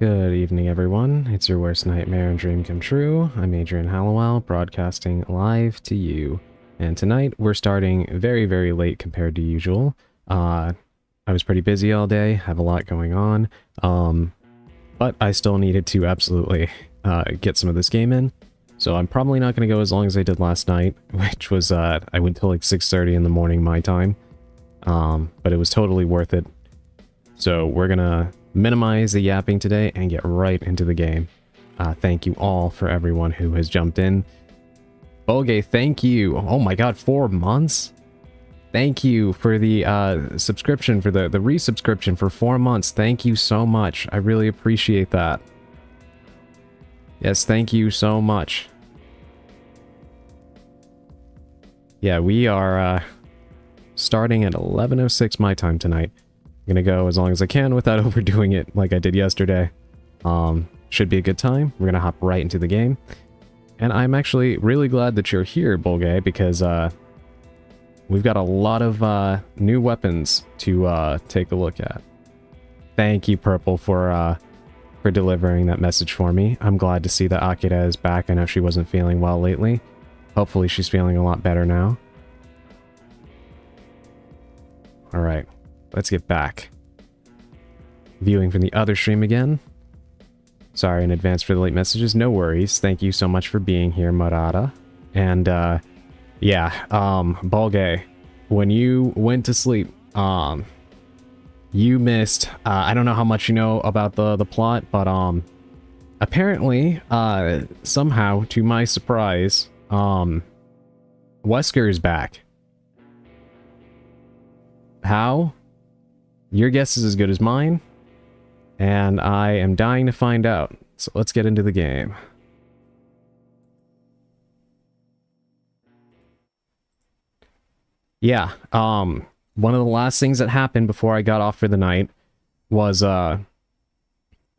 Good evening, everyone. It's your worst nightmare and dream come true. I'm Adrian Hallowell, broadcasting live to you. And tonight, we're starting very, very late compared to usual. I was pretty busy all day, have a lot going on, but I still needed to absolutely get some of this game in. So I'm probably not going to go as long as I did last night, which was, I went till like 6:30 in the morning my time. But it was totally worth it. So we're gonna minimize the yapping today and get right into the game. Thank you all for everyone who has jumped in. Bolgay, thank you. Oh my god, 4 months? Thank you for the subscription, for the resubscription for 4 months. Thank you so much. I really appreciate that. Yes, thank you so much. Yeah, we are starting at 11:06 my time tonight. I'm gonna go as long as I can without overdoing it like I did yesterday. Should be a good time. We're gonna hop right into the game. And I'm actually really glad that you're here, Bolgay, because we've got a lot of new weapons to take a look at. Thank you, Purple, for delivering that message for me. I'm glad to see that Akira is back. I know she wasn't feeling well lately. Hopefully she's feeling a lot better now. Alright. Let's get back. Viewing from the other stream again. Sorry in advance for the late messages. No worries. Thank you so much for being here, Marada. And, yeah, Bolgay, when you went to sleep, you missed, I don't know how much you know about the plot, but, apparently, somehow, to my surprise, Wesker is back. How? Your guess is as good as mine, and I am dying to find out. So let's get into the game. Yeah, one of the last things that happened before I got off for the night was,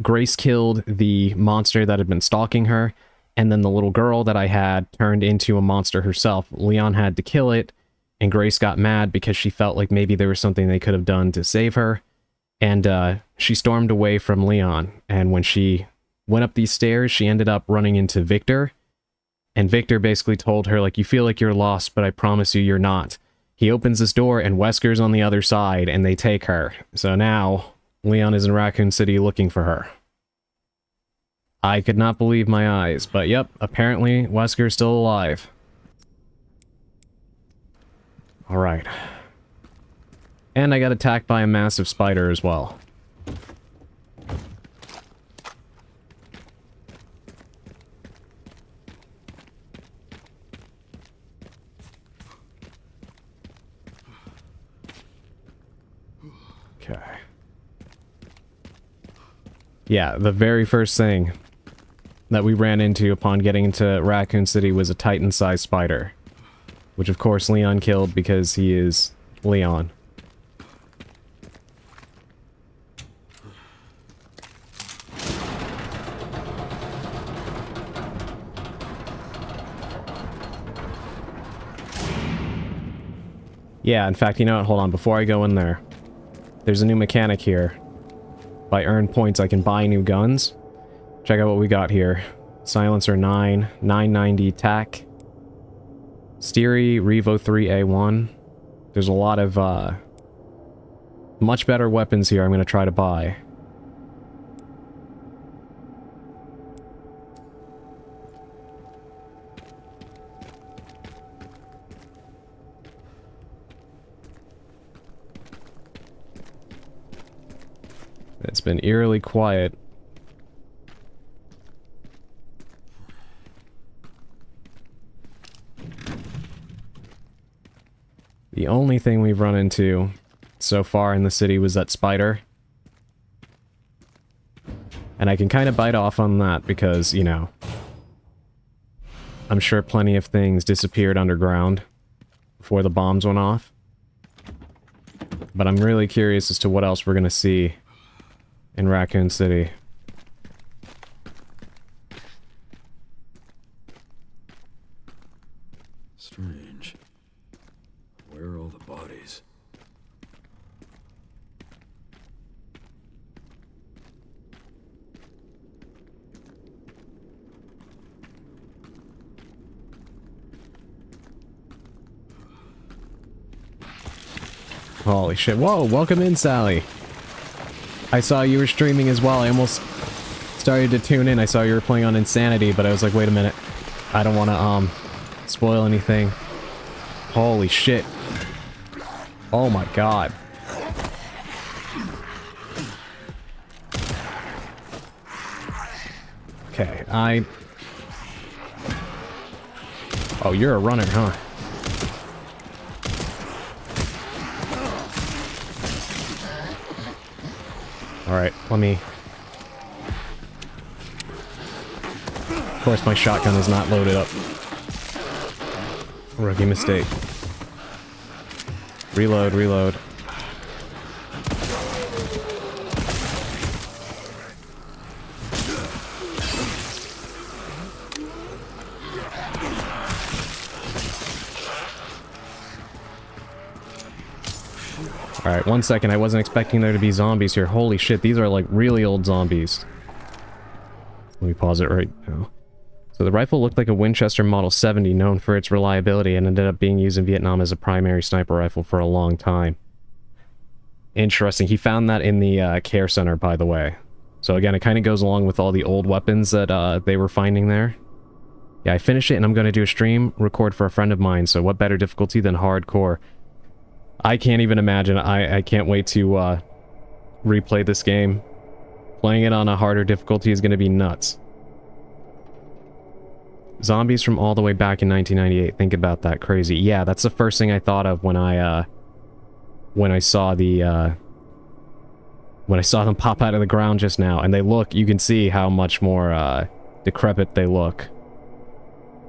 Grace killed the monster that had been stalking her, and then the little girl that I had turned into a monster herself. Leon had to kill it, and Grace got mad because she felt like maybe there was something they could have done to save her. And she stormed away from Leon. And when she went up these stairs, she ended up running into Victor. And Victor basically told her, like, you feel like you're lost, but I promise you you're not. He opens this door and Wesker's on the other side and they take her. So now Leon is in Raccoon City looking for her. I could not believe my eyes, but yep, apparently Wesker's still alive. Alright. And I got attacked by a massive spider as well. Okay. Yeah, the very first thing that we ran into upon getting into Raccoon City was a Titan-sized spider. Which of course Leon killed because he is Leon. Yeah, in fact, you know what? Hold on. Before I go in there, there's a new mechanic here. If I earn points, I can buy new guns. Check out what we got here. Silencer 9, 990 TAC, Steery, Revo 3A1. There's a lot of, much better weapons here I'm going to try to buy. It's been eerily quiet. The only thing we've run into so far in the city was that spider. And I can kind of bite off on that because, you know, I'm sure plenty of things disappeared underground before the bombs went off. But I'm really curious as to what else we're going to see in Raccoon City. Strange. Where are all the bodies? Holy shit. Whoa, welcome in, Sally. I saw you were streaming as well. I almost started to tune in. I saw you were playing on Insanity, but I was like, wait a minute. I don't want to, spoil anything. Holy shit. Oh my god. Okay, Oh, you're a runner, huh? Alright, let me... Of course, my shotgun is not loaded up. Rookie mistake. Reload, reload. Alright, 1 second. I wasn't expecting there to be zombies here. Holy shit, these are like really old zombies. Let me pause it right now. So the rifle looked like a Winchester Model 70, known for its reliability, and ended up being used in Vietnam as a primary sniper rifle for a long time. Interesting. He found that in the care center, by the way. So again, it kind of goes along with all the old weapons that they were finding there. Yeah, I finished it and I'm going to do a stream record for a friend of mine, so what better difficulty than hardcore? I can't even imagine. I can't wait to replay this game. Playing it on a harder difficulty is going to be nuts. Zombies from all the way back in 1998. Think about that. Crazy. Yeah, that's the first thing I thought of when I saw the when I saw them pop out of the ground just now. And they look, you can see how much more decrepit they look.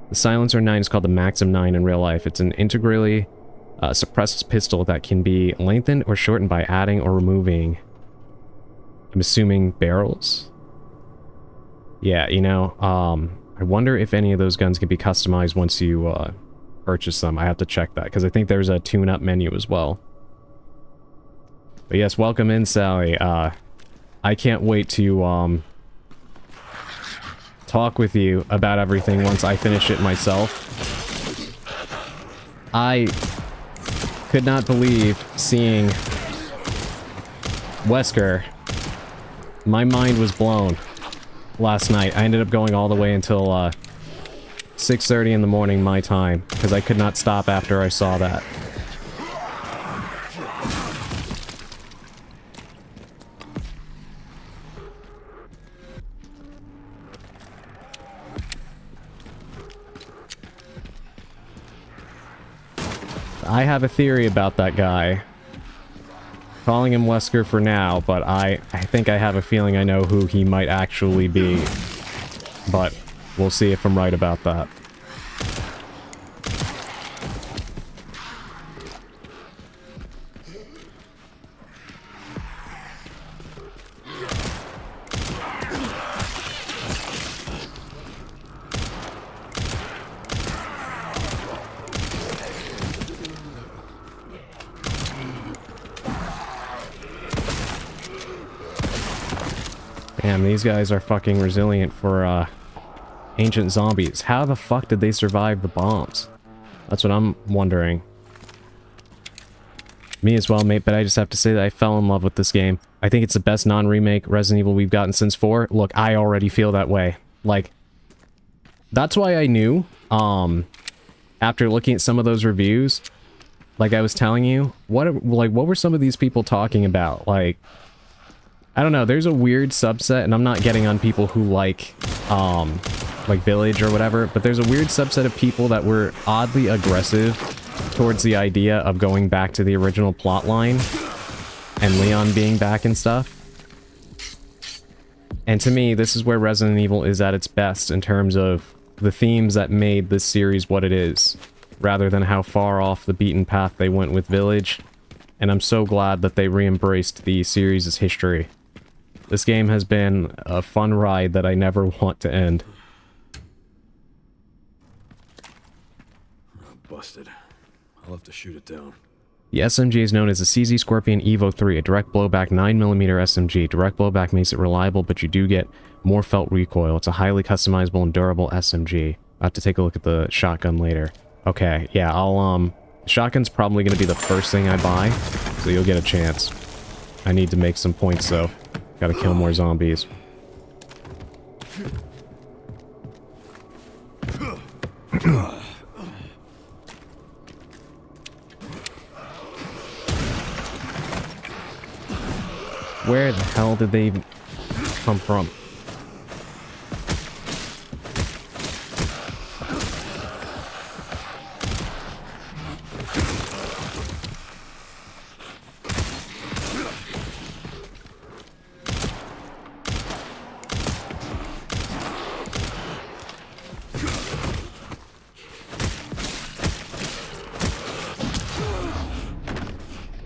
The Silencer 9 is called the Maxim 9 in real life. It's an integrally suppressed pistol that can be lengthened or shortened by adding or removing, I'm assuming, barrels? Yeah, you know, I wonder if any of those guns can be customized once you purchase them. I have to check that, because I think there's a tune-up menu as well. But yes, welcome in, Sally. I can't wait to talk with you about everything once I finish it myself. I could not believe seeing Wesker. My mind was blown last night. I ended up going all the way until 6:30 in the morning my time, because I could not stop after I saw that. I have a theory about that guy. Calling him Wesker for now, but I think I have a feeling I know who he might actually be. But we'll see if I'm right about that. Damn, these guys are fucking resilient for, ancient zombies. How the fuck did they survive the bombs? That's what I'm wondering. Me as well, mate, but I just have to say that I fell in love with this game. I think it's the best non-remake Resident Evil we've gotten since 4. Look, I already feel that way. Like, that's why I knew, after looking at some of those reviews, like I was telling you, what were some of these people talking about? Like, I don't know, there's a weird subset, and I'm not getting on people who like Village or whatever, but there's a weird subset of people that were oddly aggressive towards the idea of going back to the original plotline and Leon being back and stuff. And to me, this is where Resident Evil is at its best in terms of the themes that made this series what it is, rather than how far off the beaten path they went with Village. And I'm so glad that they re-embraced the series' history. This game has been a fun ride that I never want to end. Busted. I'll have to shoot it down. The SMG is known as the CZ Scorpion Evo 3, a direct blowback 9mm SMG. Direct blowback makes it reliable, but you do get more felt recoil. It's a highly customizable and durable SMG. I have to take a look at the shotgun later. Okay, yeah, shotgun's probably going to be the first thing I buy. So you'll get a chance. I need to make some points though. Gotta kill more zombies. Where the hell did they even come from?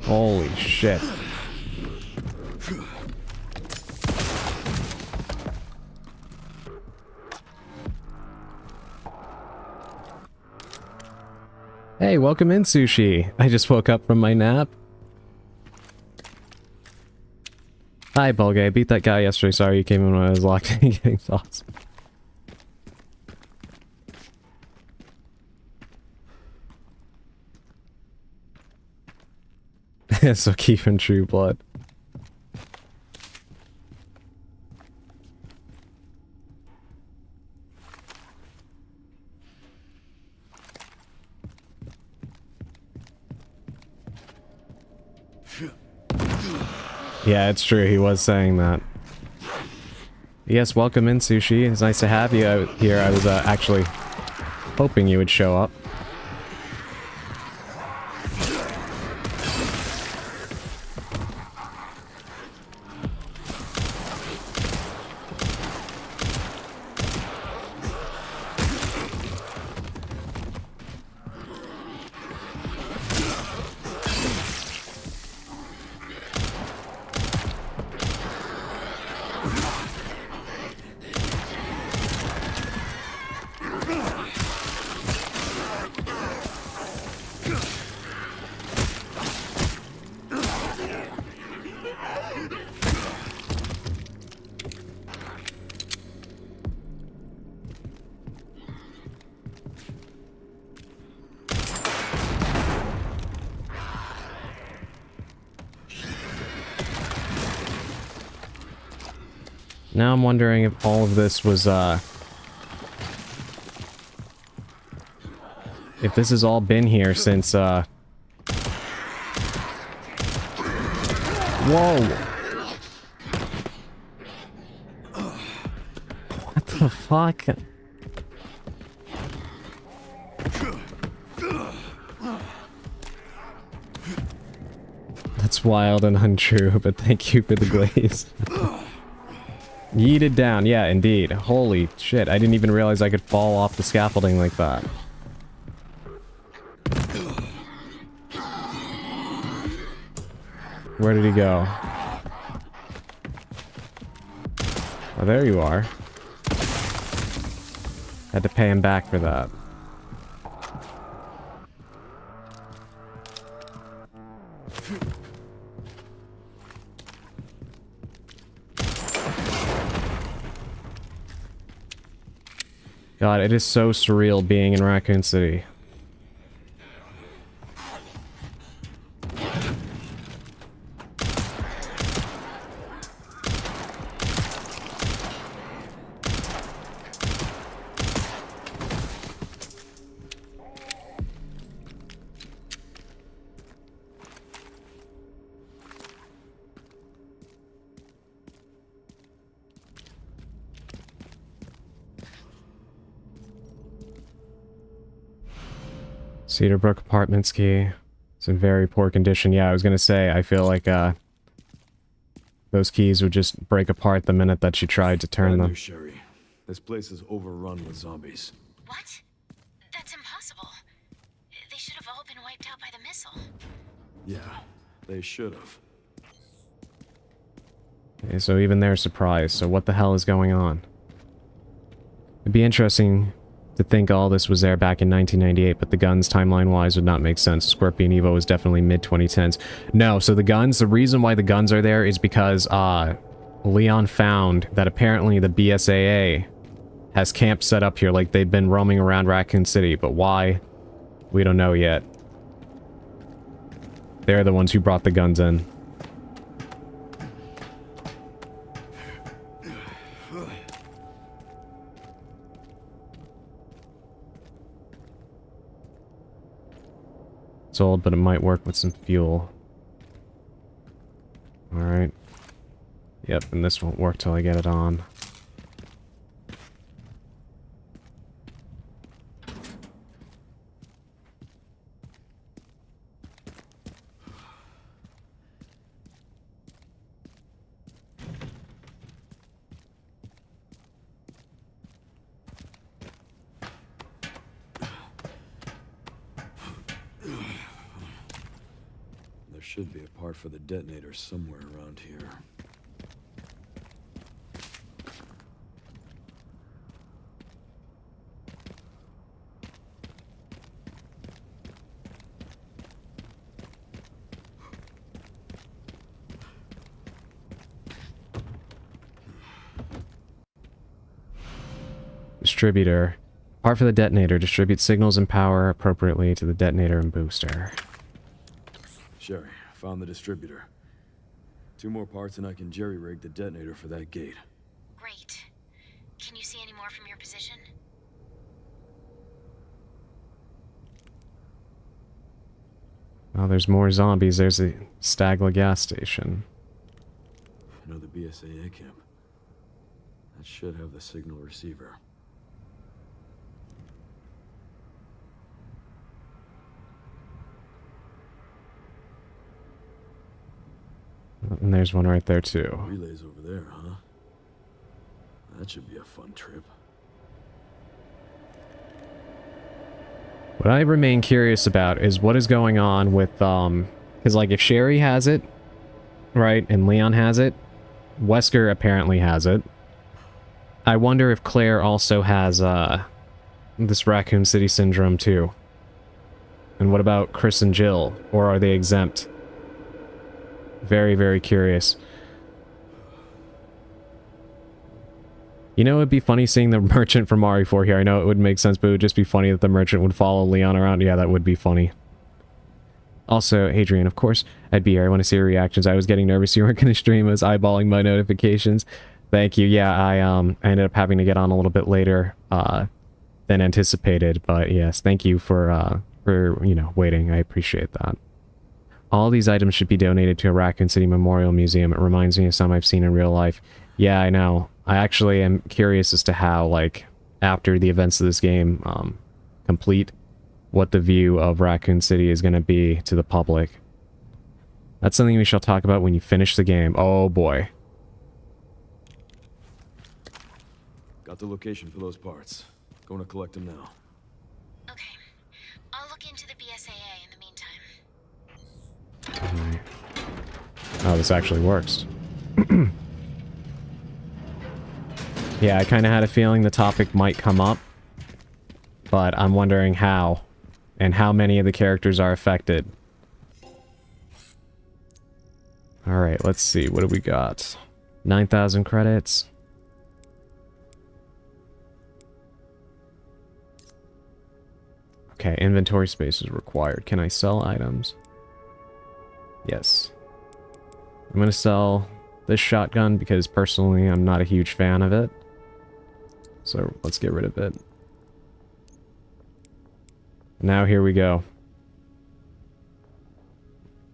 Holy shit. Hey, welcome in, Sushi. I just woke up from my nap. Hi, Bulgay. I beat that guy yesterday. Sorry you came in when I was locked in getting sauce. So keeping True Blood. Yeah, it's true. He was saying that. Yes, welcome in, Sushi. It's nice to have you out here. I was actually hoping you would show up. Now I'm wondering if all of this was, if this has all been here since, Whoa! What the fuck? That's wild and untrue, but thank you for the glaze. Yeeted down, yeah, indeed. Holy shit, I didn't even realize I could fall off the scaffolding like that. Where did he go? Oh, there you are. Had to pay him back for that. God, it is so surreal being in Raccoon City. Cedarbrook Apartments key. It's in very poor condition. Yeah, I was gonna say, I feel like, those keys would just break apart the minute that she tried to turn them. Sherry. This place is overrun with zombies. What? That's impossible. They should have all been wiped out by the missile. Yeah, they should have. Okay, so even they're surprised. So what the hell is going on? It'd be interesting to think all this was there back in 1998, but the guns, timeline-wise, would not make sense. Scorpion Evo was definitely mid-2010s. No, so the guns, the reason why the guns are there is because, Leon found that apparently the BSAA has camp set up here, like they've been roaming around Raccoon City, but why? We don't know yet. They're the ones who brought the guns in. It's old, but it might work with some fuel. Alright. Yep, and this won't work till I get it on. There should be a part for the detonator somewhere around here. Distributor. Part for the detonator. Distributes signals and power appropriately to the detonator and booster. Sherry, found the distributor. 2 more parts and I can jerry-rig the detonator for that gate. Great. Can you see any more from your position? Oh, there's more zombies. There's a Stagla gas station. Another BSAA camp. That should have the signal receiver. And there's one right there, too. Relays over there, huh? That should be a fun trip. What I remain curious about is what is going on with, because, like, if Sherry has it, right, and Leon has it, Wesker apparently has it. I wonder if Claire also has, this Raccoon City syndrome, too. And what about Chris and Jill? Or are they exempt? Very, very curious. You know, it'd be funny seeing the merchant from RE4 here. I know it would make sense, but it would just be funny that the merchant would follow Leon around. Yeah, that would be funny. Also, Adrian, of course, I'd be here. I want to see your reactions. I was getting nervous you weren't going to stream. I was eyeballing my notifications. Thank you. Yeah, I ended up having to get on a little bit later than anticipated. But yes, thank you for you know, waiting. I appreciate that. All these items should be donated to a Raccoon City Memorial Museum. It reminds me of some I've seen in real life. Yeah, I know. I actually am curious as to how, like, after the events of this game complete, what the view of Raccoon City is going to be to the public. That's something we shall talk about when you finish the game. Oh, boy. Got the location for those parts. Going to collect them now. Okay. I'll look into the BSAA in the meantime. Alright. Oh, this actually works. Yeah, I kind of had a feeling the topic might come up, but I'm wondering how, and how many of the characters are affected. Alright, let's see, what do we got? 9,000 credits. Okay, inventory space is required. Can I sell items? Yes. I'm gonna sell this shotgun because personally I'm not a huge fan of it. So let's get rid of it. Now here we go.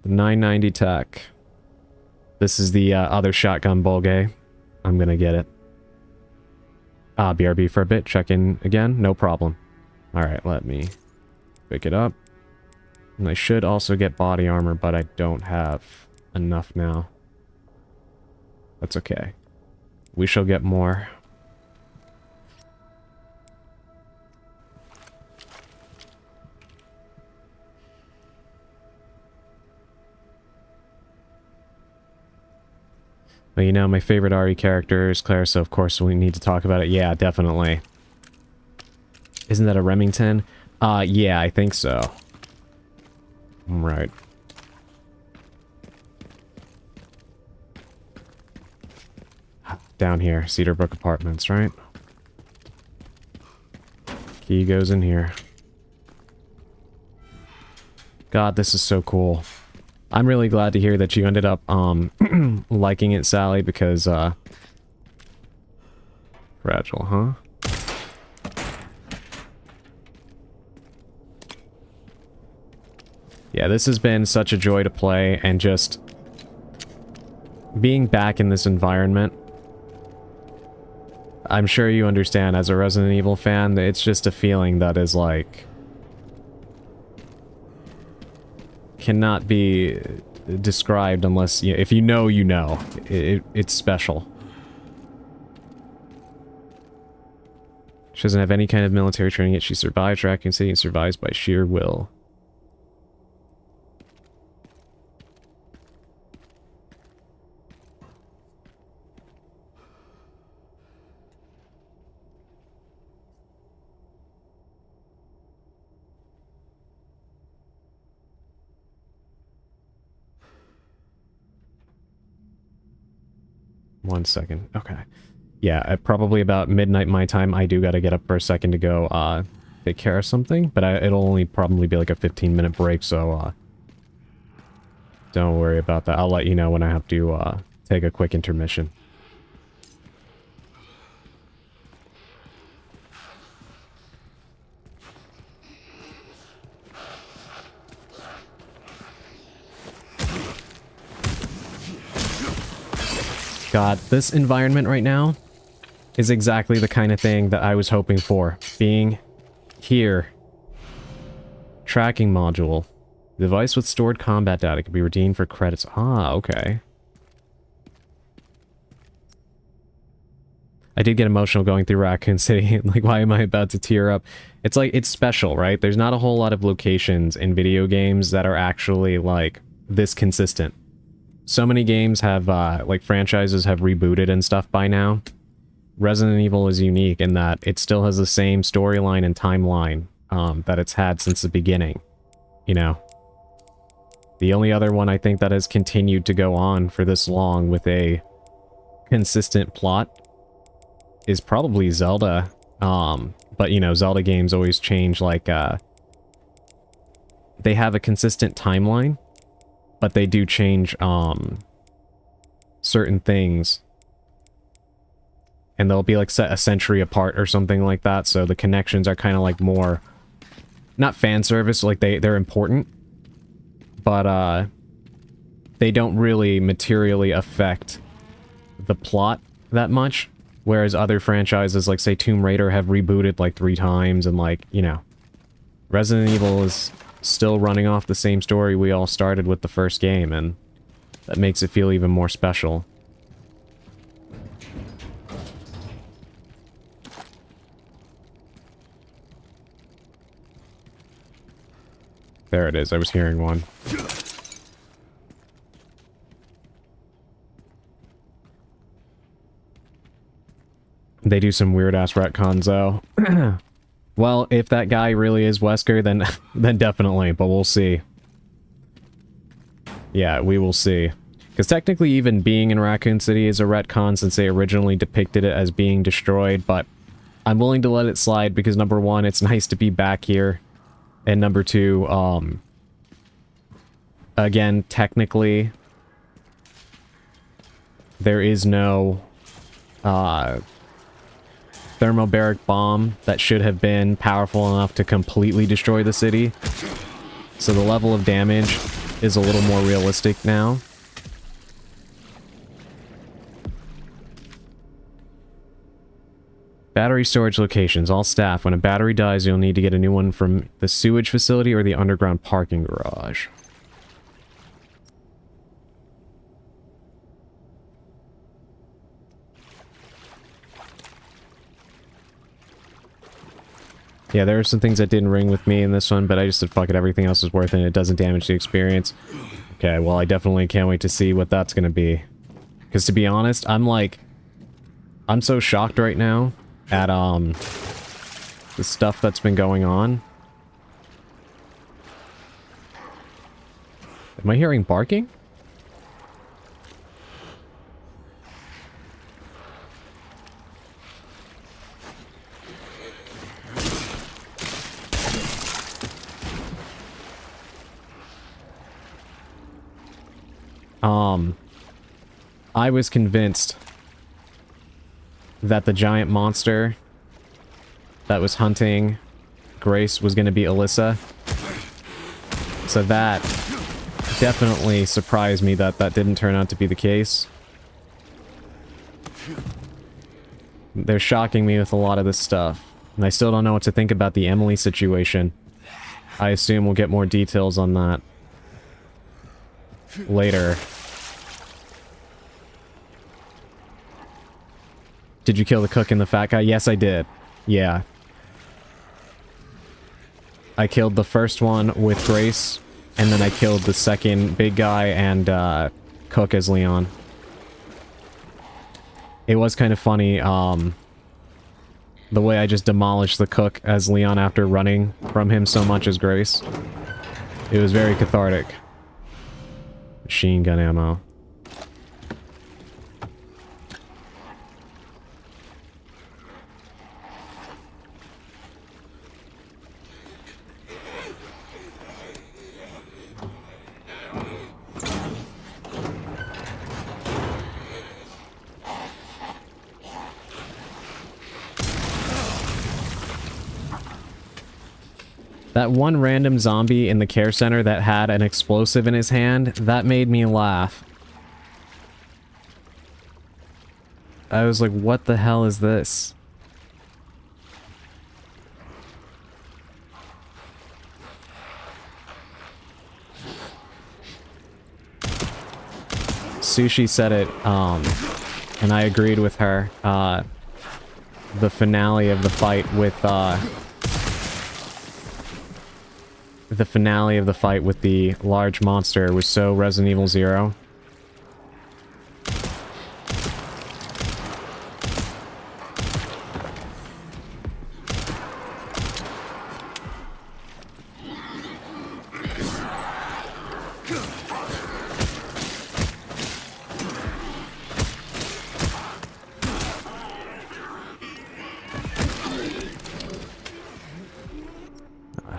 The 990 Tech. This is the other shotgun Bulgay. I'm gonna get it. BRB for a bit. Check in again. No problem. Alright, let me pick it up. And I should also get body armor, but I don't have enough now. That's okay. We shall get more. But you know, my favorite RE character is Claire, so of course we need to talk about it. Yeah, definitely. Isn't that a Remington? Yeah, I think so. Right. Down here, Cedarbrook Apartments, right? Key goes in here. God, this is so cool. I'm really glad to hear that you ended up liking it, Sally, because fragile, huh? Yeah, this has been such a joy to play, and just being back in this environment. I'm sure you understand, as a Resident Evil fan, that it's just a feeling that is like... cannot be described unless... if you know, you know. It's special. She doesn't have any kind of military training, yet she survives Raccoon City and survives by sheer will. 1 second. Okay. Yeah, at probably about midnight my time, I do gotta get up for a second to go, take care of something, but it'll only probably be like a 15-minute break, so, don't worry about that. I'll let you know when I have to, take a quick intermission. God, this environment right now is exactly the kind of thing that I was hoping for. Being here. Tracking module. Device with stored combat data can be redeemed for credits. Ah, okay. I did get emotional going through Raccoon City. Like, why am I about to tear up? It's like, it's special, right? There's not a whole lot of locations in video games that are actually, like, this consistent. So many games have, like, franchises have rebooted and stuff by now. Resident Evil is unique in that it still has the same storyline and timeline that it's had since the beginning. You know? The only other one I think that has continued to go on for this long with a consistent plot is probably Zelda. But, you know, Zelda games always change, like, they have a consistent timeline, but they do change, certain things. And they'll be, like, set a century apart or something like that, so the connections are kind of, like, more... not fan service, like, they're important. But, they don't really materially affect the plot that much. Whereas other franchises, like, say, Tomb Raider, have rebooted, like, 3 times, and, like, you know... Resident Evil is still running off the same story we all started with the first game, and that makes it feel even more special. There it is, I was hearing one. They do some weird-ass retcons, though. Well, if that guy really is Wesker, then then definitely, but we'll see. Yeah, we will see. Because technically even being in Raccoon City is a retcon since they originally depicted it as being destroyed, but I'm willing to let it slide because number one, it's nice to be back here. And number two, again, technically, there is no, thermobaric bomb that should have been powerful enough to completely destroy the city. So the level of damage is a little more realistic now. Battery storage locations. All staff. When a battery dies, you'll need to get a new one from the sewage facility or the underground parking garage. Yeah, there are some things that didn't ring with me in this one, but I just said, fuck it, everything else is worth it, and it doesn't damage the experience. Okay, well, I definitely can't wait to see what that's gonna be. Because to be honest, I'm so shocked right now at, the stuff that's been going on. Am I hearing barking? I was convinced that the giant monster that was hunting Grace was going to be Alyssa. So that definitely surprised me that that didn't turn out to be the case. They're shocking me with a lot of this stuff. And I still don't know what to think about the Emily situation. I assume we'll get more details on that later. Did you kill the cook and the fat guy? Yes, I did. Yeah. I killed the first one with Grace, and then I killed the second big guy and cook as Leon. It was kind of funny, the way I just demolished the cook as Leon after running from him so much as Grace. It was very cathartic. Machine gun ammo. That one random zombie in the care center that had an explosive in his hand, that made me laugh. I was like, what the hell is this? Sushi said it, and I agreed with her. The finale of the fight with, the large monster was so Resident Evil 0.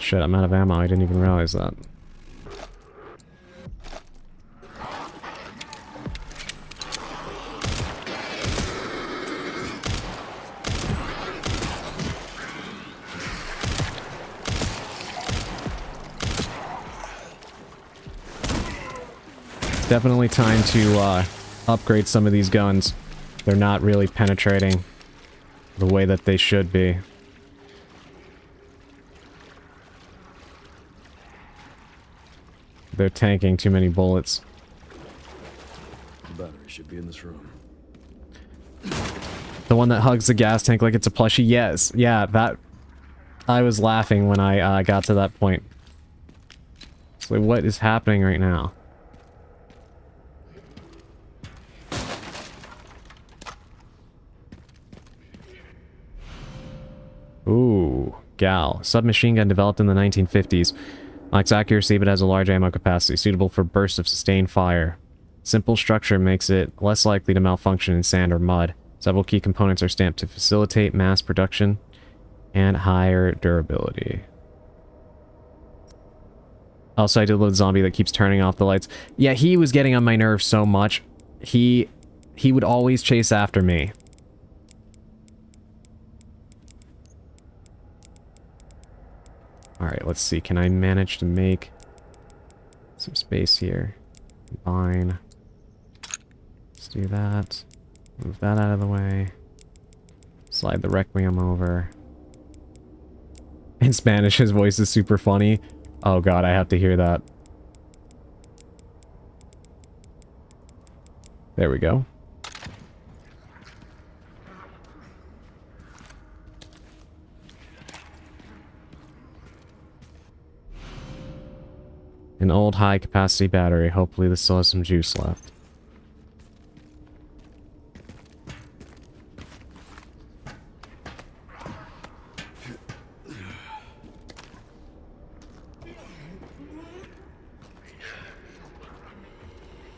Shit, I'm out of ammo. I didn't even realize that. Definitely time to upgrade some of these guns. They're not really penetrating the way that they should be. They're tanking too many bullets. The battery should be in this room. The one that hugs the gas tank like it's a plushie? Yes. Yeah, that... I was laughing when I got to that point. So what is happening right now? Ooh, Gal. Submachine gun developed in the 1950s. Lacks accuracy but has a large ammo capacity, suitable for bursts of sustained fire. Simple structure makes it less likely to malfunction in sand or mud. Several key components are stamped to facilitate mass production and higher durability. Also, I did load zombie that keeps turning off the lights. Yeah, he was getting on my nerves so much. He would always chase after me. Alright, let's see. Can I manage to make some space here? Combine. Let's do that. Move that out of the way. Slide the Requiem over. In Spanish, his voice is super funny. Oh god, I have to hear that. There we go. An old high-capacity battery. Hopefully this still has some juice left.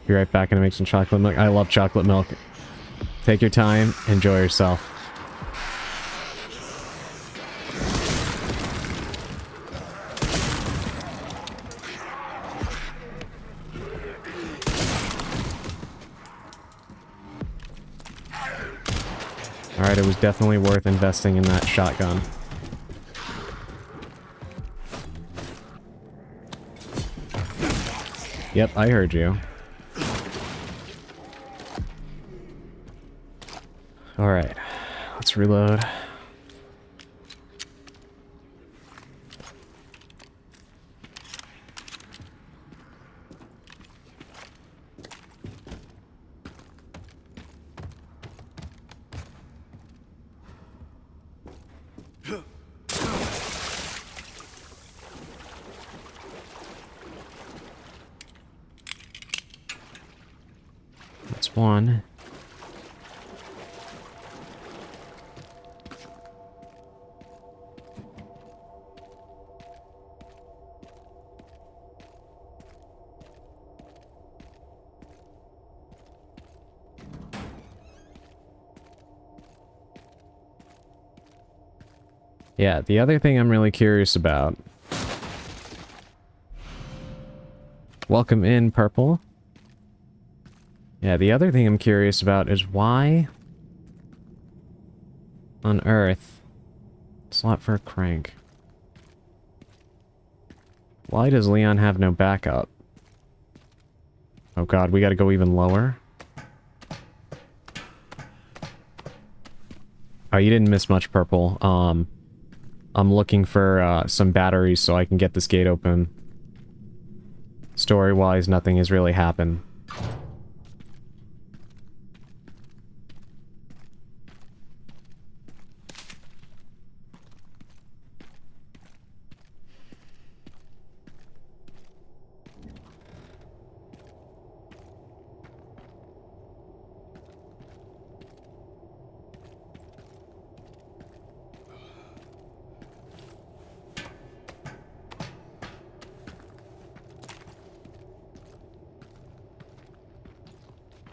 Be right back, gonna make some chocolate milk. I love chocolate milk. Take your time, enjoy yourself. right, it was definitely worth investing in that shotgun. Yep, I heard you. Alright, let's reload. That's one. Yeah, the other thing I'm really curious about. Welcome in, Purple. Yeah, the other thing I'm curious about is why on Earth, slot for a crank. Why does Leon have no backup? Oh god, we gotta go even lower. Oh, you didn't miss much, Purple. I'm looking for some batteries so I can get this gate open. Story-wise, nothing has really happened.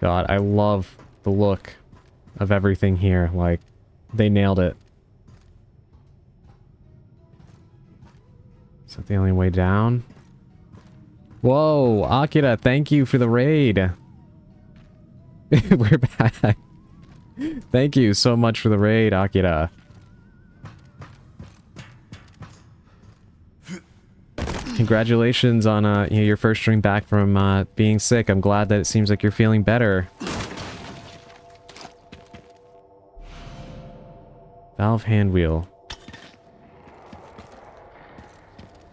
God, I love the look of everything here. Like, they nailed it. Is that the only way down? Whoa, Akira, thank you for the raid. We're back. Thank you so much for the raid, Akira. Congratulations on you know, your first stream back from being sick. I'm glad that it seems like you're feeling better. Valve hand wheel.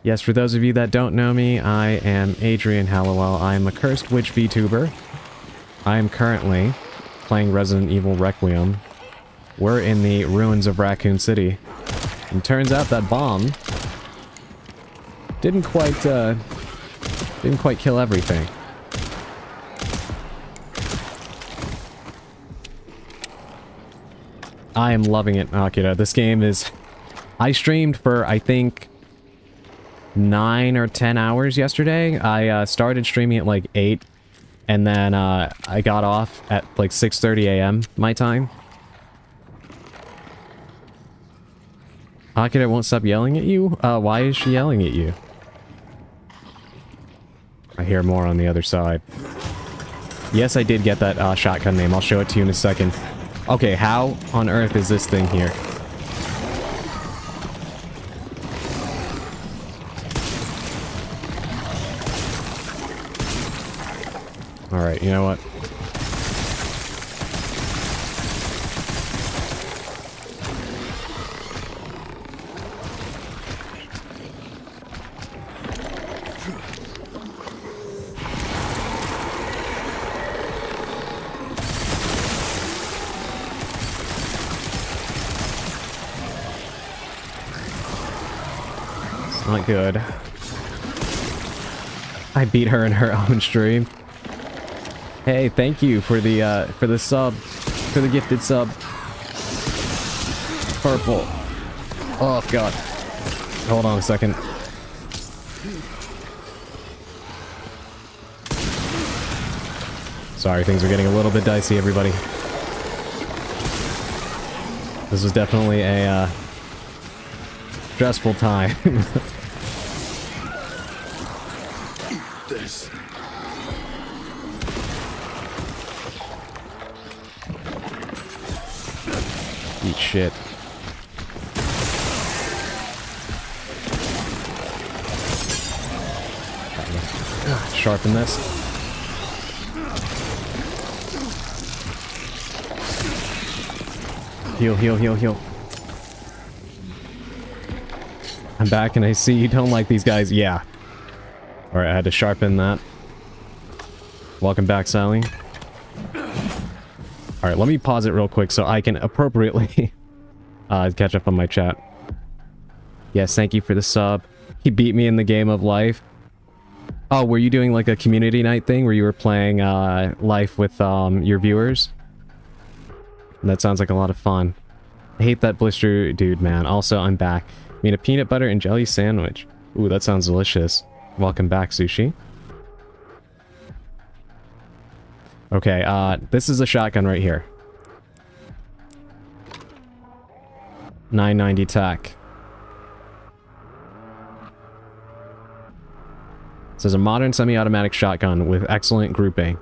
Yes, for those of you that don't know me, I am Adrian Hallowell. I am a cursed witch VTuber. I am currently playing Resident Evil Requiem. We're in the ruins of Raccoon City. And turns out that bomb didn't quite kill everything. I am loving it, Akira. This game is... I streamed for, I think, 9 or 10 hours yesterday. I started streaming at like 8, and then I got off at like 6:30 a.m. my time. Akira won't stop yelling at you? Why is she yelling at you? I hear more on the other side. Yes, I did get that shotgun name. I'll show it to you in a second. Okay, how on earth is this thing here? Alright, you know what? Not good. I beat her in her own stream. Hey, thank you for the sub, for the gifted sub. Purple. Oh god. Hold on a second. Sorry, things are getting a little bit dicey, everybody. This is definitely a stressful time. This. shit. Sharpen this. Heal, heal, heal, heal. I'm back and I see you don't like these guys. Yeah. Alright, I had to sharpen that. Welcome back, Sally. Alright, let me pause it real quick so I can appropriately catch up on my chat. Yes, thank you for the sub. He beat me in the game of life. Oh, were you doing like a community night thing where you were playing life with your viewers? That sounds like a lot of fun. I hate that blister dude, man. Also, I'm back. I mean, a peanut butter and jelly sandwich. Ooh, that sounds delicious. Welcome back, Sushi. Okay, this is a shotgun right here. 990 tac. This is a modern semi-automatic shotgun with excellent grouping.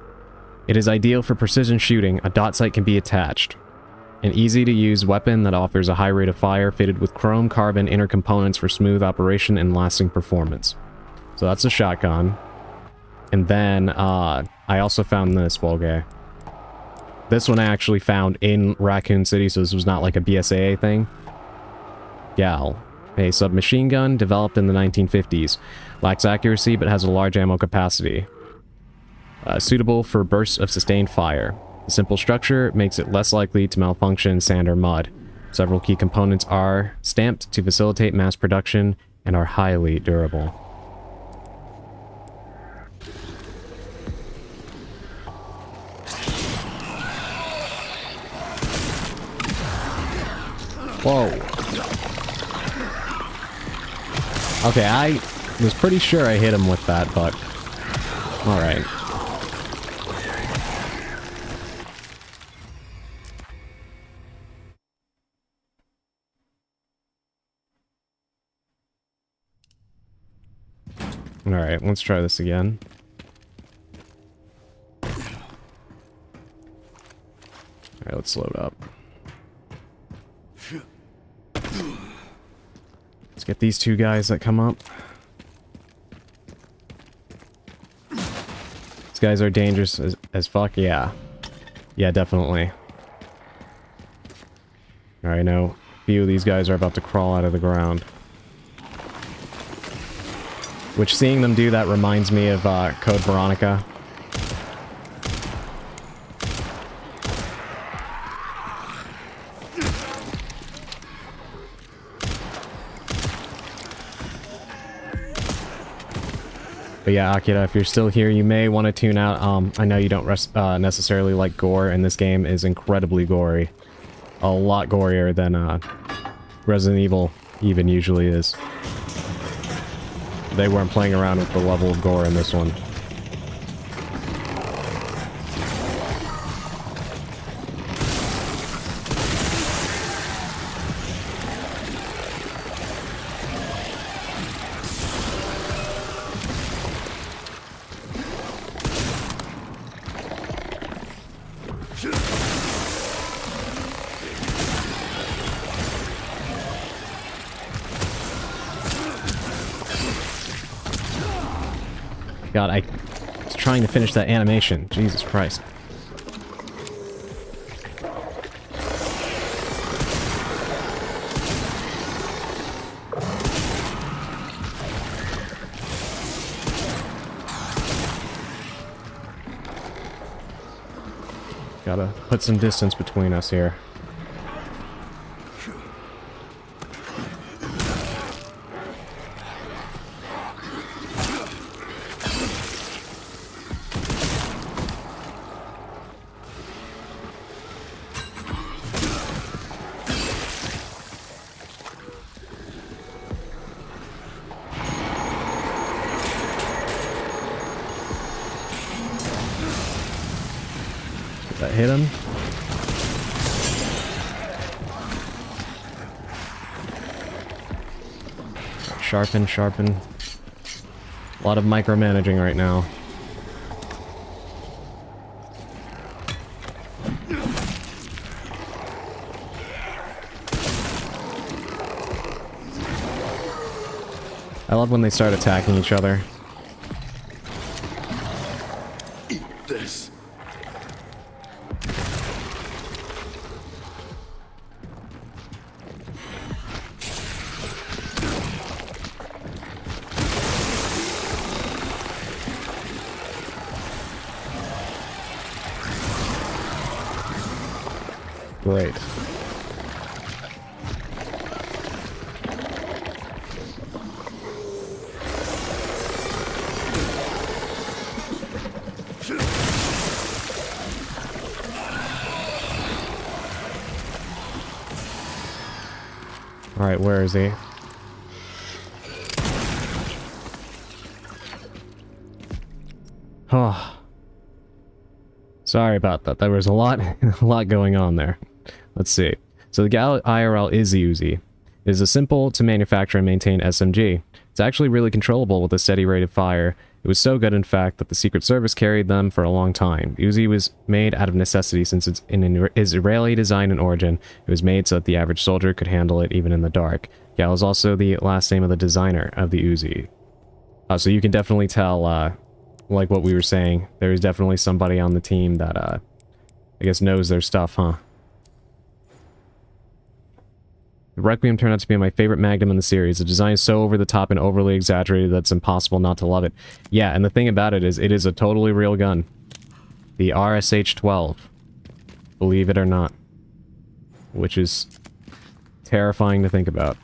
It is ideal for precision shooting. A dot sight can be attached. An easy-to-use weapon that offers a high rate of fire, fitted with chrome carbon inner components for smooth operation and lasting performance. So that's a shotgun. And then, I also found this, Wolgay. This one I actually found in Raccoon City, so this was not like a BSAA thing. Gal. A submachine gun developed in the 1950s. Lacks accuracy, but has a large ammo capacity. Suitable for bursts of sustained fire. The simple structure makes it less likely to malfunction in sand or mud. Several key components are stamped to facilitate mass production and are highly durable. Whoa. Okay, I was pretty sure I hit him with that, but... Alright. Alright, let's try this again. Alright, let's load up. Let's get these two guys that come up. These guys are dangerous as fuck, yeah. Yeah, definitely. Alright, now a few of these guys are about to crawl out of the ground. Which, seeing them do that reminds me of Code Veronica. But yeah, Akira, if you're still here, you may want to tune out. I know you don't necessarily like gore, and this game is incredibly gory. A lot gorier than Resident Evil even usually is. They weren't playing around with the level of gore in this one. God, I was trying to finish that animation. Jesus Christ. Gotta put some distance between us here. That hit him. Sharpen, sharpen. A lot of micromanaging right now. I love when they start attacking each other. Eat this. Great. Alright, where is he? Oh. Sorry about that. There was a lot, a lot going on there. Let's see. So the Gal IRL is the Uzi. It is a simple to manufacture and maintain SMG. It's actually really controllable with a steady rate of fire. It was so good, in fact, that the Secret Service carried them for a long time. The Uzi was made out of necessity since it's an Israeli design and origin. It was made so that the average soldier could handle it even in the dark. Gal is also the last name of the designer of the Uzi. So you can definitely tell, like what we were saying, there is definitely somebody on the team that, I guess knows their stuff, huh? The Requiem turned out to be my favorite Magnum in the series. The design is so over the top and overly exaggerated that it's impossible not to love it. Yeah, and the thing about it is a totally real gun. The RSH-12. Believe it or not. Which is terrifying to think about.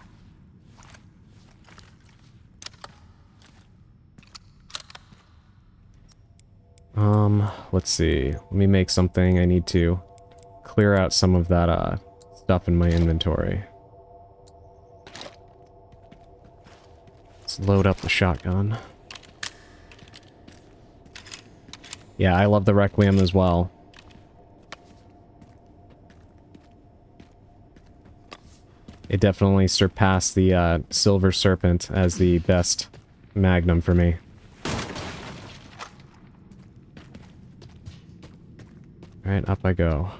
Let's see. Let me make something. I need to clear out some of that, stuff in my inventory. Let's load up the shotgun. Yeah, I love the Requiem as well. It definitely surpassed the, Silver Serpent as the best Magnum for me. Alright, up I go.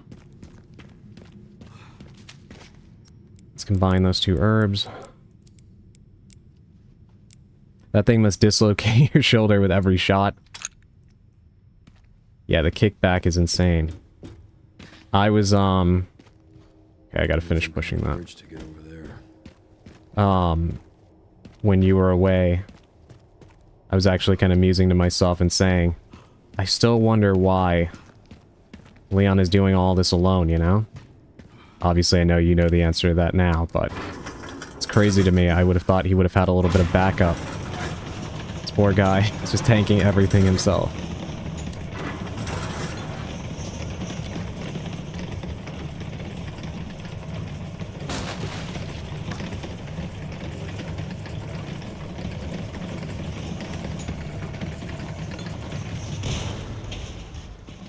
Let's combine those two herbs. That thing must dislocate your shoulder with every shot. Yeah, the kickback is insane. I was, okay, I gotta finish pushing that. To get over there. When you were away, I was actually kind of musing to myself and saying, I still wonder why Leon is doing all this alone, you know? Obviously, I know you know the answer to that now, but it's crazy to me. I would have thought he would have had a little bit of backup. This poor guy is just tanking everything himself.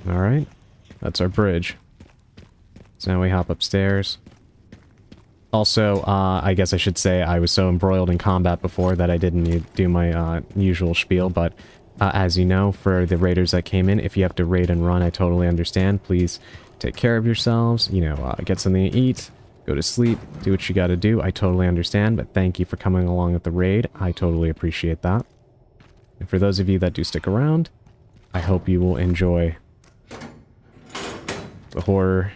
Alright. That's our bridge. So now we hop upstairs. Also, I guess I should say I was so embroiled in combat before that I didn't do my usual spiel, but as you know, for the raiders that came in, if you have to raid and run, I totally understand. Please take care of yourselves, you know, get something to eat, go to sleep, do what you gotta do. I totally understand, but thank you for coming along with the raid. I totally appreciate that. And for those of you that do stick around, I hope you will enjoy the horror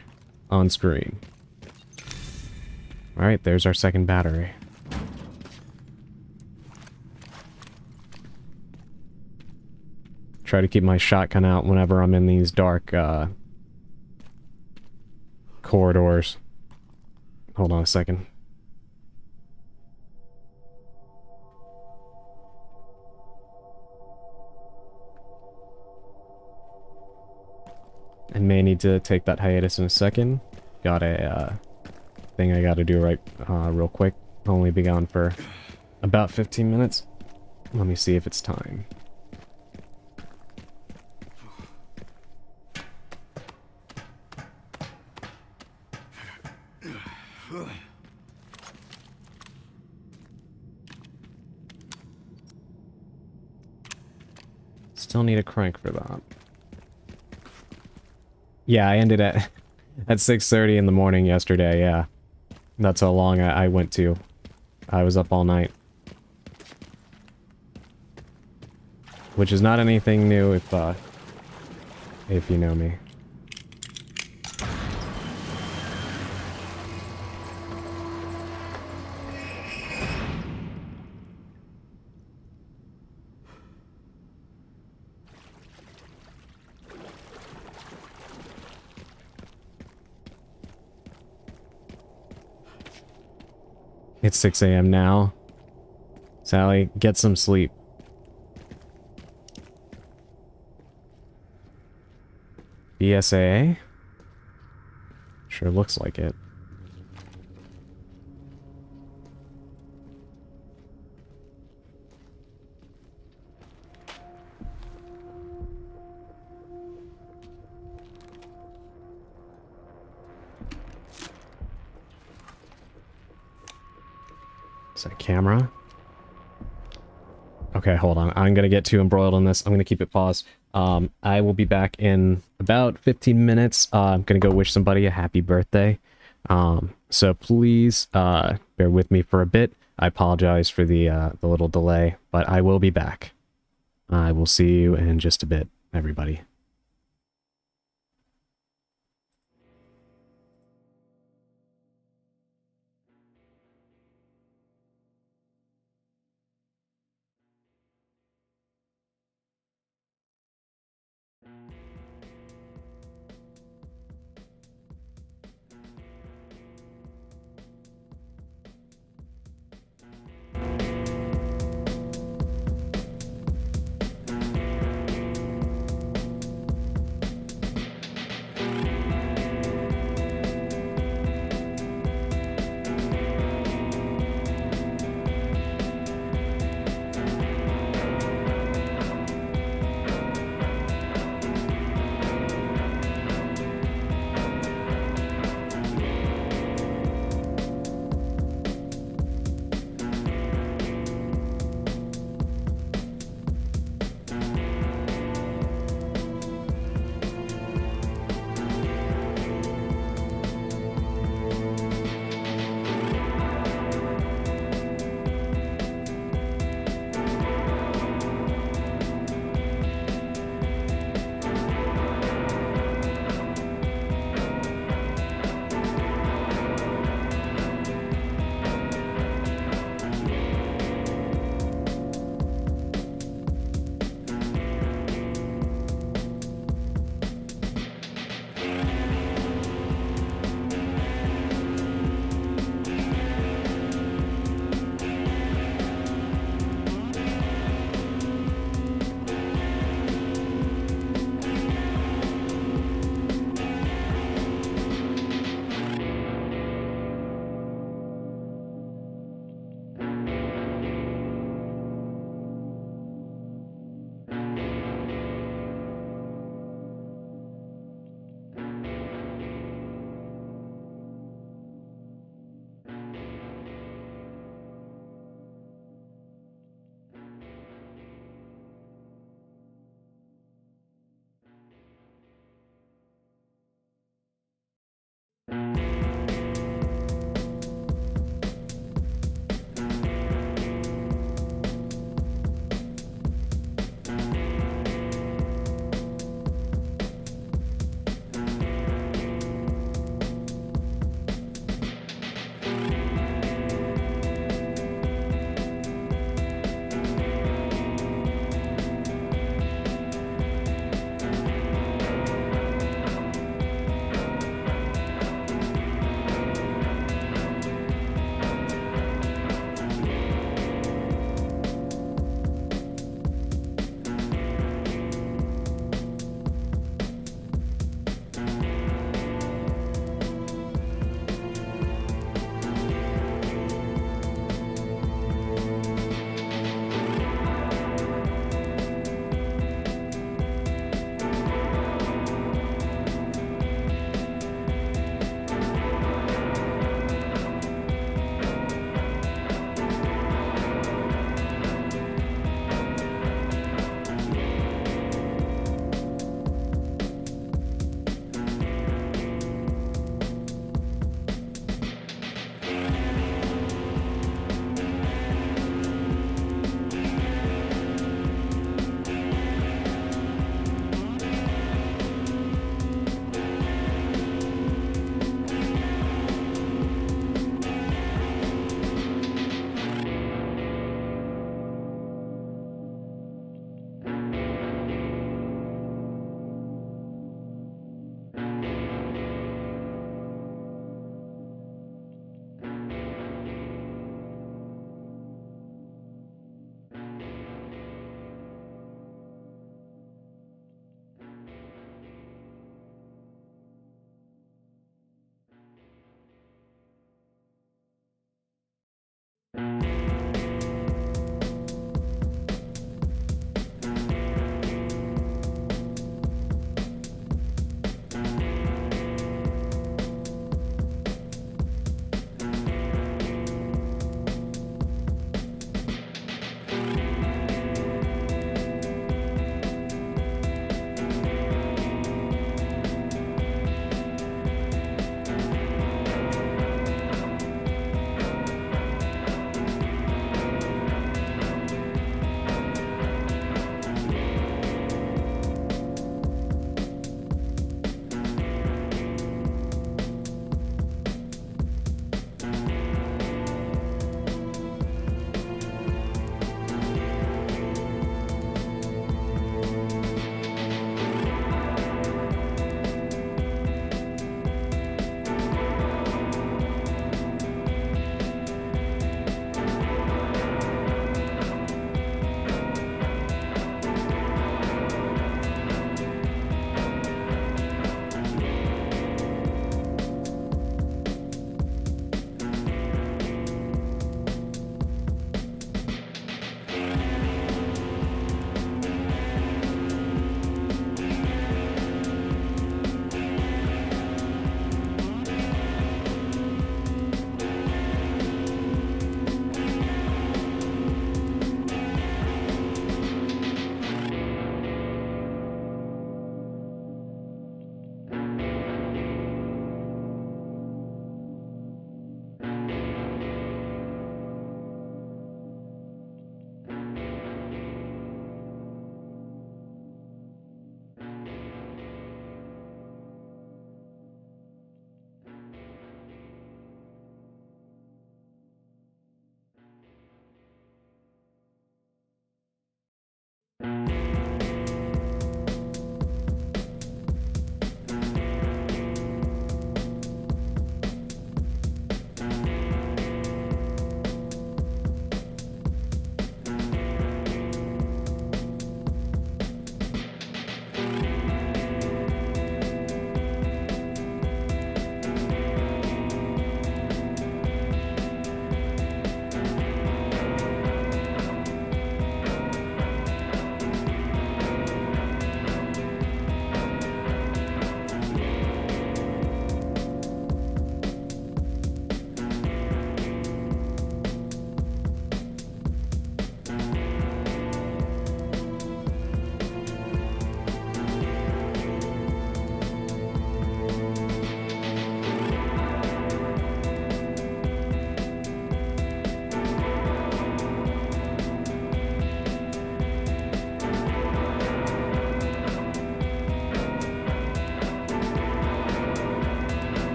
on screen. Alright, there's our second battery. Try to keep my shotgun out whenever I'm in these dark, corridors. Hold on a second. I may need to take that hiatus in a second. Got a thing I gotta do right real quick. I'll only be gone for about 15 minutes. Let me see if it's time. Still need a crank for that. Yeah, I ended at 6:30 in the morning yesterday, yeah. That's how long I went to. I was up all night. which is not anything new if you know me. It's 6 a.m. now. Sally, get some sleep. BSAA? Sure looks like it. Is that a camera? Okay, hold on. I'm gonna get too embroiled on this. I'm gonna keep it paused. I will be back in about 15 minutes. I'm gonna go wish somebody a happy birthday. So please bear with me for a bit. I apologize for the little delay, but I will be back. I will see you in just a bit, everybody.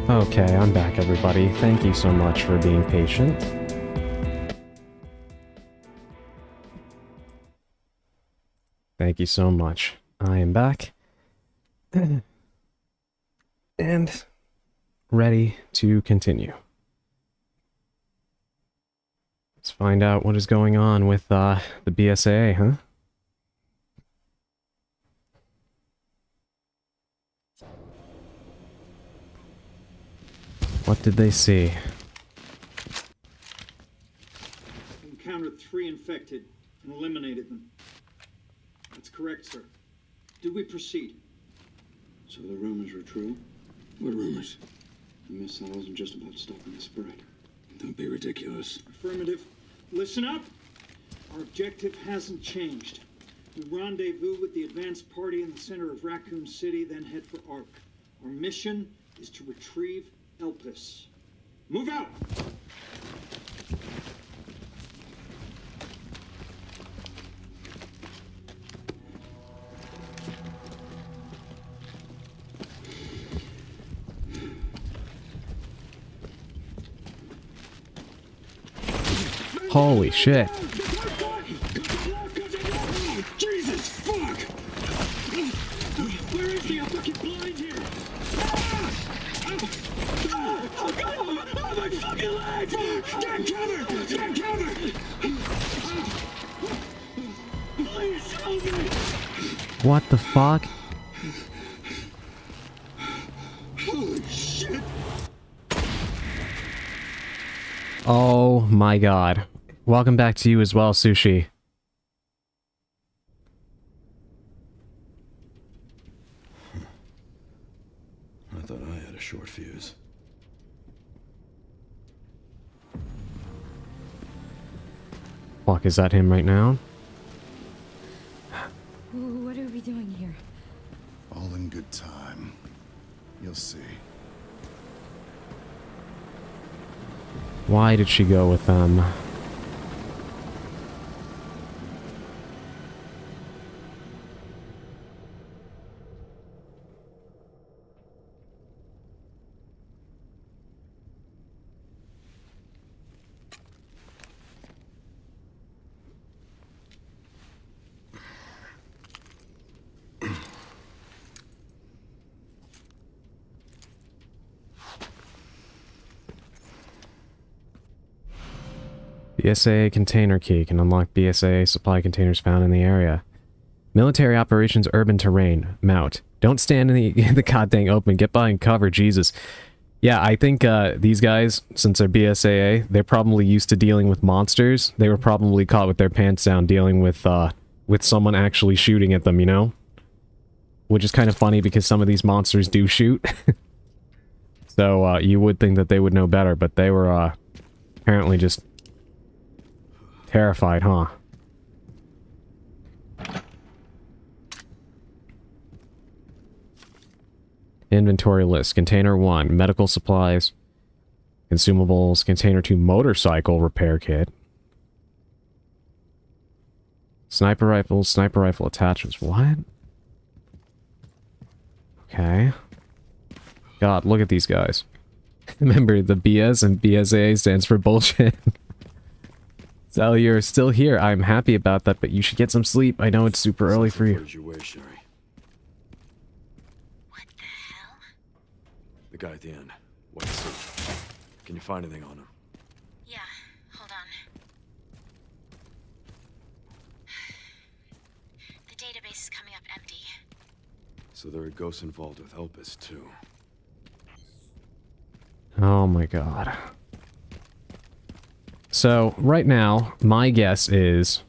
Okay, I'm back, everybody. Thank you so much for being patient. Thank you so much. I am back. And ready to continue. Let's find out what is going on with the BSAA, huh? What did they see? Encountered 3 infected and eliminated them. That's correct, sir. Did we proceed? So the rumors were true? What rumors? The missile wasn't just about stopping the spread. Don't be ridiculous. Affirmative. Listen up. Our objective hasn't changed. We rendezvous with the advanced party in the center of Raccoon City, then head for Ark. Our mission is to retrieve Elpis. Move out! Holy shit. Jesus, fuck! Where is he? I'm fucking blind here! Oh, my fucking legs! Get cover! Get cover! Please help me! What the fuck? Holy shit! Oh my god. Welcome back to you as well, Sushi. I thought I had a short fuse. Fuck, is that him right now? What are we doing here? All in good time. You'll see. Why did she go with them? BSAA container key can unlock BSAA supply containers found in the area. Military operations urban terrain. Mount. Don't stand in the goddamn open. Get behind cover, Jesus. Yeah, I think these guys, since they're BSAA, they're probably used to dealing with monsters. They were probably caught with their pants down dealing with someone actually shooting at them, you know? Which is kind of funny because some of these monsters do shoot. So you would think that they would know better, but they were apparently just terrified, huh? Inventory list. Container 1, medical supplies, consumables. Container 2, motorcycle repair kit. Sniper rifle attachments. What? Okay. God, look at these guys. Remember, the BS and BSA stands for bullshit. Sally, you're still here. I'm happy about that, but you should get some sleep. I know it's super early for you. Your way, Sherry. What the hell? The guy at the end. White suit. Can you find anything on him? Yeah, hold on. The database is coming up empty. So there are ghosts involved with Elpis, too. Oh my god. So, right now, my guess is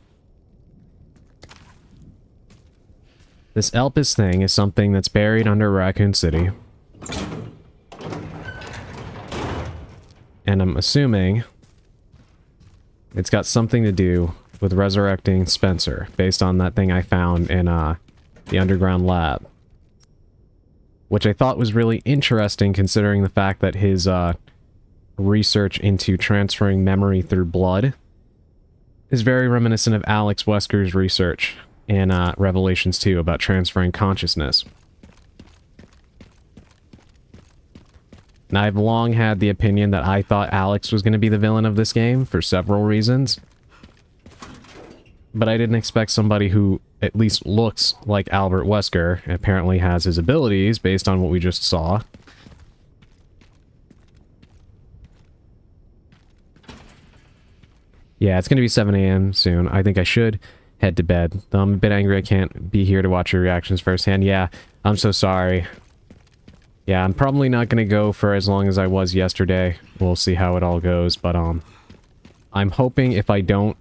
this Elpis thing is something that's buried under Raccoon City. And I'm assuming it's got something to do with resurrecting Spencer, based on that thing I found in the underground lab. Which I thought was really interesting considering the fact that his research into transferring memory through blood is very reminiscent of Alex Wesker's research in Revelations 2 about transferring consciousness. And I've long had the opinion that I thought Alex was going to be the villain of this game for several reasons. But I didn't expect somebody who at least looks like Albert Wesker and apparently has his abilities based on what we just saw. Yeah, it's going to be 7 a.m. soon. I think I should head to bed. I'm a bit angry I can't be here to watch your reactions firsthand. Yeah, I'm so sorry. Yeah, I'm probably not going to go for as long as I was yesterday. We'll see how it all goes, but I'm hoping if I don't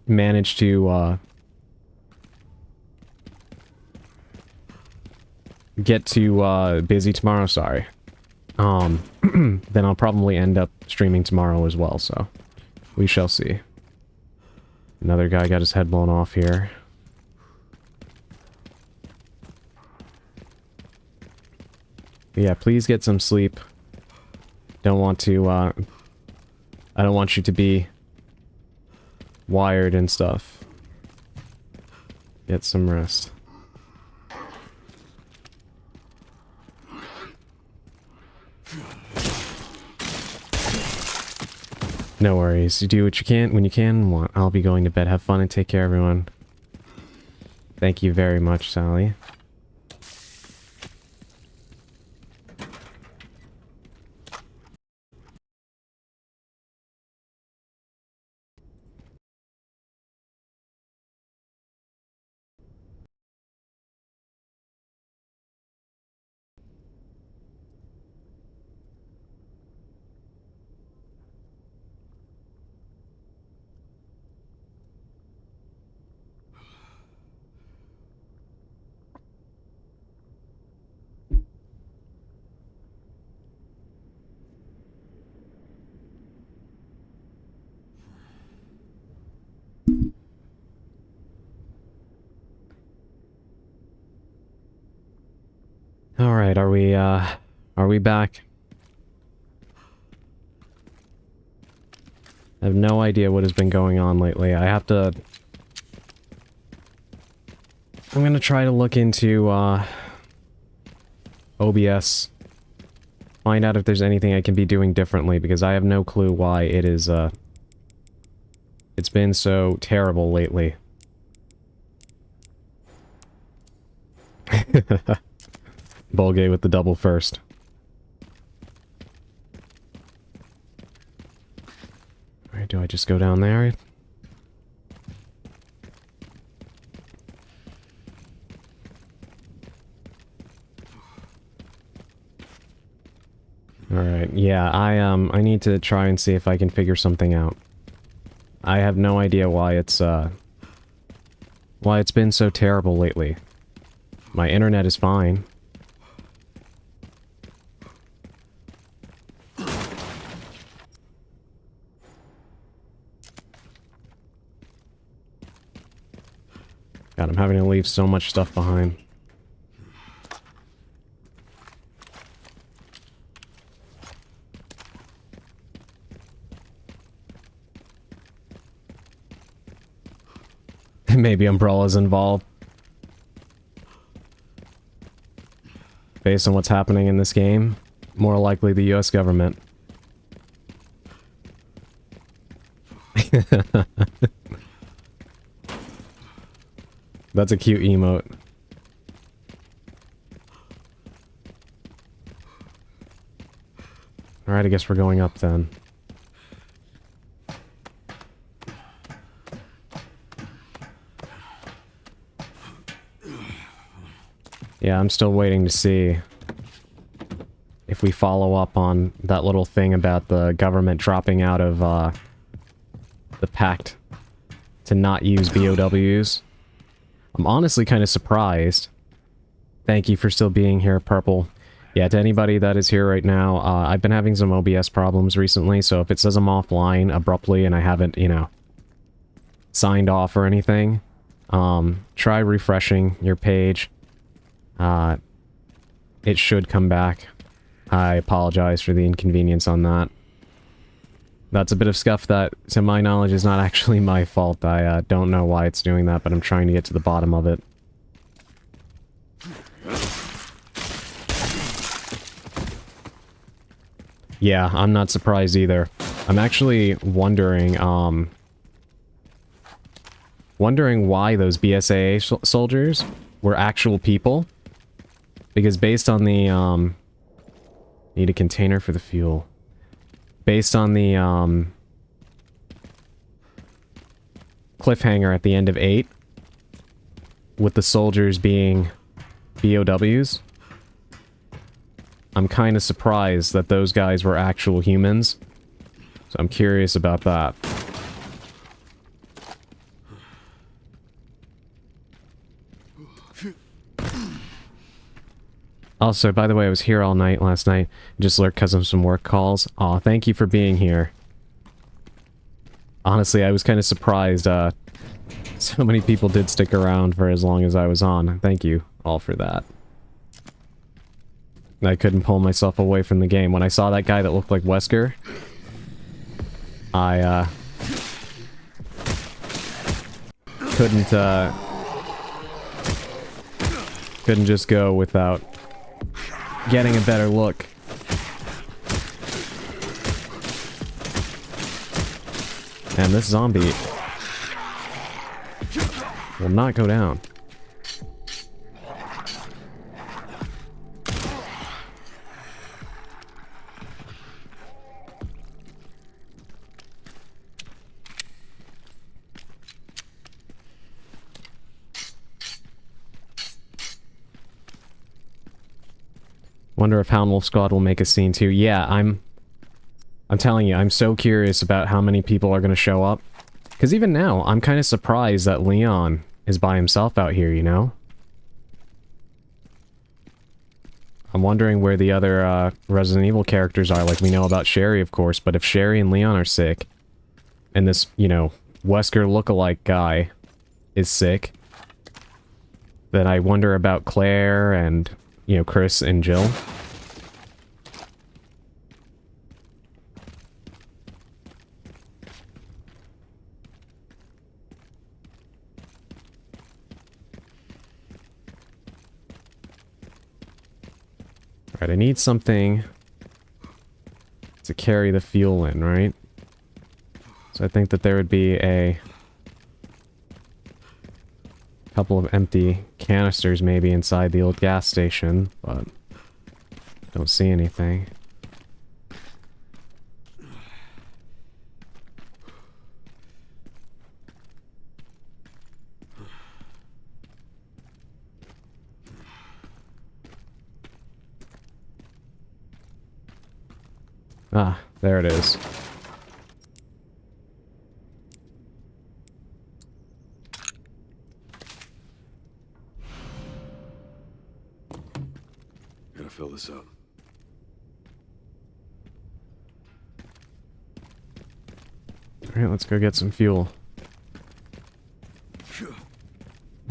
manage to get too busy tomorrow, sorry. Then I'll probably end up streaming tomorrow as well, so we shall see. Another guy got his head blown off here. Yeah, please get some sleep. Don't want to, I don't want you to be wired and stuff. Get some rest. No worries. You do what you can when you can and want. I'll be going to bed. Have fun and take care, everyone. Thank you very much, Sally. Alright, are we back? I have no idea what has been going on lately. I'm gonna try to look into, OBS. Find out if there's anything I can be doing differently, because I have no clue why it is, it's been so terrible lately. Bolgay with the double first. Alright, do I just go down there? Alright, yeah, I need to try and see if I can figure something out. I have no idea why it's been so terrible lately. My internet is fine. God, I'm having to leave so much stuff behind. Maybe Umbrella's involved. Based on what's happening in this game, more likely the US government. That's a cute emote. Alright, I guess we're going up then. Yeah, I'm still waiting to see if we follow up on that little thing about the government dropping out of the pact to not use BOWs. I'm honestly kind of surprised. Thank you for still being here, Purple. Yeah, to anybody that is here right now, I've been having some OBS problems recently, so if it says I'm offline abruptly and I haven't, you know, signed off or anything, try refreshing your page. It should come back. I apologize for the inconvenience on that. That's a bit of scuff that, to my knowledge, is not actually my fault. I don't know why it's doing that, but I'm trying to get to the bottom of it. Yeah, I'm not surprised either. I'm actually wondering, wondering why those BSAA soldiers were actual people. Because based on the, need a container for the fuel. Based on the, cliffhanger at the end of 8, with the soldiers being BOWs, I'm kind of surprised that those guys were actual humans. So I'm curious about that. Also, by the way, I was here all night last night. Just lurked because of some work calls. Aw, thank you for being here. Honestly, I was kind of surprised, so many people did stick around for as long as I was on. Thank you all for that. I couldn't pull myself away from the game. When I saw that guy that looked like Wesker, I, couldn't just go without getting a better look. And this zombie will not go down. Wonder if Hound Wolf Squad will make a scene too. Yeah, I'm telling you, I'm so curious about how many people are going to show up. Because even now, I'm kind of surprised that Leon is by himself out here, you know? I'm wondering where the other Resident Evil characters are. Like, we know about Sherry, of course, but if Sherry and Leon are sick, and this, you know, Wesker lookalike guy is sick, then I wonder about Claire and, you know, Chris and Jill. Alright, I need something to carry the fuel in, right? So I think that there would be a couple of empty canisters maybe inside the old gas station, but don't see anything. Ah, there it is. Gotta fill this up. Alright, let's go get some fuel.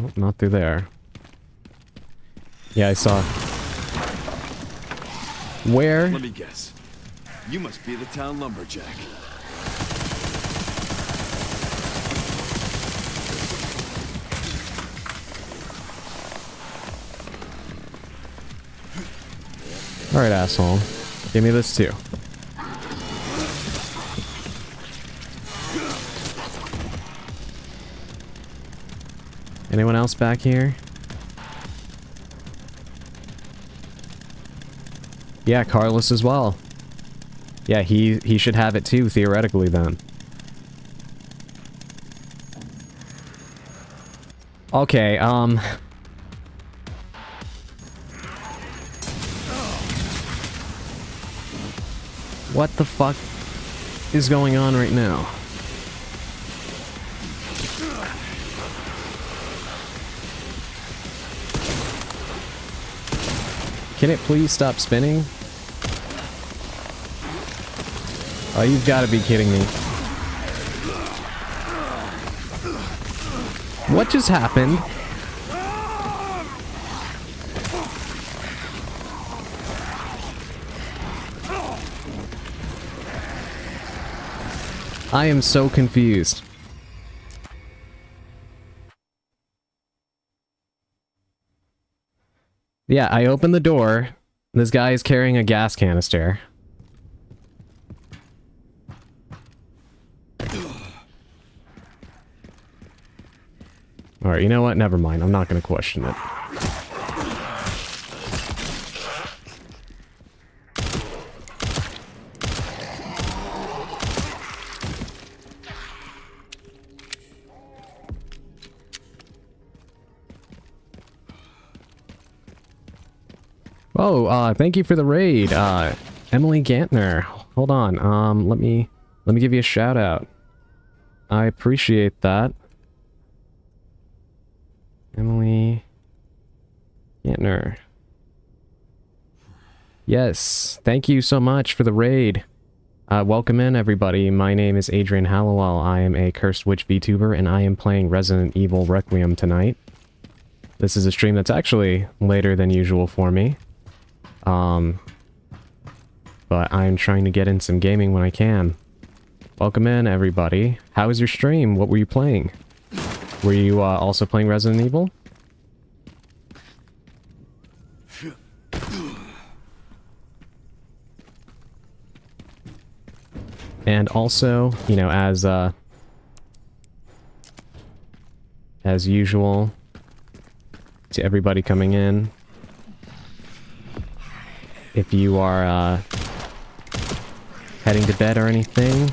Oh, not through there. Yeah, I saw. Where? Let me guess. You must be the town lumberjack. Alright, asshole. Give me this too. Anyone else back here? Yeah, Carlos as well. Yeah, he should have it too, theoretically, then. Okay, what the fuck is going on right now? Can it please stop spinning? Oh, you've got to be kidding me. What just happened? I am so confused. Yeah, I opened the door. This guy is carrying a gas canister. Alright, you know what? Never mind. I'm not going to question it. Oh, thank you for the raid, Emily Gantner. Hold on, let me give you a shout out. I appreciate that. Emily Gantner. Yes, thank you so much for the raid. Welcome in, everybody. My name is Adrian Hallowell. I am a Cursed Witch VTuber, and I am playing Resident Evil Requiem tonight. This is a stream that's actually later than usual for me. But I'm trying to get in some gaming when I can. Welcome in, everybody. How was your stream? What were you playing? Were you also playing Resident Evil? And also, you know, as usual, to everybody coming in, if you are heading to bed or anything,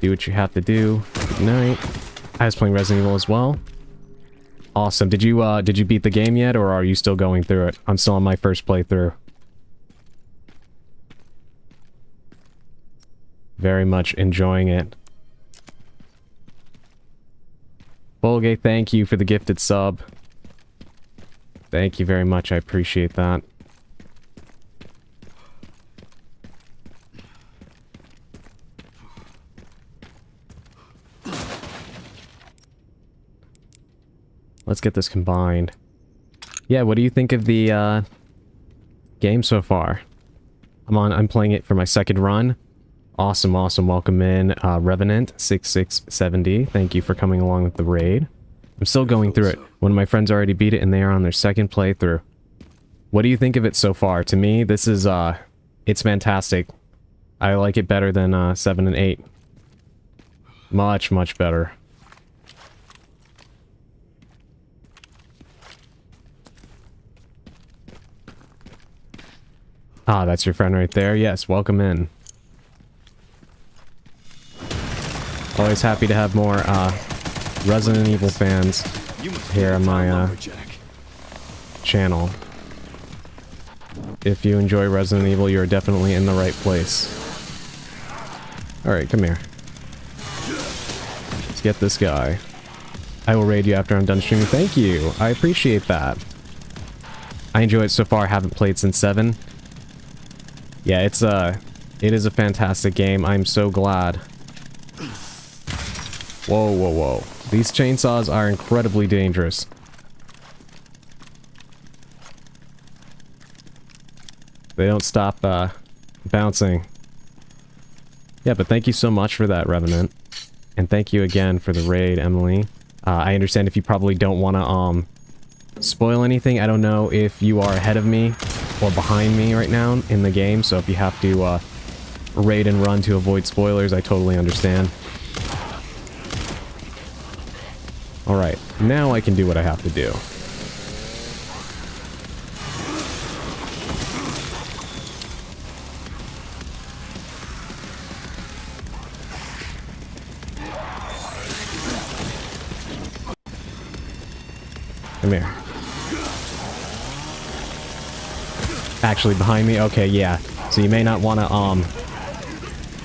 do what you have to do. Good night. I was playing Resident Evil as well. Awesome. Did you beat the game yet, or are you still going through it? I'm still on my first playthrough. Very much enjoying it. Bolgate, thank you for the gifted sub. Thank you very much. I appreciate that. Let's get this combined. Yeah, what do you think of the game so far? I'm playing it for my second run. Awesome, awesome. Welcome in, Revenant6670. Thank you for coming along with the raid. I'm still going through it. One of my friends already beat it, and they are on their second playthrough. What do you think of it so far? To me, this is, it's fantastic. I like it better than, 7 and 8. Much, much better. Ah, that's your friend right there. Yes, welcome in. Always happy to have more Resident Evil fans here on my channel. If you enjoy Resident Evil, you're definitely in the right place. Alright, come here. Let's get this guy. I will raid you after I'm done streaming. Thank you! I appreciate that. I enjoy it so far. I haven't played since 7. Yeah, it is a fantastic game. I'm so glad. Whoa, whoa, whoa. These chainsaws are incredibly dangerous. They don't stop, bouncing. Yeah, but thank you so much for that, Revenant. And thank you again for the raid, Emily. I understand if you probably don't want to, spoil anything. I don't know if you are ahead of me or behind me right now in the game, so if you have to, raid and run to avoid spoilers, I totally understand. Alright, now I can do what I have to do. Come here. Actually, behind me? Okay, yeah. So you may not want to,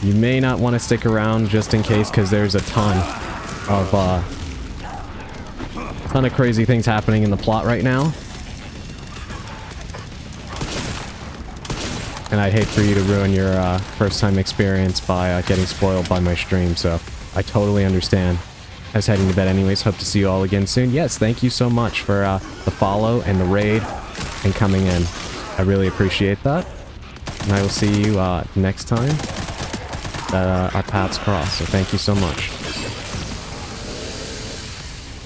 you may not want to stick around just in case, because there's a ton of crazy things happening in the plot right now. And I'd hate for you to ruin your first time experience by getting spoiled by my stream, so I totally understand. I was heading to bed anyways. Hope to see you all again soon. Yes, thank you so much for the follow and the raid and coming in. I really appreciate that. And I will see you next time that our paths cross, so thank you so much.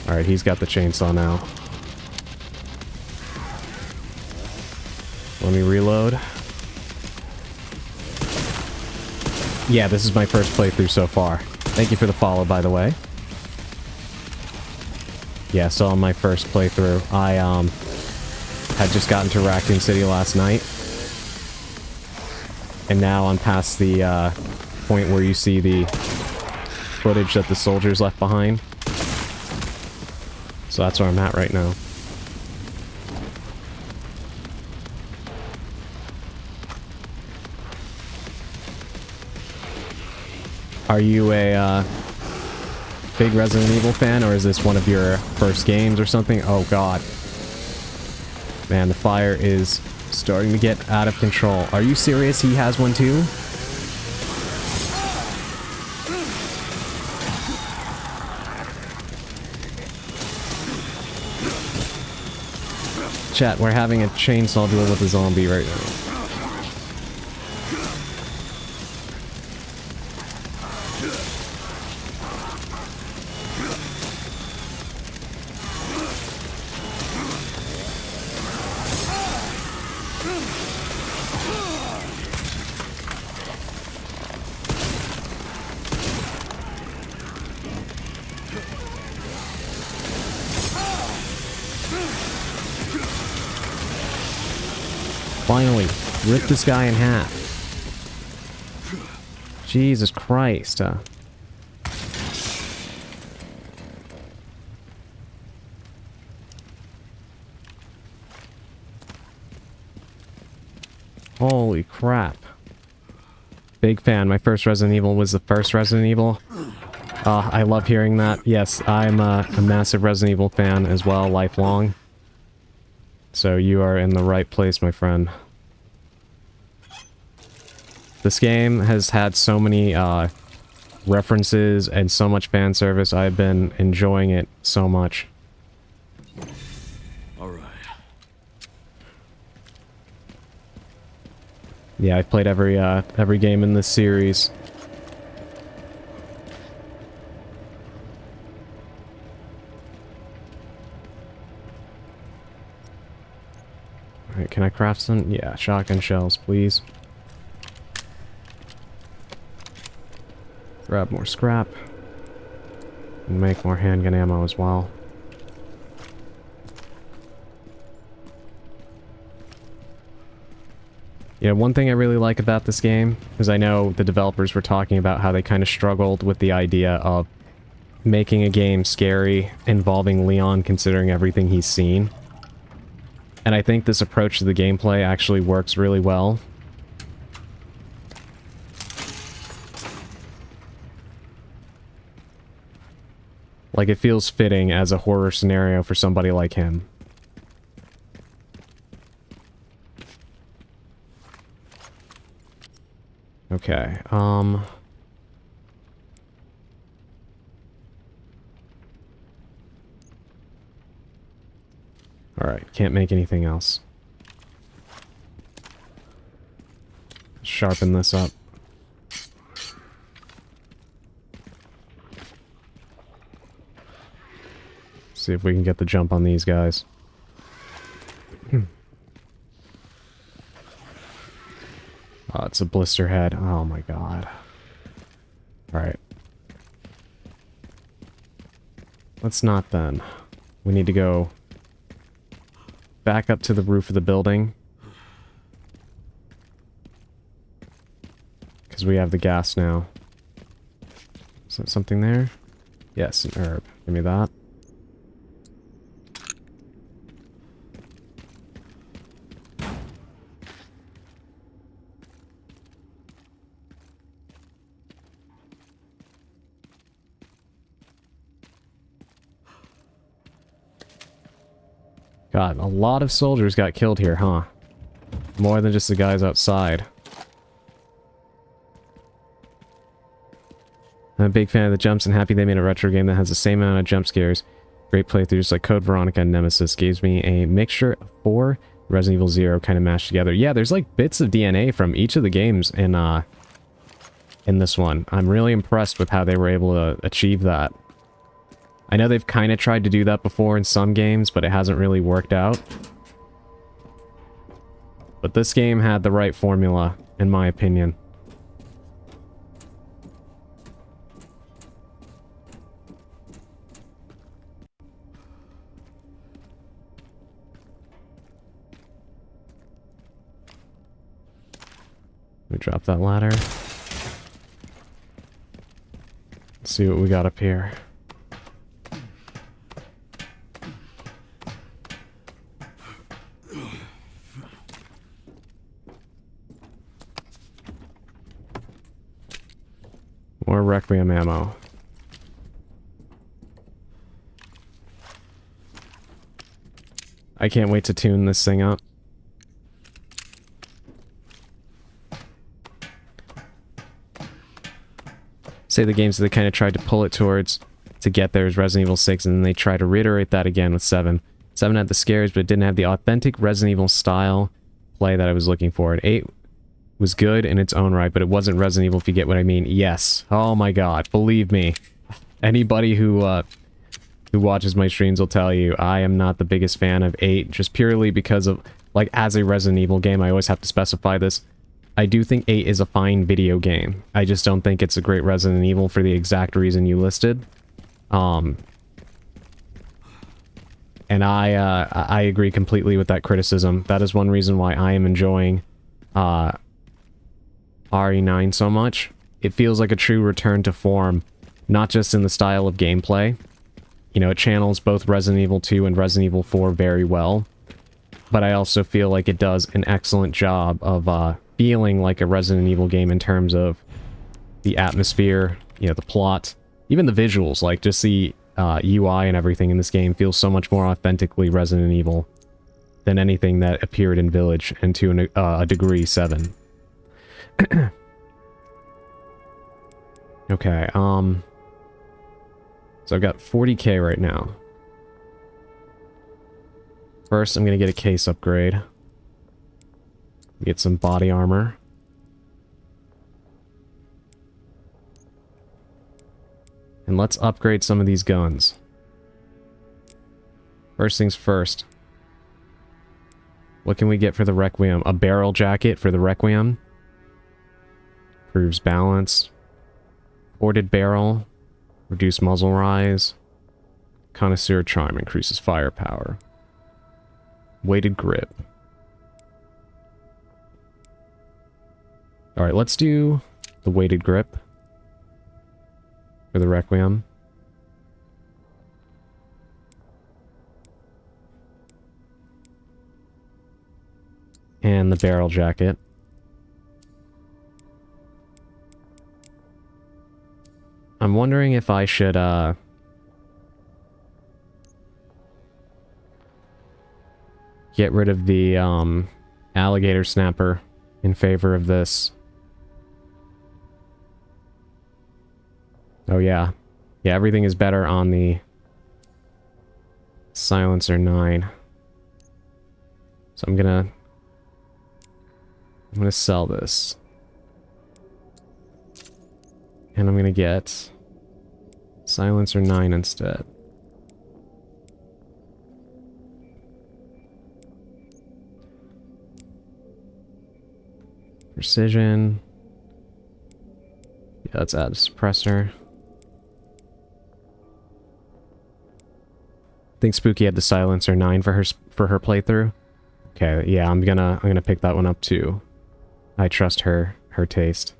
Alright, he's got the chainsaw now. Let me reload. Yeah, this is my first playthrough so far. Thank you for the follow, by the way. Yeah, so on my first playthrough, I had just gotten to Raccoon City last night. And now I'm past the point where you see the footage that the soldiers left behind. So that's where I'm at right now. Are you a big Resident Evil fan, or is this one of your first games or something? Oh god. Man, the fire is starting to get out of control. Are you serious? He has one too? Chat, we're having a chainsaw duel with a zombie right now. Finally, rip this guy in half. Jesus Christ. Holy crap. Big fan. My first Resident Evil was the first Resident Evil. I love hearing that. Yes, I'm a massive Resident Evil fan as well, lifelong. So you are in the right place, my friend. This game has had so many references and so much fan service. I've been enjoying it so much. All right. Yeah, I've played every game in this series. Alright, can I craft some? Yeah, shotgun shells, please. Grab more scrap. And make more handgun ammo as well. Yeah, one thing I really like about this game is I know the developers were talking about how they kind of struggled with the idea of making a game scary involving Leon considering everything he's seen. And I think this approach to the gameplay actually works really well. Like, it feels fitting as a horror scenario for somebody like him. Okay, Alright, can't make anything else. Sharpen this up. See if we can get the jump on these guys. Oh, it's a blister head. Oh my god. Alright. Let's not then. We need to go back up to the roof of the building. Because we have the gas now. Is that something there? Yes, an herb. Give me that. God, a lot of soldiers got killed here, huh? More than just the guys outside. I'm a big fan of the jumps and happy they made a retro game that has the same amount of jump scares. Great playthroughs like Code Veronica and Nemesis gives me a mixture of 4 Resident Evil 0 kind of mashed together. Yeah, there's like bits of DNA from each of the games in this one. I'm really impressed with how they were able to achieve that. I know they've kind of tried to do that before in some games, but it hasn't really worked out. But this game had the right formula, in my opinion. drop that ladder. Let's see what we got up here. More Requiem ammo. I can't wait to tune this thing up. Say the games that they kind of tried to pull it towards to get there is Resident Evil 6, and then they try to reiterate that again with 7. 7 had the scares, but it didn't have the authentic Resident Evil style play that I was looking for. And 8 was good in its own right, but it wasn't Resident Evil, if you get what I mean. Yes. Oh my god. Believe me. Anybody who watches my streams will tell you I am not the biggest fan of 8, just purely because of, like, as a Resident Evil game, I always have to specify this. I do think 8 is a fine video game. I just don't think it's a great Resident Evil for the exact reason you listed. And I agree completely with that criticism. That is one reason why I am enjoying RE9 so much. It feels like a true return to form, not just in the style of gameplay. You know, it channels both Resident Evil 2 and Resident Evil 4 very well. But I also feel like it does an excellent job of feeling like a Resident Evil game in terms of the atmosphere, you know, the plot, even the visuals, like just the UI and everything in this game feels so much more authentically Resident Evil than anything that appeared in Village, and to a degree 7. Okay, so I've got 40k right now. First, I'm gonna get a case upgrade. Get some body armor. And let's upgrade some of these guns. First things first. What can we get for the Requiem? A barrel jacket for the Requiem. Improves balance. Ported barrel. Reduce muzzle rise. Connoisseur charm increases firepower. Weighted grip. Alright, let's do the weighted grip for the Requiem. And the barrel jacket. I'm wondering if I should, get rid of the, alligator snapper in favor of this. Oh yeah. Yeah, everything is better on the Silencer 9. So I'm gonna sell this. And I'm gonna get Silencer 9 instead. Precision. Yeah, let's add a suppressor. I think Spooky had the Silencer 9 for her playthrough. Okay, yeah, I'm gonna pick that one up too. I trust her taste.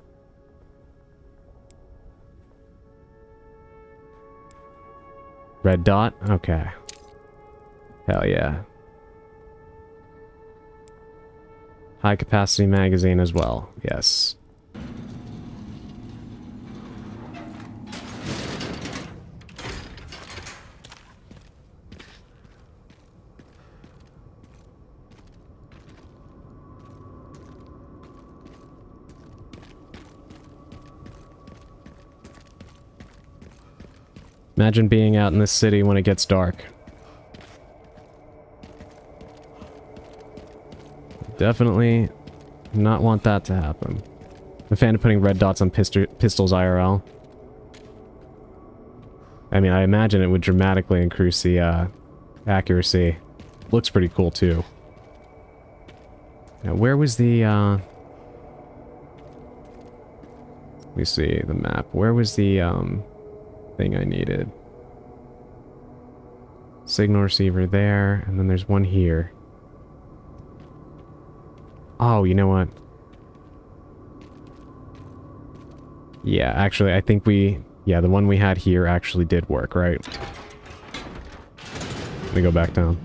Red dot? Okay. Hell yeah. High capacity magazine as well. Yes. Imagine being out in this city when it gets dark. Definitely not want that to happen. I'm a fan of putting red dots on pistols IRL. I mean, I imagine it would dramatically increase the accuracy. Looks pretty cool too. Now, where was the let me see the map. Where was the thing I needed? Signal receiver there, and then there's one here. Oh, you know what? Yeah, actually, I think yeah, the one we had here actually did work, right? Let me go back down.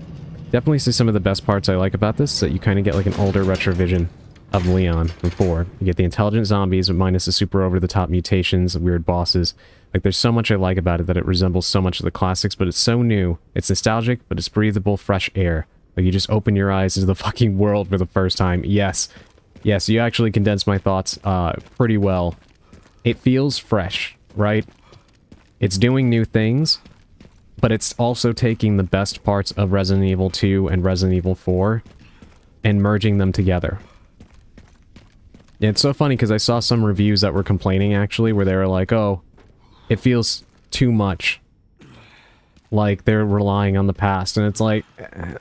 Definitely see some of the best parts I like about this, is that you kind of get like an older retrovision of Leon from 4. You get the intelligent zombies, minus the super over-the-top mutations, weird bosses. Like, there's so much I like about it that it resembles so much of the classics, but it's so new. It's nostalgic, but it's breathable, fresh air. Like, you just open your eyes into the fucking world for the first time. Yes. Yes, you actually condensed my thoughts pretty well. It feels fresh, right? It's doing new things, but it's also taking the best parts of Resident Evil 2 and Resident Evil 4 and merging them together. Yeah, it's so funny because I saw some reviews that were complaining, actually, where they were like, oh, it feels too much. Like, they're relying on the past, and it's like,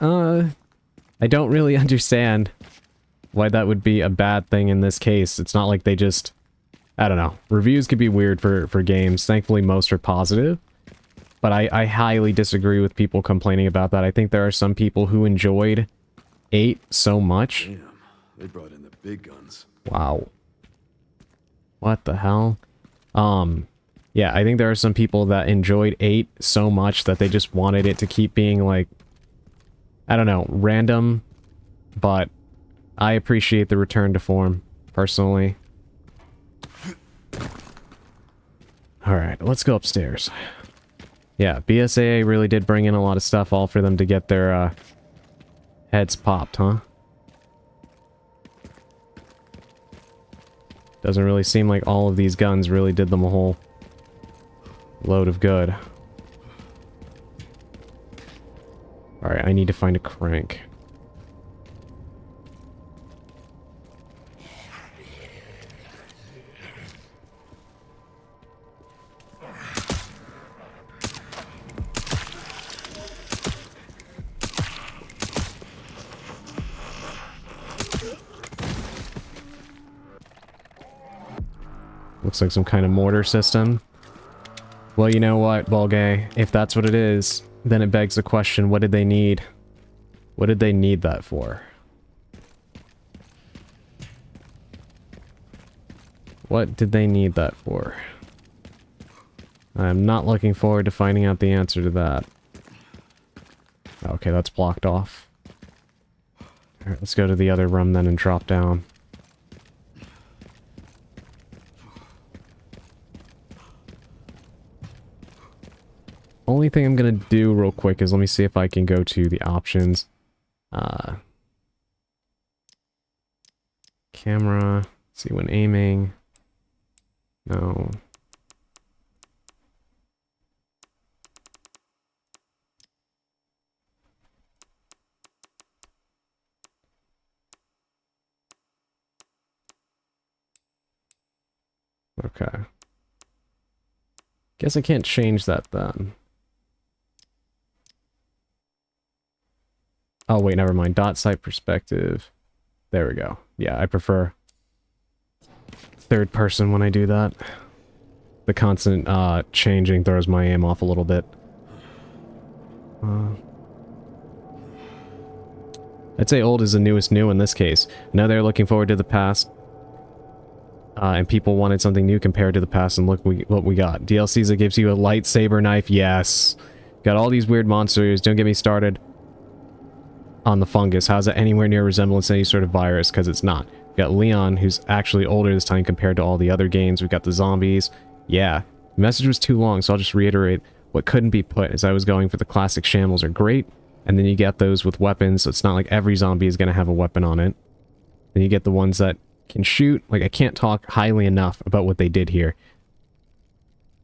I don't really understand why that would be a bad thing in this case. It's not like they just... I don't know. Reviews could be weird for games. Thankfully, most are positive. But I highly disagree with people complaining about that. I think there are some people who enjoyed 8 so much. Damn, they brought in the big guns. Wow. What the hell? Yeah, I think there are some people that enjoyed 8 so much that they just wanted it to keep being, like, I don't know, random. But I appreciate the return to form, personally. Alright, let's go upstairs. Yeah, BSAA really did bring in a lot of stuff, all for them to get their, heads popped, huh? Doesn't really seem like all of these guns really did them a whole load of good. Alright, I need to find a crank. Looks like some kind of mortar system. Well, you know what, Balgay? If that's what it is, then it begs the question, what did they need? What did they need that for? What did they need that for? I'm not looking forward to finding out the answer to that. Okay, that's blocked off. Alright, let's go to the other room then and drop down. Only thing I'm gonna do real quick is let me see if I can go to the options. Camera. See when aiming. No. Okay. Guess I can't change that then. Oh, wait, never mind. Dot sight perspective. There we go. Yeah, I prefer third person when I do that. The constant changing throws my aim off a little bit. I'd say old is the newest new in this case. Now they're looking forward to the past. And people wanted something new compared to the past, and look what we got. DLCs that gives you a lightsaber knife, yes. Got all these weird monsters, don't get me started on the fungus. How's that anywhere near resemblance to any sort of virus? Because it's not. We got Leon, who's actually older this time compared to all the other games. We've got the zombies. Yeah. The message was too long, so I'll just reiterate what couldn't be put as I was going for the classic shambles are great, and then you get those with weapons, so it's not like every zombie is going to have a weapon on it. Then you get the ones that can shoot. Like, I can't talk highly enough about what they did here.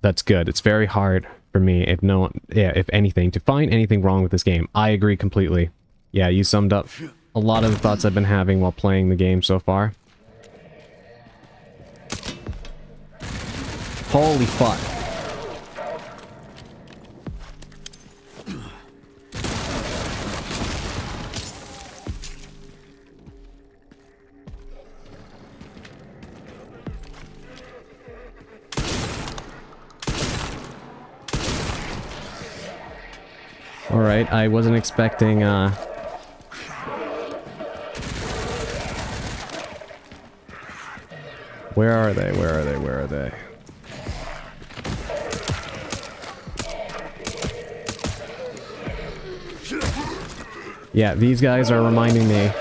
That's good. It's very hard for me, if anything, to find anything wrong with this game. I agree completely. Yeah, you summed up a lot of the thoughts I've been having while playing the game so far. Holy fuck. Alright, I wasn't expecting, Where are they? Where are they? Where are they? Yeah, these guys are reminding me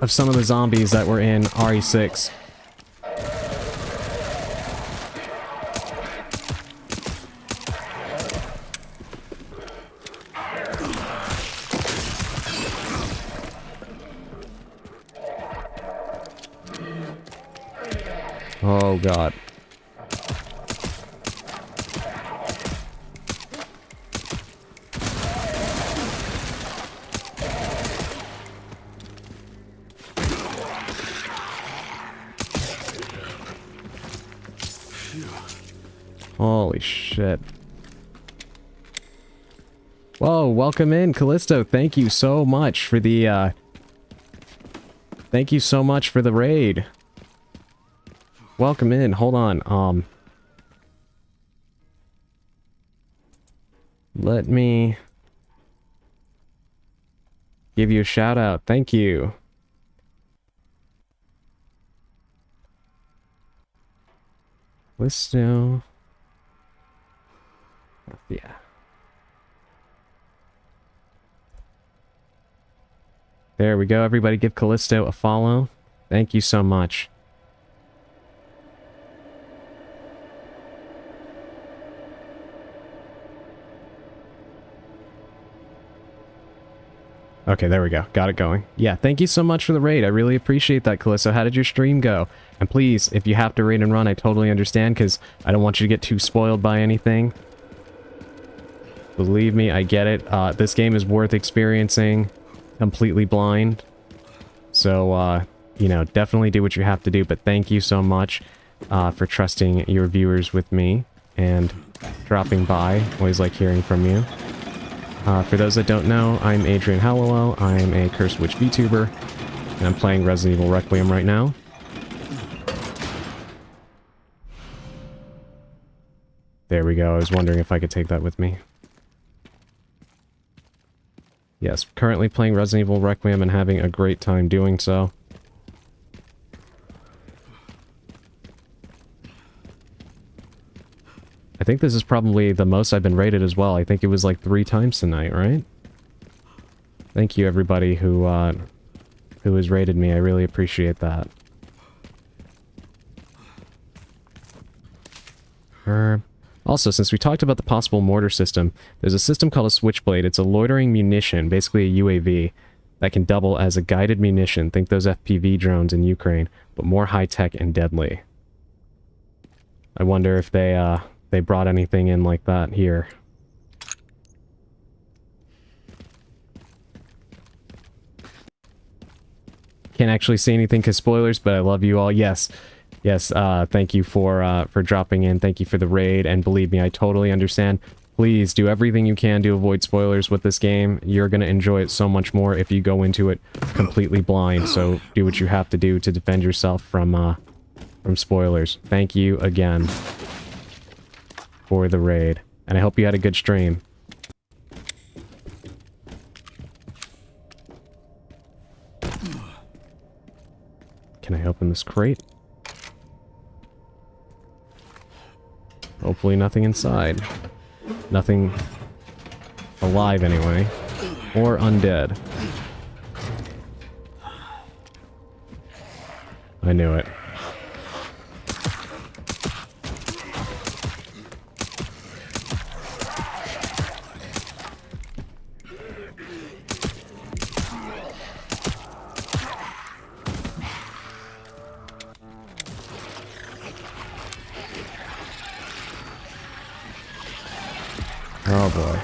of some of the zombies that were in RE6. Oh god. Holy shit. Whoa, welcome in, Callisto. Thank you so much for the, thank you so much for the raid. Welcome in. Hold on. Let me give you a shout out. Thank you. Callisto. Yeah. There we go. Everybody give Callisto a follow. Thank you so much. Okay, there we go. Got it going. Yeah, thank you so much for the raid. I really appreciate that, Callisto. How did your stream go? And please, if you have to raid and run, I totally understand, because I don't want you to get too spoiled by anything. Believe me, I get it. This game is worth experiencing completely blind. So, you know, definitely do what you have to do, but thank you so much for trusting your viewers with me and dropping by. Always like hearing from you. For those that don't know, I'm Adrian Hallowell. I'm a Cursed Witch VTuber, and I'm playing Resident Evil Requiem right now. There we go. I was wondering if I could take that with me. Yes, currently playing Resident Evil Requiem and having a great time doing so. I think this is probably the most I've been rated as well. I think it was like 3 times tonight, right? Thank you everybody who has rated me. I really appreciate that. Also, since we talked about the possible mortar system, there's a system called a Switchblade. It's a loitering munition, basically a UAV, that can double as a guided munition. Think those FPV drones in Ukraine, but more high-tech and deadly. I wonder if they brought anything in like that here. Can't actually say anything because spoilers, but I love you all. Yes. Yes, thank you for dropping in. Thank you for the raid, and believe me, I totally understand. Please do everything you can to avoid spoilers with this game. You're going to enjoy it so much more if you go into it completely blind, so do what you have to do to defend yourself from spoilers. Thank you again for the raid, and I hope you had a good stream. Can I open this crate? Hopefully nothing inside. Nothing alive anyway. Or undead. I knew it. Oh boy.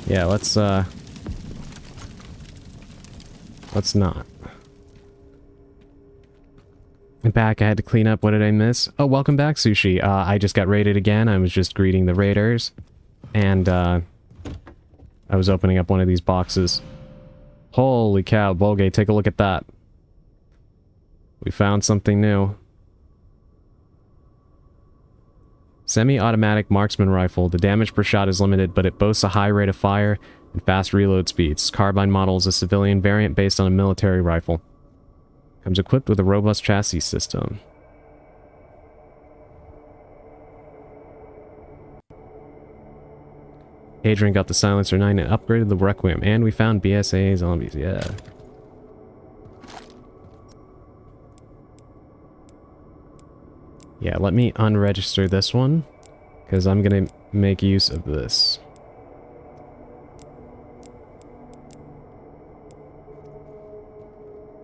Yeah, let's not. I'm back. I had to clean up. What did I miss? Oh, welcome back, Sushi. I just got raided again. I was just greeting the raiders. And, I was opening up one of these boxes. Holy cow, Bolgate, take a look at that. We found something new. Semi-automatic marksman rifle. The damage per shot is limited, but it boasts a high rate of fire and fast reload speeds. Carbine model is a civilian variant based on a military rifle. Comes equipped with a robust chassis system. Adrian got the Silencer 9 and upgraded the Requiem, and we found BSA zombies, yeah. Yeah, let me unregister this one, because I'm gonna make use of this.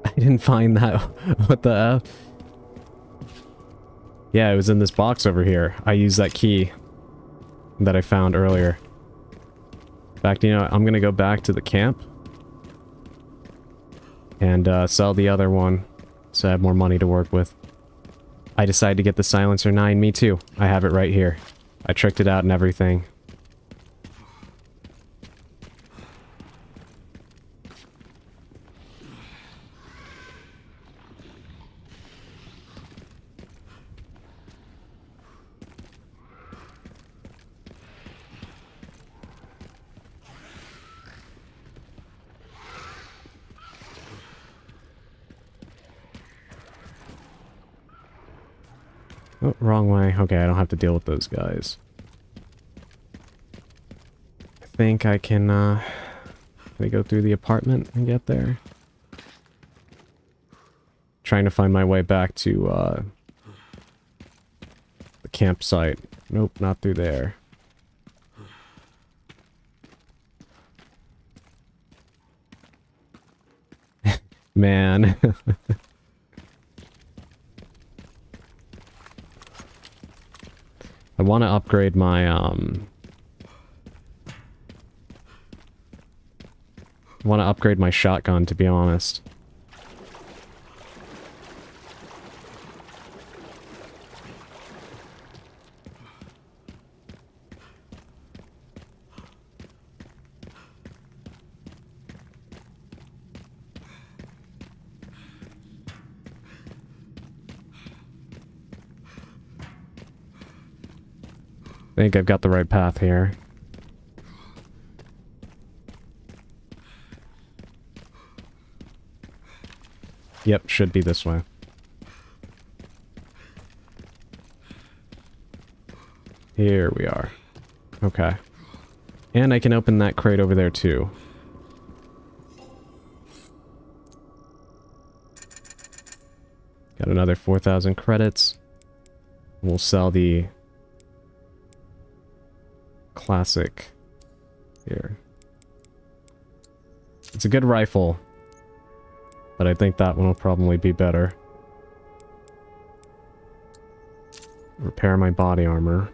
I didn't find that. What the F? Yeah, it was in this box over here. I used that key that I found earlier. In fact, you know, I'm gonna go back to the camp and sell the other one so I have more money to work with. I decided to get the Silencer 9. Me too. I have it right here. I tricked it out and everything. Oh, wrong way. Okay, I don't have to deal with those guys. I think I can, let me go through the apartment and get there. Trying to find my way back to, the campsite. Nope, not through there. Man. I want to upgrade my, I want to upgrade my shotgun, to be honest. I think I've got the right path here. Yep, should be this way. Here we are. Okay. And I can open that crate over there too. Got another 4,000 credits. We'll sell the classic here. It's a good rifle, but I think that one will probably be better. Repair my body armor.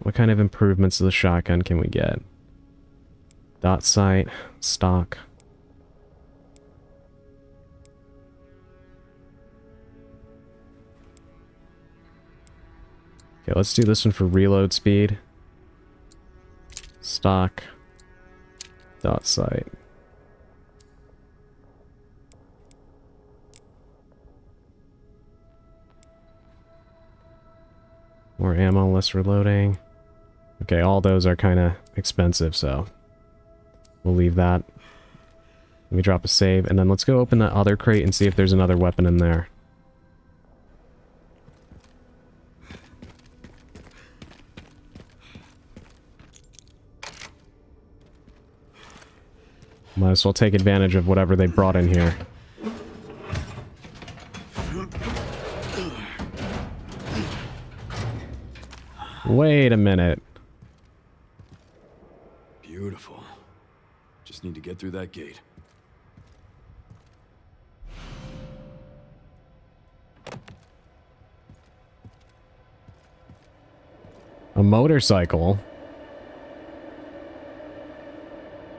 What kind of improvements to the shotgun can we get? Dot sight, stock. Okay, let's do this one for reload speed. Stock. Dot sight. More ammo, less reloading. Okay, all those are kind of expensive, so we'll leave that. Let me drop a save, and then let's go open that other crate and see if there's another weapon in there. Might as well take advantage of whatever they brought in here. Wait a minute. Beautiful. Just need to get through that gate. A motorcycle?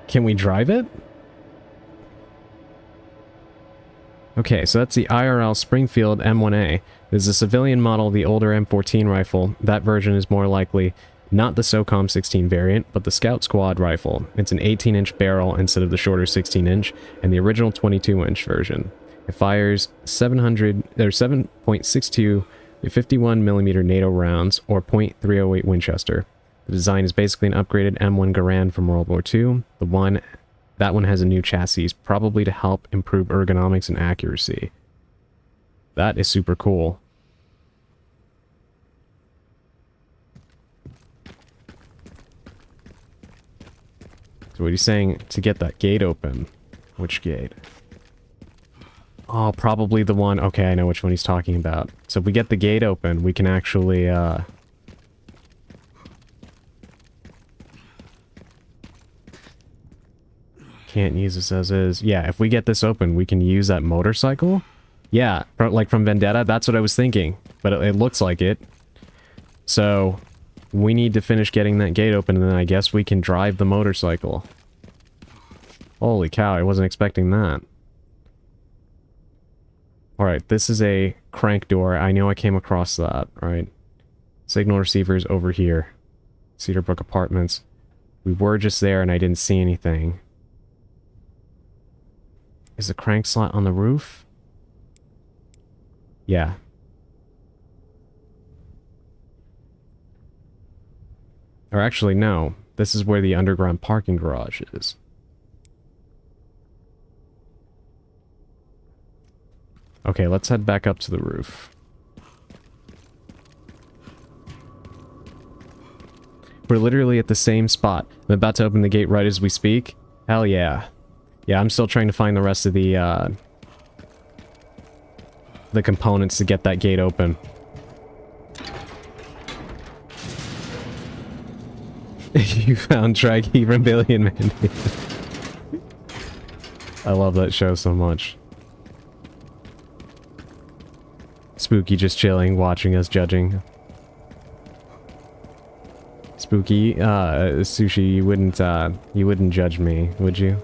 Can we drive it? Okay, so that's the IRL Springfield M1A. This is a civilian model of the older M14 rifle. That version is more likely not the SOCOM 16 variant, but the Scout Squad rifle. It's an 18-inch barrel instead of the shorter 16-inch, and the original 22-inch version. It fires 7.62 51mm NATO rounds, or .308 Winchester. The design is basically an upgraded M1 Garand from World War II. The one That one has a new chassis, probably to help improve ergonomics and accuracy. That is super cool. So what are you saying to get that gate open? Which gate? Oh, probably the one... Okay, I know which one he's talking about. So if we get the gate open, we can actually, Can't use this as is. Yeah, if we get this open, we can use that motorcycle? Yeah, like from Vendetta, that's what I was thinking. But it looks like it. So, we need to finish getting that gate open, and then I guess we can drive the motorcycle. Holy cow, I wasn't expecting that. Alright, this is a crank door. I know I came across that, right? Signal receivers over here. Cedarbrook Apartments. We were just there and I didn't see anything. Is the crank slot on the roof? Yeah. Or actually, no. This is where the underground parking garage is. Okay, let's head back up to the roof. We're literally at the same spot. I'm about to open the gate right as we speak. Hell yeah. Yeah, I'm still trying to find the rest of the components to get that gate open. You found Draggy Rebellion, man. I love that show so much. Spooky just chilling, watching us judging. Spooky, Sushi, you wouldn't judge me, would you?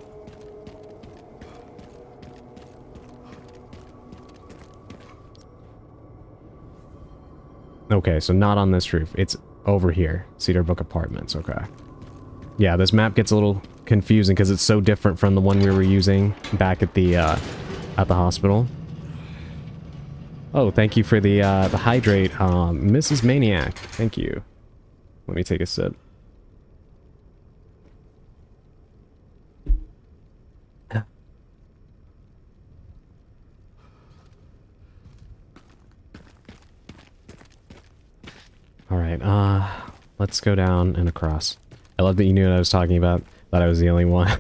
Okay, so not on this roof. It's over here. Cedarbrook Apartments, okay. Yeah, this map gets a little confusing because it's so different from the one we were using back at the hospital. Oh, thank you for the hydrate, Mrs. Maniac. Thank you. Let me take a sip. Alright, let's go down and across. I love that you knew what I was talking about. Thought I was the only one.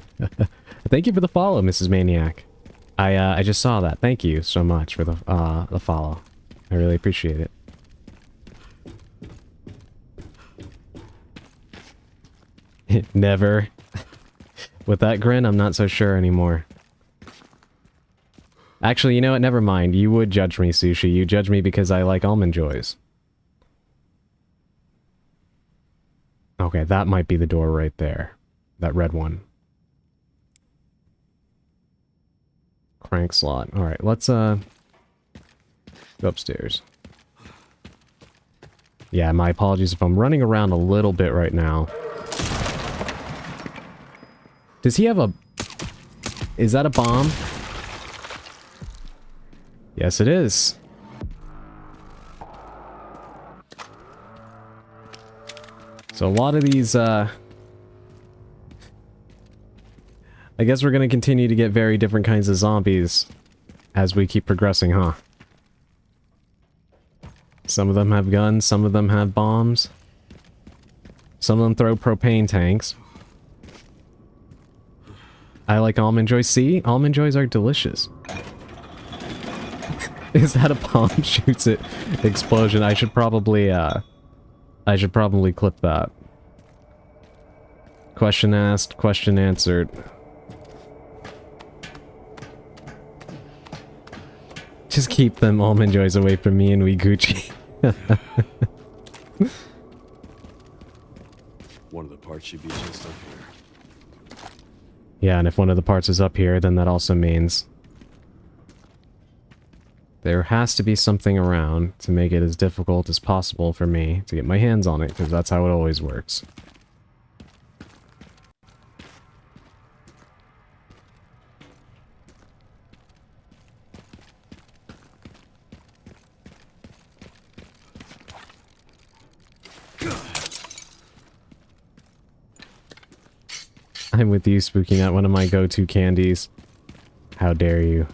Thank you for the follow, Mrs. Maniac. I just saw that. Thank you so much for the follow. I really appreciate it. Never. With that grin, I'm not so sure anymore. Actually, you know what? Never mind. You would judge me, Sushi. You judge me because I like Almond Joys. Okay, that might be the door right there. That red one. Crank slot. Alright, let's, go upstairs. Yeah, my apologies if I'm running around a little bit right now. Does he have a... Is that a bomb? Yes, it is. So a lot of these, I guess we're gonna continue to get very different kinds of zombies as we keep progressing, huh? Some of them have guns, some of them have bombs. Some of them throw propane tanks. I like Almond Joys. See? Almond Joys are delicious. Is that a bomb? Shoots it. Explosion. I should probably clip that. Question asked, question answered. Just keep them Almond Joys away from me and we Gucci. One of the parts should be just up here. Yeah, and if one of the parts is up here, then that also means there has to be something around to make it as difficult as possible for me to get my hands on it, because that's how it always works. I'm with you, Spooky Nut, one of my go-to candies. How dare you.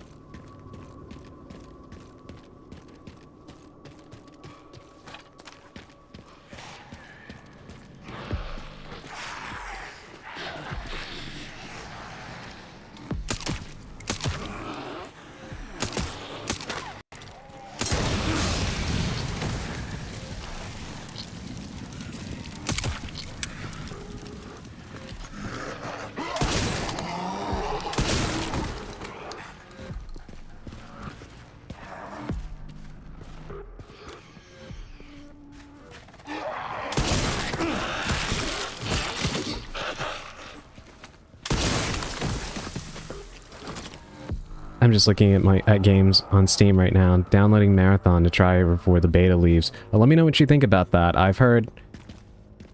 I'm just looking at games on Steam right now, downloading Marathon to try before the beta leaves. Well, let me know what you think about that. I've heard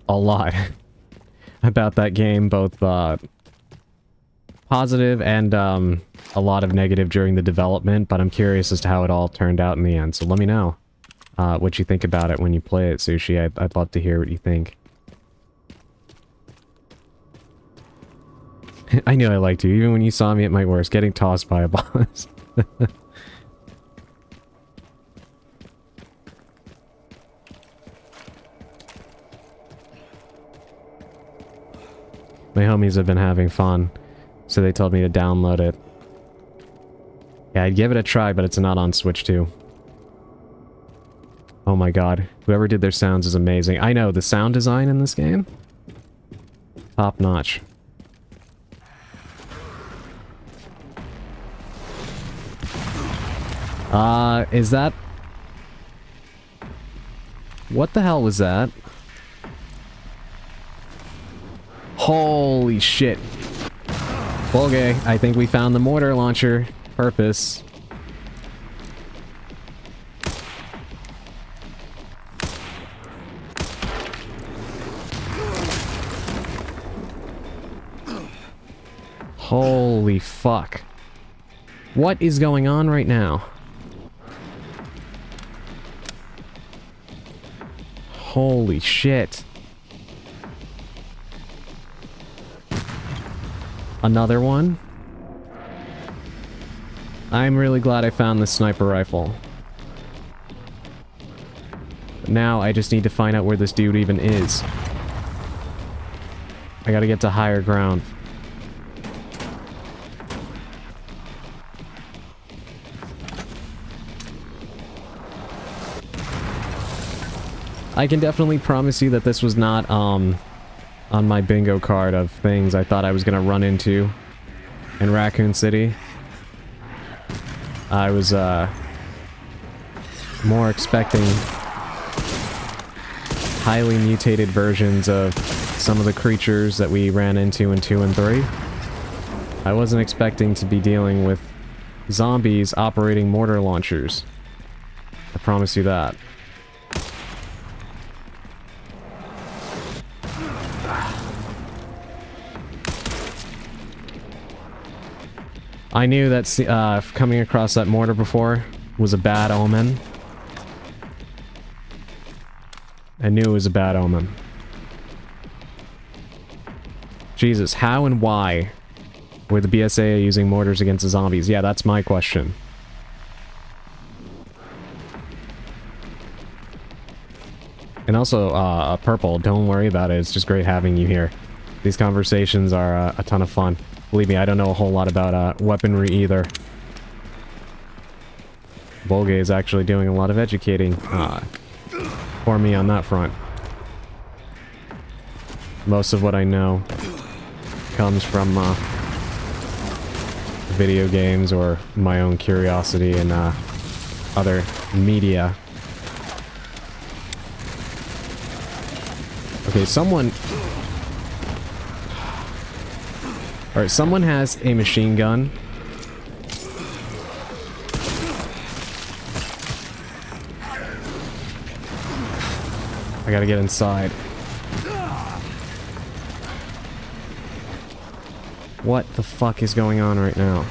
a lot about that game, both positive and a lot of negative during the development, but I'm curious as to how it all turned out in the end. So let me know what you think about it when you play it, Sushi. I'd love to hear what you think. I knew I liked you, even when you saw me at my worst, getting tossed by a boss. My homies have been having fun, so they told me to download it. Yeah, I'd give it a try, but it's not on Switch 2. Oh my god, whoever did their sounds is amazing. I know, the sound design in this game? Top notch. Is that... What the hell was that? Holy shit. Okay, I think we found the mortar launcher. Purpose. Holy fuck. What is going on right now? Holy shit. Another one? I'm really glad I found this sniper rifle. But now I just need to find out where this dude even is. I gotta get to higher ground. I can definitely promise you that this was not, on my bingo card of things I thought I was gonna run into in Raccoon City. I was, more expecting highly mutated versions of some of the creatures that we ran into in 2 and 3. I wasn't expecting to be dealing with zombies operating mortar launchers. I promise you that. I knew that coming across that mortar before was a bad omen. I knew it was a bad omen. Jesus, how and why were the BSA using mortars against the zombies? Yeah, that's my question. And also, Purple, don't worry about it. It's just great having you here. These conversations are a ton of fun. Believe me, I don't know a whole lot about weaponry either. Volga is actually doing a lot of educating for me on that front. Most of what I know comes from video games or my own curiosity and other media. Okay, someone... Alright, someone has a machine gun. I gotta get inside. What the fuck is going on right now?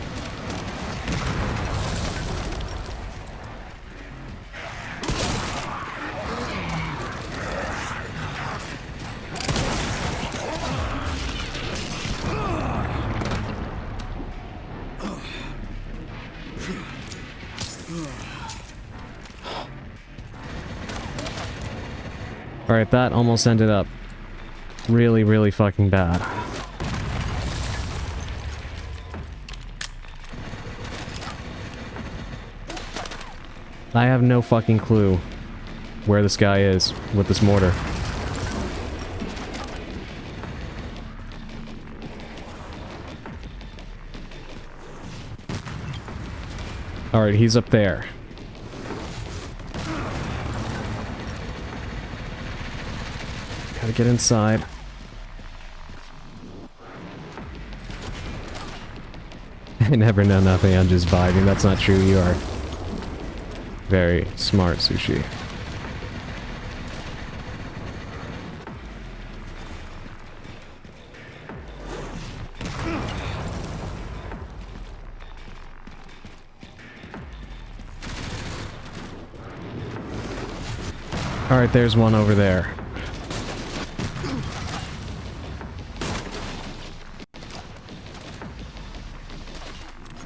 Alright, that almost ended up really, really fucking bad. I have no fucking clue where this guy is with this mortar. Alright, he's up there. Gotta get inside. I never know nothing, I'm just vibing. That's not true, you are very smart, Sushi. Alright, there's one over there.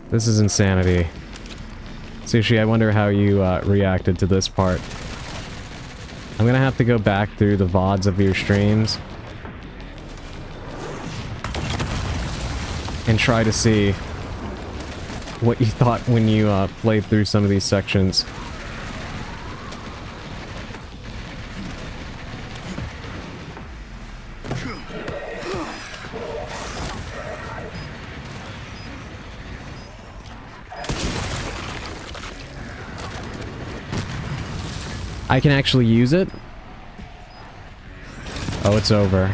This is insanity. Sushi, I wonder how you reacted to this part. I'm gonna have to go back through the VODs of your streams and try to see what you thought when you played through some of these sections. I can actually use it? Oh, it's over.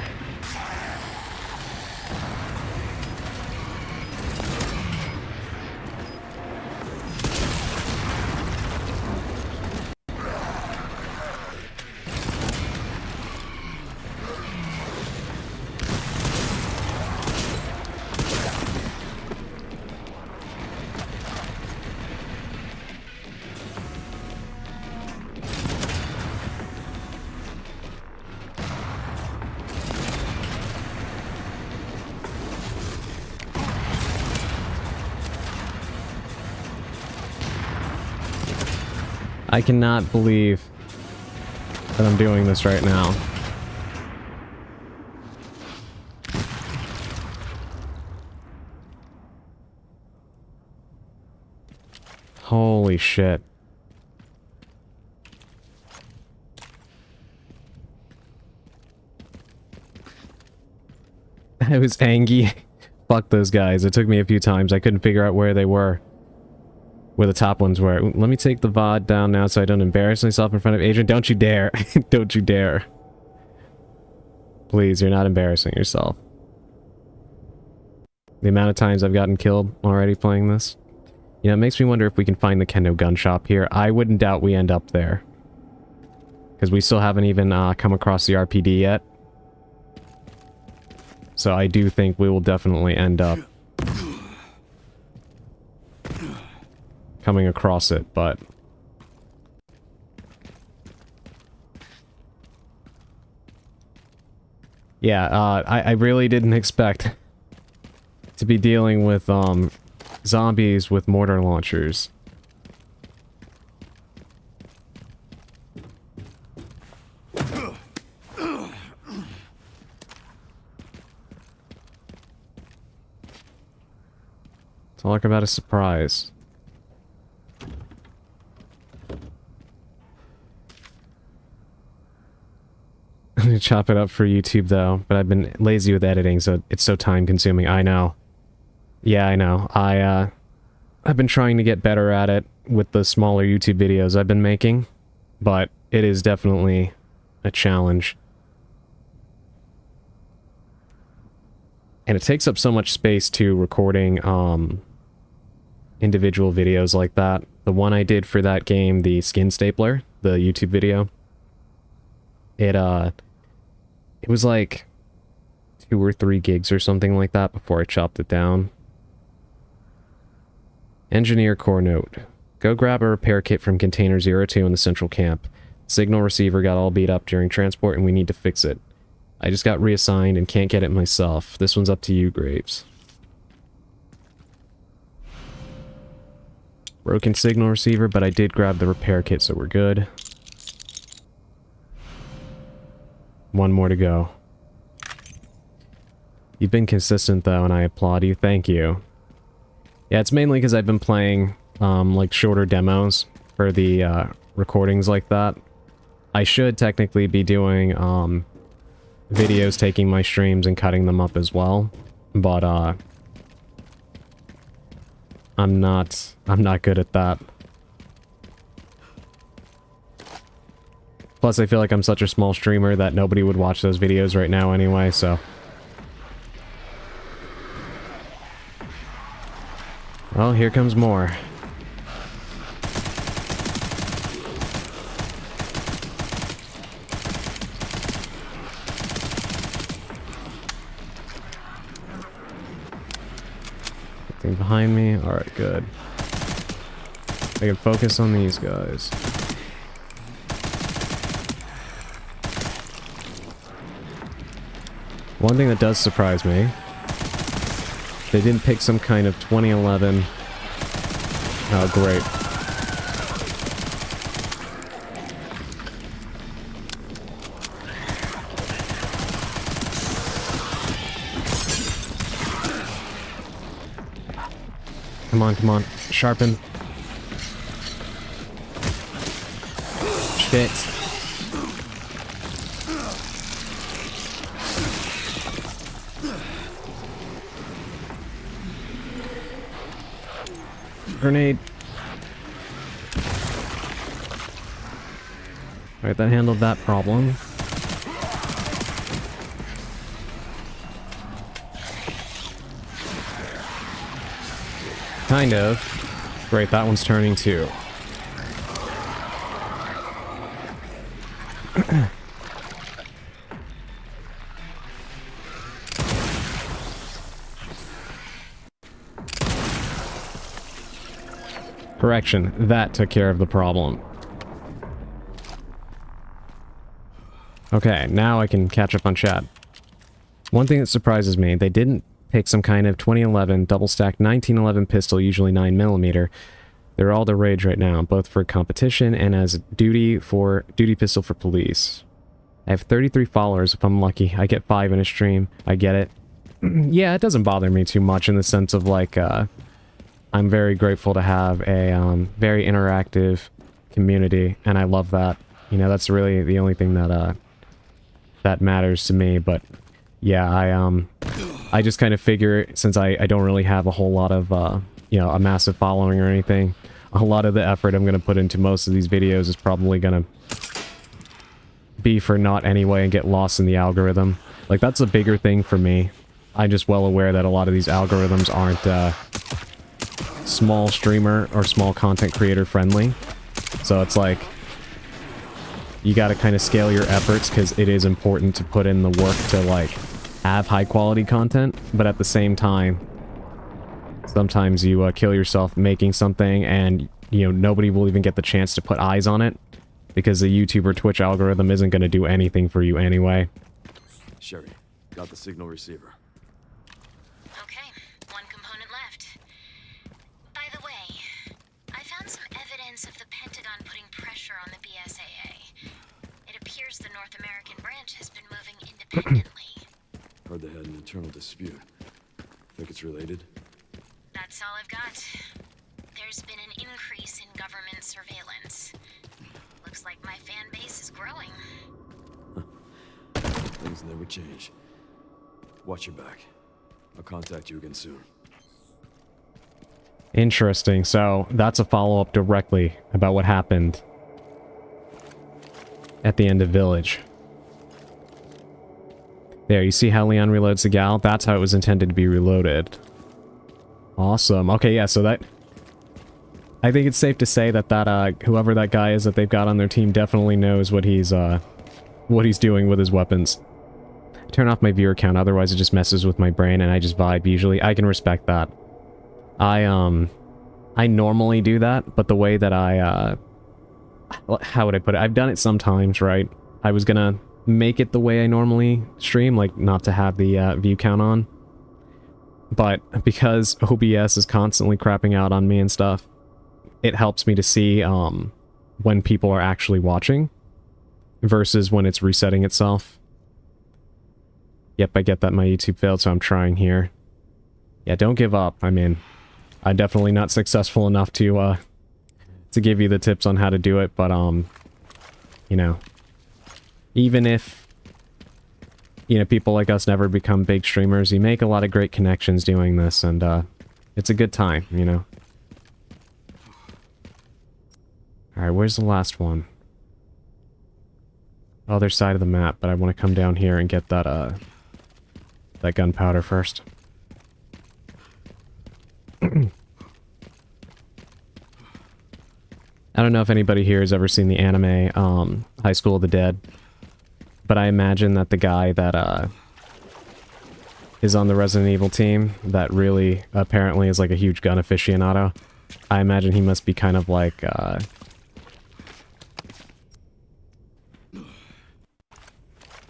I cannot believe that I'm doing this right now. Holy shit. I was angry. Fuck those guys. It took me a few times. I couldn't figure out where they were. Where the top ones were. Let me take the VOD down now so I don't embarrass myself in front of Adrian. Don't you dare. Don't you dare. Please, you're not embarrassing yourself. The amount of times I've gotten killed already playing this. You know, it makes me wonder if we can find the Kendo gun shop here. I wouldn't doubt we end up there. Because we still haven't even come across the RPD yet. So I do think we will definitely end up coming across it, but yeah, I really didn't expect to be dealing with zombies with mortar launchers. Talk about a surprise. I'm gonna chop it up for YouTube though, but I've been lazy with editing, so it's so time consuming. I know. Yeah, I know. I've been trying to get better at it with the smaller YouTube videos I've been making, but it is definitely a challenge. And it takes up so much space too, recording individual videos like that. The one I did for that game, the skin stapler, the YouTube video, it was like 2 or 3 gigs or something like that before I chopped it down. Engineer core note. Go grab a repair kit from container 02 in the central camp. Signal receiver got all beat up during transport and we need to fix it. I just got reassigned and can't get it myself. This one's up to you, Graves. Broken signal receiver, but I did grab the repair kit, so we're good. One more to go. You've been consistent though, and I applaud you. Thank you. Yeah, it's mainly because I've been playing, like, shorter demos for the, recordings like that. I should technically be doing, videos taking my streams and cutting them up as well. But, I'm not good at that. Plus, I feel like I'm such a small streamer that nobody would watch those videos right now anyway, so... Well, here comes more. Nothing behind me? Alright, good. I can focus on these guys. One thing that does surprise me, they didn't pick some kind of 2011... Oh, great. Come on, come on. Sharpen. Shit. Grenade. Alright, that handled that problem. Kind of. Great, that one's turning too. Correction, that took care of the problem. Okay, now I can catch up on chat. One thing that surprises me, they didn't pick some kind of 2011 double-stacked 1911 pistol, usually 9mm. They're all the rage right now, both for competition and as duty pistol for police. I have 33 followers if I'm lucky. I get 5 in a stream. I get it. Yeah, it doesn't bother me too much in the sense of like, I'm very grateful to have a very interactive community, and I love that. You know, that's really the only thing that that matters to me. But yeah, I just kind of figure, since I don't really have a whole lot of you know, a massive following or anything, a lot of the effort I'm going to put into most of these videos is probably going to be for naught anyway and get lost in the algorithm. Like, that's a bigger thing for me. I'm just well aware that a lot of these algorithms aren't small streamer or small content creator friendly. So it's like, you got to kind of scale your efforts because it is important to put in the work to like have high quality content, but at the same time, sometimes you kill yourself making something and, you know, nobody will even get the chance to put eyes on it because the YouTube or Twitch algorithm isn't going to do anything for you anyway. Sherry, got the signal receiver. Okay, one component left. By the way, I found some evidence of the Pentagon putting pressure on the BSAA. It appears the North American branch has been moving independently. Heard they had an internal dispute. Think it's related? That's all I've got. There's been an increase in government surveillance. Looks like my fan base is growing. Things never change. Watch your back. I'll contact you again soon. Interesting. So that's a follow-up directly about what happened at the end of Village. There, you see how Leon reloads the gal? That's how it was intended to be reloaded. Awesome. Okay, yeah, so that... I think it's safe to say that whoever that guy is that they've got on their team definitely knows what he's doing with his weapons. Turn off my viewer count, otherwise it just messes with my brain and I just vibe usually. I can respect that. I normally do that, but the way that how would I put it? I've done it sometimes, right? I was gonna make it the way I normally stream, like not to have the view count on. But because OBS is constantly crapping out on me and stuff, it helps me to see when people are actually watching versus when it's resetting itself. Yep, I get that my YouTube failed, so I'm trying here. Yeah, don't give up. I mean, I'm definitely not successful enough to give you the tips on how to do it, but, you know, even if, you know, people like us never become big streamers, you make a lot of great connections doing this, and, it's a good time, you know? Alright, where's the last one? Other side of the map, but I want to come down here and get that, that gunpowder first. I don't know if anybody here has ever seen the anime, High School of the Dead, but I imagine that the guy that, is on the Resident Evil team, that really, apparently is like a huge gun aficionado, I imagine he must be kind of like,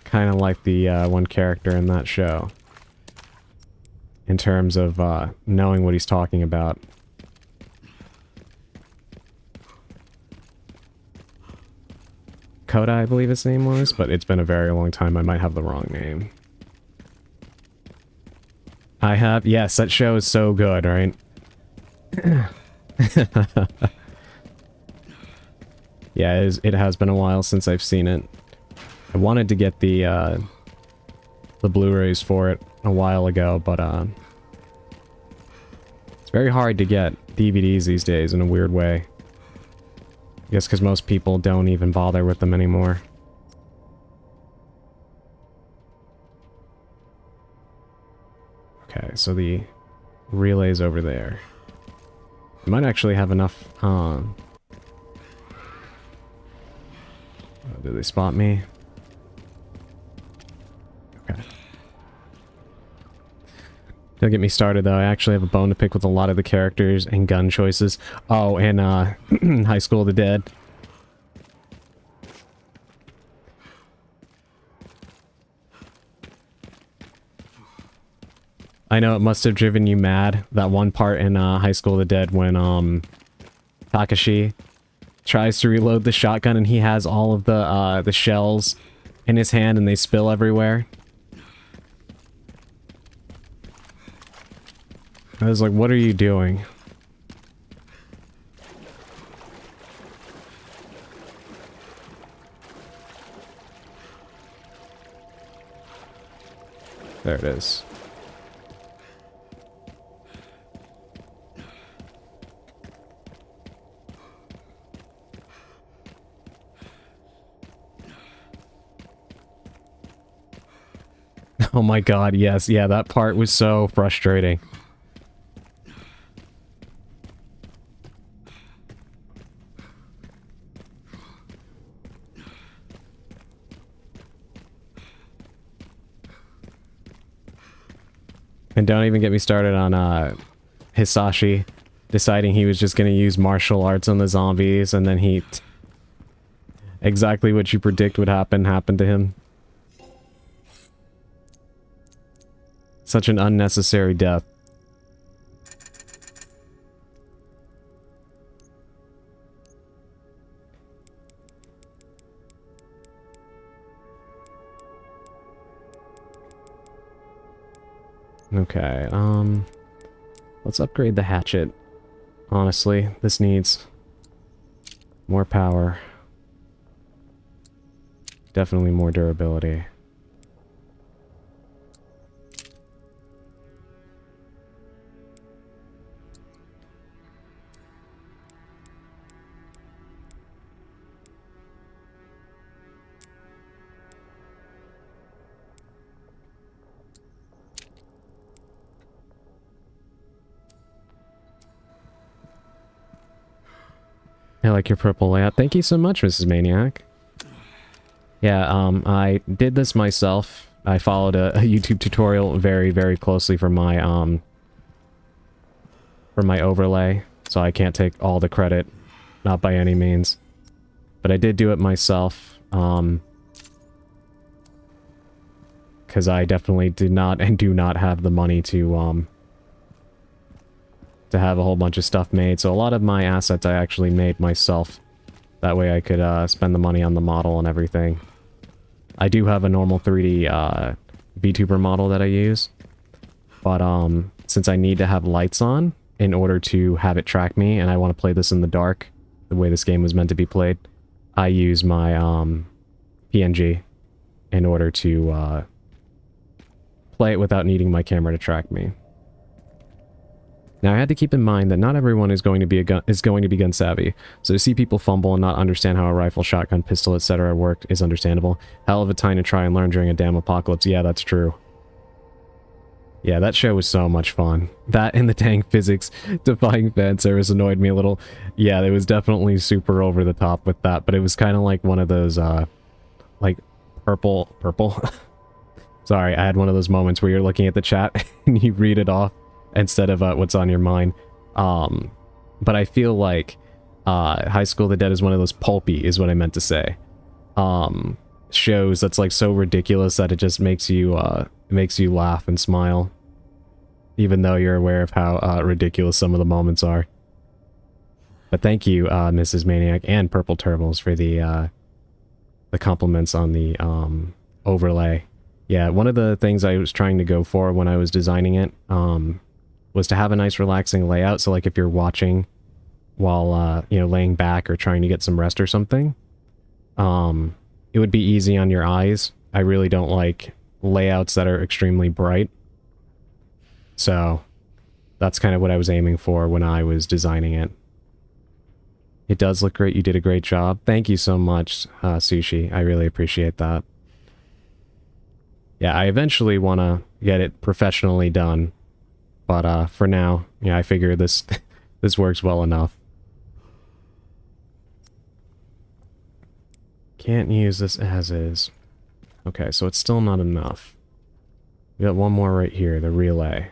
kind of like the, one character in that show. In terms of, knowing what he's talking about. Koda, I believe his name was, but it's been a very long time. I might have the wrong name. I have... Yes, that show is so good, right? Yeah, it has been a while since I've seen it. I wanted to get the Blu-rays for it a while ago, but, it's very hard to get DVDs these days in a weird way. I guess because most people don't even bother with them anymore. Okay, so the relay's over there. I might actually have enough, did they spot me? Okay. Don't get me started, though. I actually have a bone to pick with a lot of the characters and gun choices. Oh, and, High School of the Dead. I know it must have driven you mad, that one part in, High School of the Dead when, Takashi tries to reload the shotgun and he has all of the shells in his hand and they spill everywhere. I was like, what are you doing? There it is. Oh my god, yes, yeah, that part was so frustrating. And don't even get me started on, Hisashi deciding he was just gonna use martial arts on the zombies, and then he... exactly what you predict would happen happened to him. Such an unnecessary death. Okay, let's upgrade the hatchet. Honestly, this needs more power. Definitely more durability. I like your purple layout. Thank you so much, Mrs. Maniac. Yeah, I did this myself. I followed a YouTube tutorial very, very closely for my overlay, so I can't take all the credit, not by any means. But I did do it myself, because I definitely did not and do not have the money to have a whole bunch of stuff made. So a lot of my assets I actually made myself. That way I could spend the money on the model and everything. I do have a normal 3D VTuber model that I use. But since I need to have lights on in order to have it track me, and I want to play this in the dark, the way this game was meant to be played, I use my PNG in order to play it without needing my camera to track me. Now I had to keep in mind that not everyone is going to be gun savvy, so to see people fumble and not understand how a rifle, shotgun, pistol, etc. work is understandable. Hell of a time to try and learn during a damn apocalypse. Yeah, that's true. Yeah, that show was so much fun. That and the dang physics defying fan service annoyed me a little. Yeah, it was definitely super over the top with that, but it was kind of like one of those, like, purple? Sorry, I had one of those moments where you're looking at the chat and you read it off instead of what's on your mind. But I feel like High School of the Dead is one of those pulpy, is what I meant to say. Shows that's like so ridiculous that it just makes you laugh and smile, even though you're aware of how ridiculous some of the moments are. But thank you, Mrs. Maniac and Purple Turbals, for the compliments on the overlay. Yeah, one of the things I was trying to go for when I was designing it was to have a nice relaxing layout, so like if you're watching while you know, laying back or trying to get some rest or something, it would be easy on your eyes. I really don't like layouts that are extremely bright, so that's kind of what I was aiming for when I was designing it. It does look great. You did a great job. Thank you so much, Sushi. I really appreciate that. Yeah, I eventually want to get it professionally done, but for now, yeah, I figure this this works well enough. Can't use this as is. Okay, so it's still not enough. We got one more right here, the relay.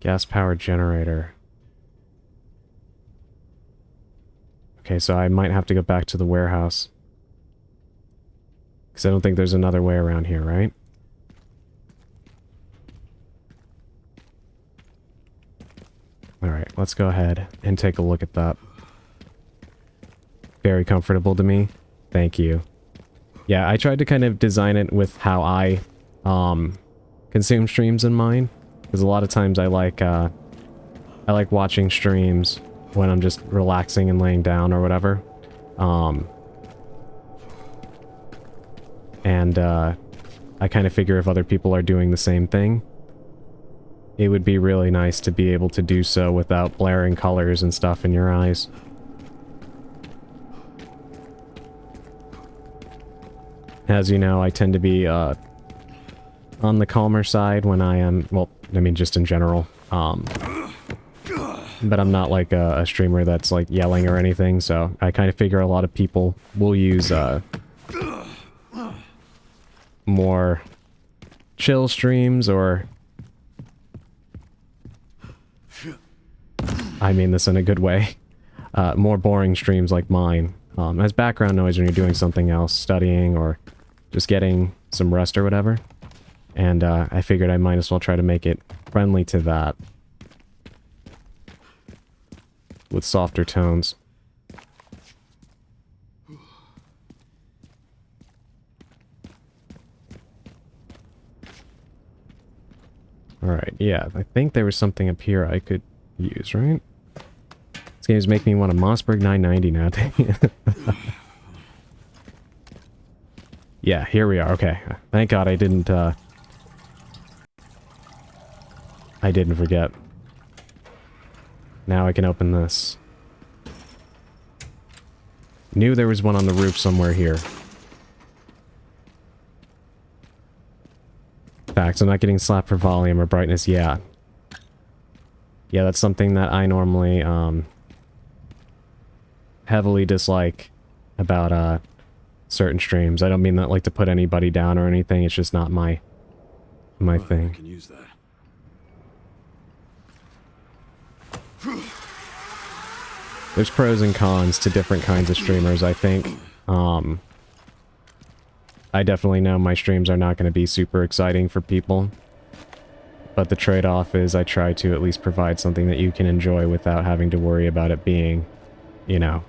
Gas-powered generator. Okay, so I might have to go back to the warehouse. Because I don't think there's another way around here, right? Alright, let's go ahead and take a look at that. Very comfortable to me. Thank you. Yeah, I tried to kind of design it with how I consume streams in mind. Because a lot of times I like watching streams when I'm just relaxing and laying down or whatever. I kind of figure if other people are doing the same thing, it would be really nice to be able to do so without blaring colors and stuff in your eyes. As you know, I tend to be on the calmer side when I am, well, I mean just in general. But I'm not like a streamer that's like yelling or anything, so I kind of figure a lot of people will use more chill streams, or I mean this in a good way, more boring streams like mine, as background noise when you're doing something else, studying or just getting some rest or whatever. And I figured I might as well try to make it friendly to that with softer tones. Alright, yeah, I think there was something up here I could use, right? This game's making me want a Mossberg 990 now. Yeah, here we are. Okay. Thank God I didn't forget. Now I can open this. Knew there was one on the roof somewhere here. Facts, I'm not getting slapped for volume or brightness. Yeah. Yeah, that's something that I normally heavily dislike about certain streams. I don't mean that like to put anybody down or anything, it's just not my thing. I can use that. There's pros and cons to different kinds of streamers, I think. I definitely know my streams are not going to be super exciting for people. But the trade-off is I try to at least provide something that you can enjoy without having to worry about it being, you know,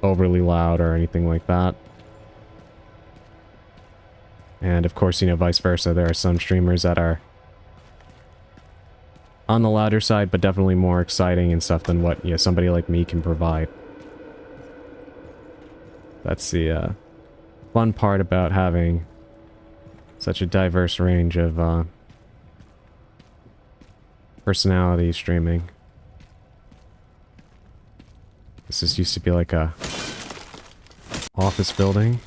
overly loud or anything like that. And of course, you know, vice versa. There are some streamers that are on the louder side, but definitely more exciting and stuff than what, you know, somebody like me can provide. That's the fun part about having such a diverse range of personality streaming. This used to be like a office building.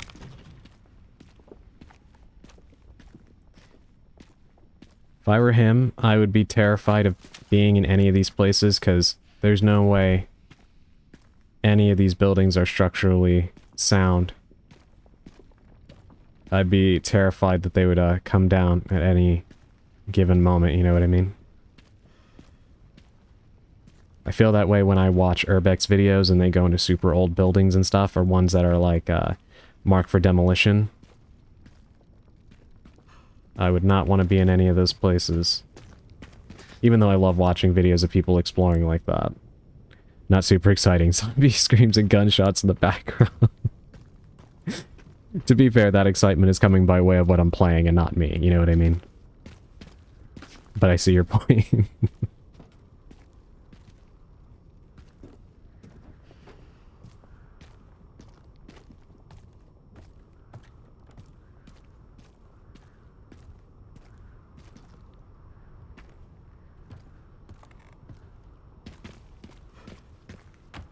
If I were him, I would be terrified of being in any of these places, because there's no way any of these buildings are structurally sound. I'd be terrified that they would come down at any given moment, you know what I mean? I feel that way when I watch Urbex videos and they go into super old buildings and stuff, or ones that are like marked for demolition. I would not want to be in any of those places. Even though I love watching videos of people exploring like that. Not super exciting. Zombie screams and gunshots in the background. To be fair, that excitement is coming by way of what I'm playing and not me, you know what I mean? But I see your point.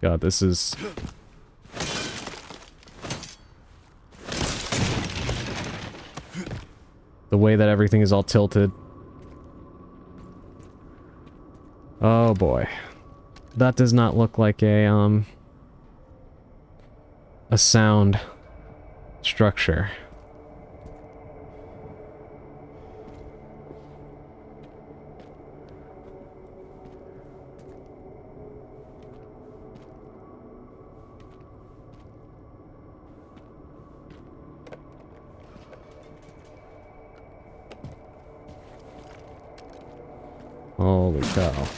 God, this is... the way that everything is all tilted. Oh boy. That does not look like a sound structure. Holy cow.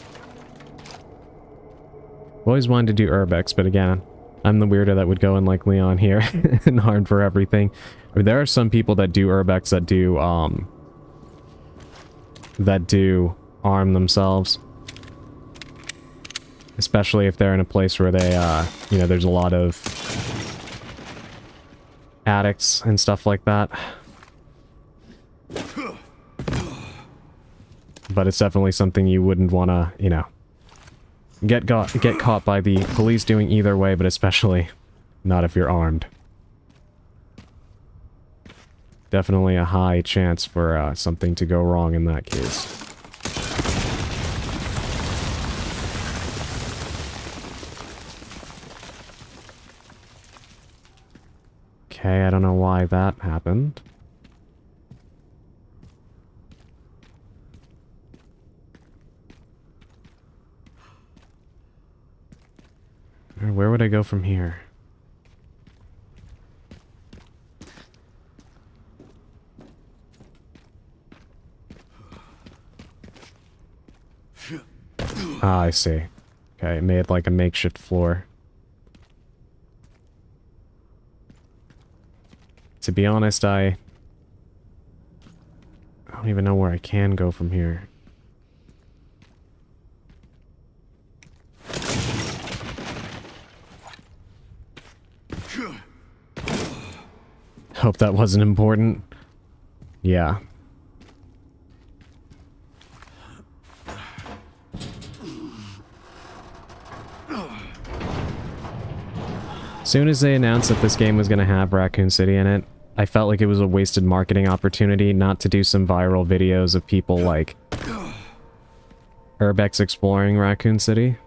Always wanted to do Urbex, but again, I'm the weirdo that would go in like Leon here and harm for everything. I mean, there are some people that do Urbex that do arm themselves. Especially if they're in a place where they, you know, there's a lot of addicts and stuff like that. But it's definitely something you wouldn't want to, you know, get caught by the police doing either way, but especially not if you're armed. Definitely a high chance for something to go wrong in that case. Okay, I don't know why that happened. Where would I go from here? Ah, I see. Okay, it made like a makeshift floor. To be honest, I don't even know where I can go from here. Hope that wasn't important. Yeah. Soon as they announced that this game was going to have Raccoon City in it, I felt like it was a wasted marketing opportunity not to do some viral videos of people like Urbex exploring Raccoon City.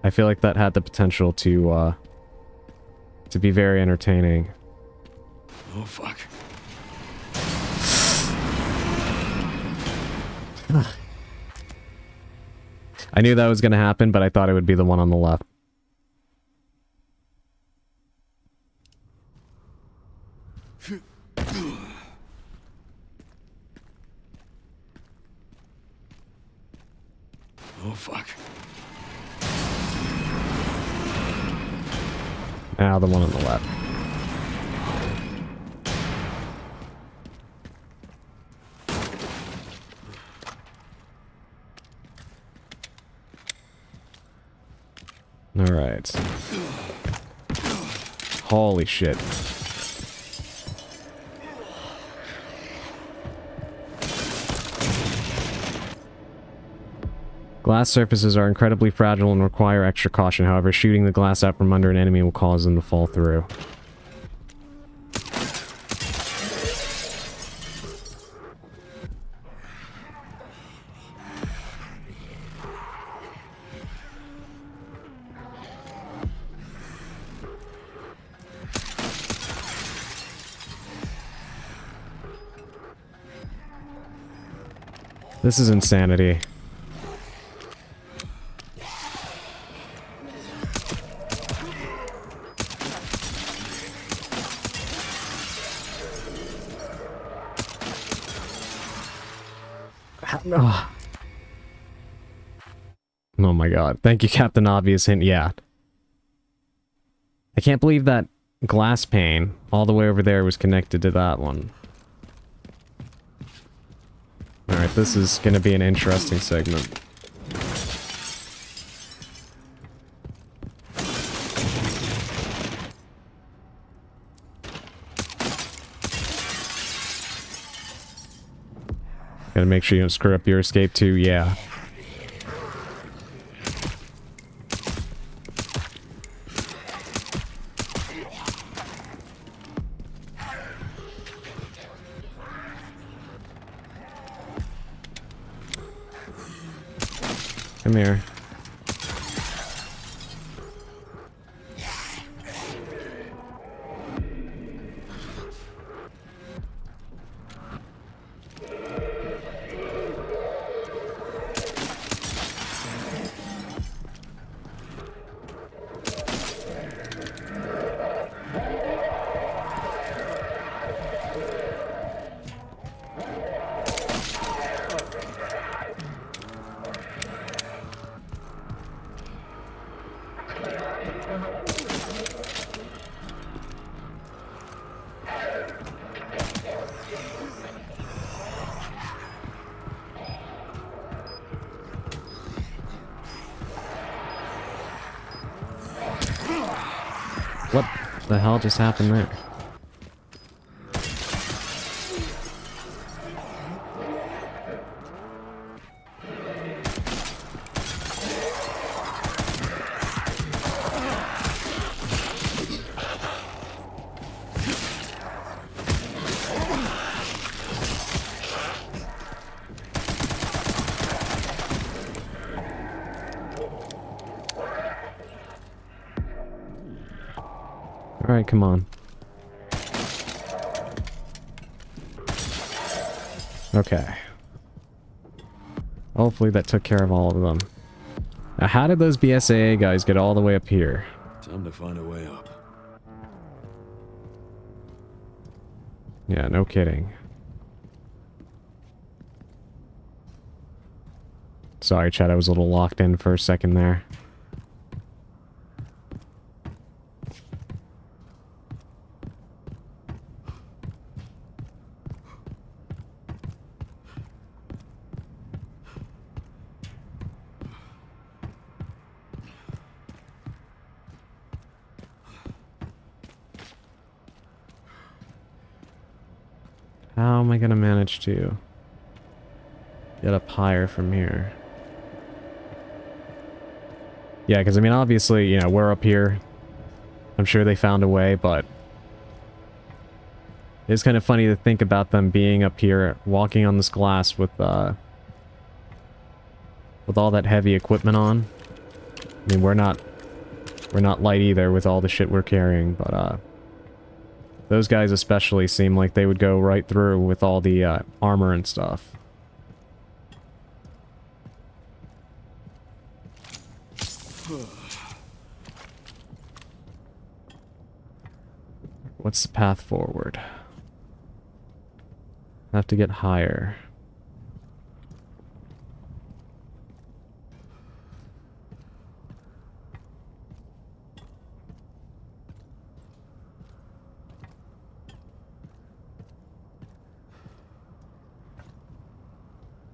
I feel like that had the potential to be very entertaining. Oh, fuck. I knew that was going to happen, but I thought it would be the one on the left. Oh, fuck. Now the one on the left. Alright. Holy shit. Glass surfaces are incredibly fragile and require extra caution. However, shooting the glass out from under an enemy will cause them to fall through. This is insanity. Oh my god. Thank you, Captain Obvious Hint. Yeah. I can't believe that glass pane all the way over there was connected to that one. Alright, this is gonna be an interesting segment. Gotta make sure you don't screw up your escape too, yeah. Come here. What the hell just happened there? Alright, come on. Okay. Hopefully that took care of all of them. Now, how did those BSAA guys get all the way up here? Time to find a way up. Yeah, no kidding. Sorry, Chad, I was a little locked in for a second there. How am I gonna manage to get up higher from here? Yeah, because I mean, obviously, you know, we're up here. I'm sure they found a way, but it's kind of funny to think about them being up here, walking on this glass with all that heavy equipment on. I mean, we're not light either with all the shit we're carrying, but those guys especially seem like they would go right through with all the armor and stuff. What's the path forward? I have to get higher.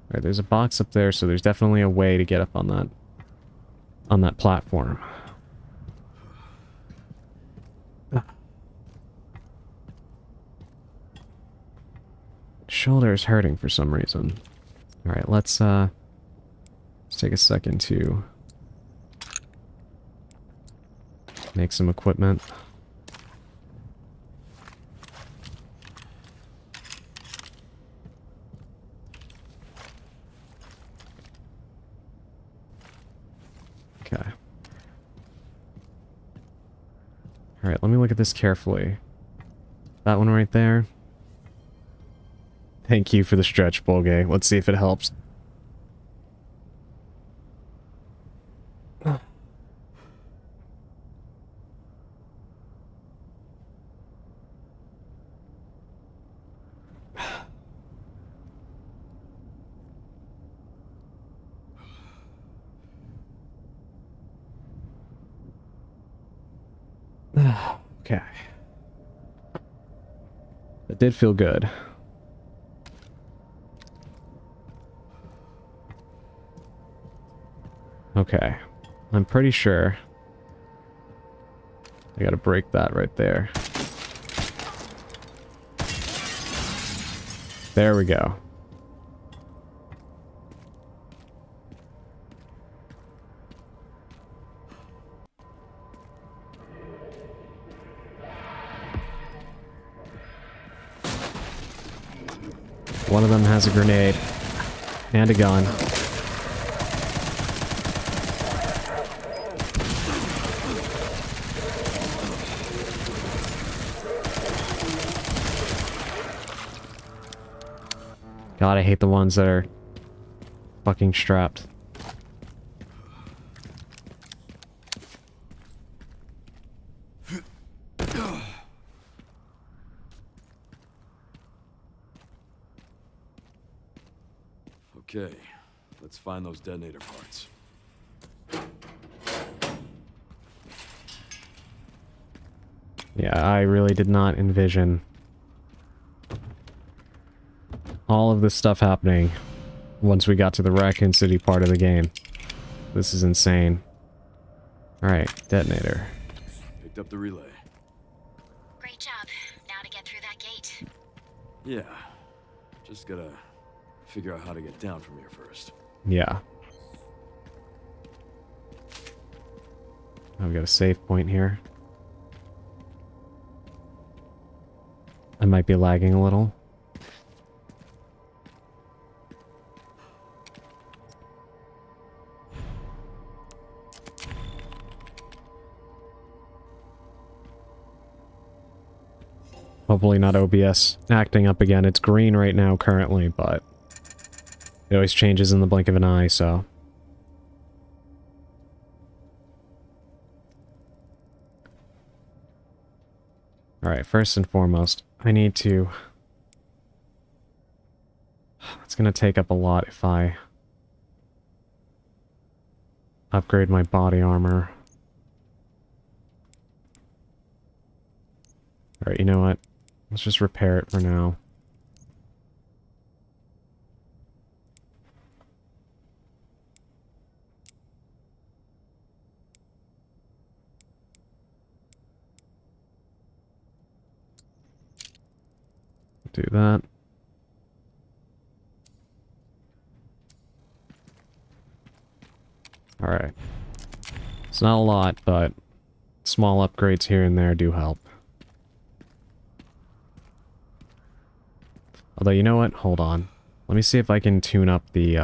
Alright, there's a box up there, so there's definitely a way to get up on that platform. shoulder is hurting for some reason. Alright, let's take a second to make some equipment. Okay. Alright, let me look at this carefully. That one right there. Thank you for the stretch, Bolgay. Let's see if it helps. Okay. That did feel good. Okay. I'm pretty sure I gotta break that right there. There we go. One of them has a grenade and a gun. God, I hate the ones that are fucking strapped. Okay, let's find those detonator parts. Yeah, I really did not envision all of this stuff happening once we got to the Raccoon City part of the game. This is insane. Alright, detonator. Picked up the relay. Great job. Now to get through that gate. Yeah, just gotta figure out how to get down from here first. Yeah. I've got a save point here. I might be lagging a little. Hopefully not OBS acting up again. It's green right now currently, but it always changes in the blink of an eye, so. Alright, first and foremost, I need to... It's gonna take up a lot if I upgrade my body armor. Alright, you know what? Let's just repair it for now. Do that. Alright. It's not a lot, but small upgrades here and there do help. Although, you know what? Hold on. Let me see if I can tune up the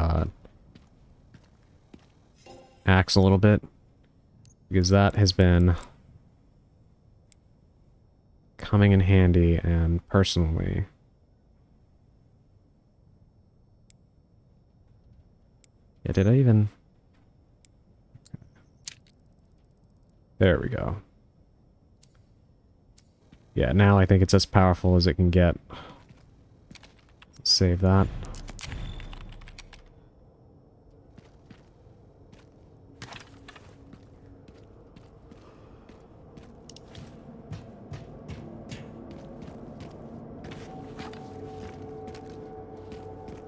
axe a little bit. Because that has been coming in handy, and personally... Yeah, did I even... There we go. Yeah, now I think it's as powerful as it can get. Save that.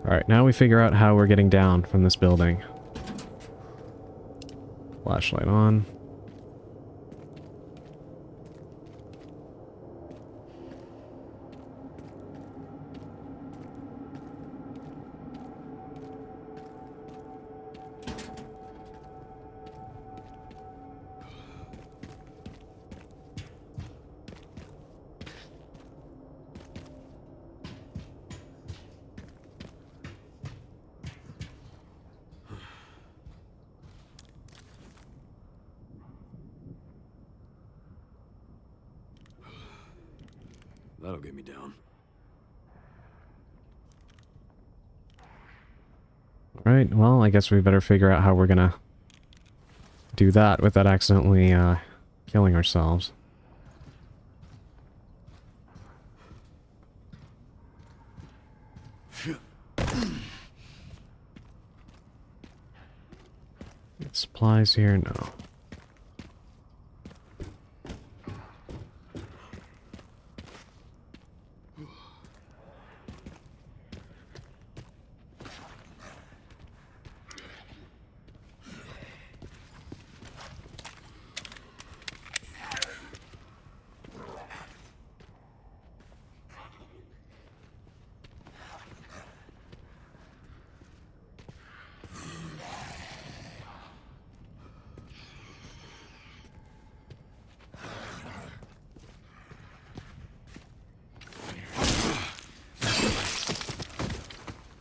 Alright, now we figure out how we're getting down from this building. Flashlight on. That'll get me down. Alright, well, I guess we better figure out how we're gonna do that without accidentally, killing ourselves. Supplies here? No.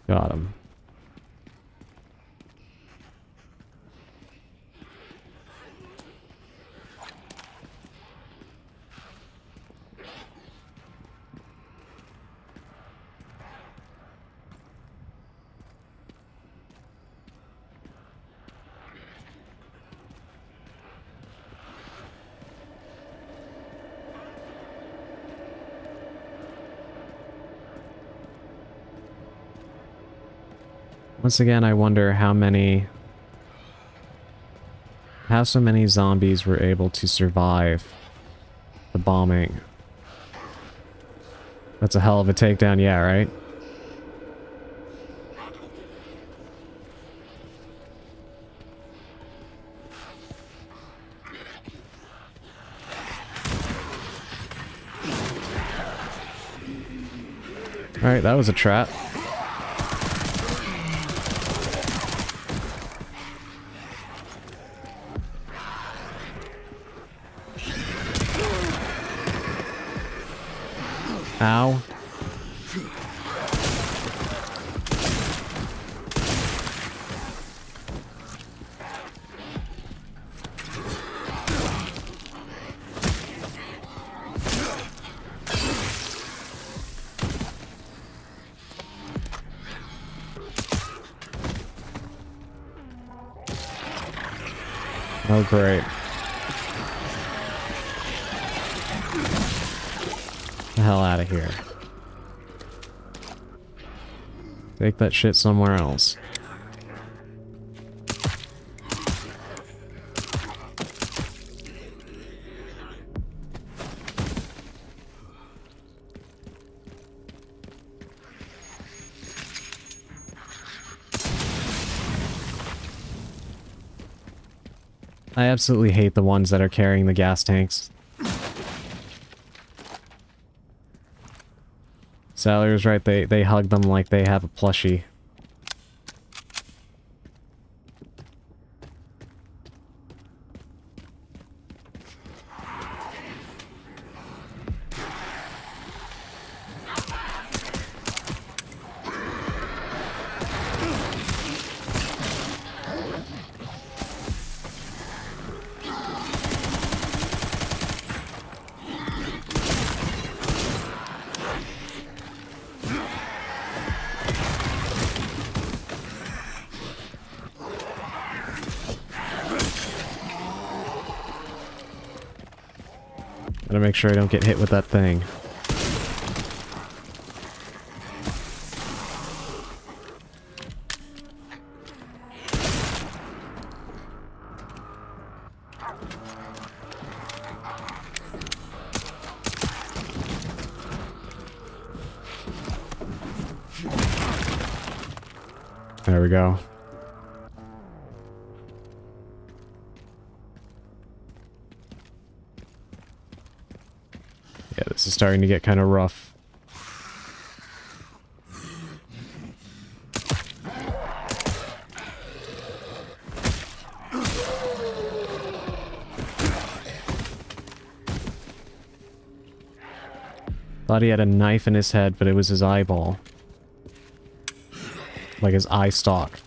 Got him. Once again, I wonder how so many zombies were able to survive the bombing. That's a hell of a takedown, yeah, right? Alright, that was a trap. Ow. Oh, great. The hell out of here. Take that shit somewhere else. I absolutely hate the ones that are carrying the gas tanks. Sally was right, they hug them like they have a plushie. Gotta make sure I don't get hit with that thing. There we go. Yeah, this is starting to get kind of rough. Thought he had a knife in his head, but it was his eyeball. Like his eye stalk.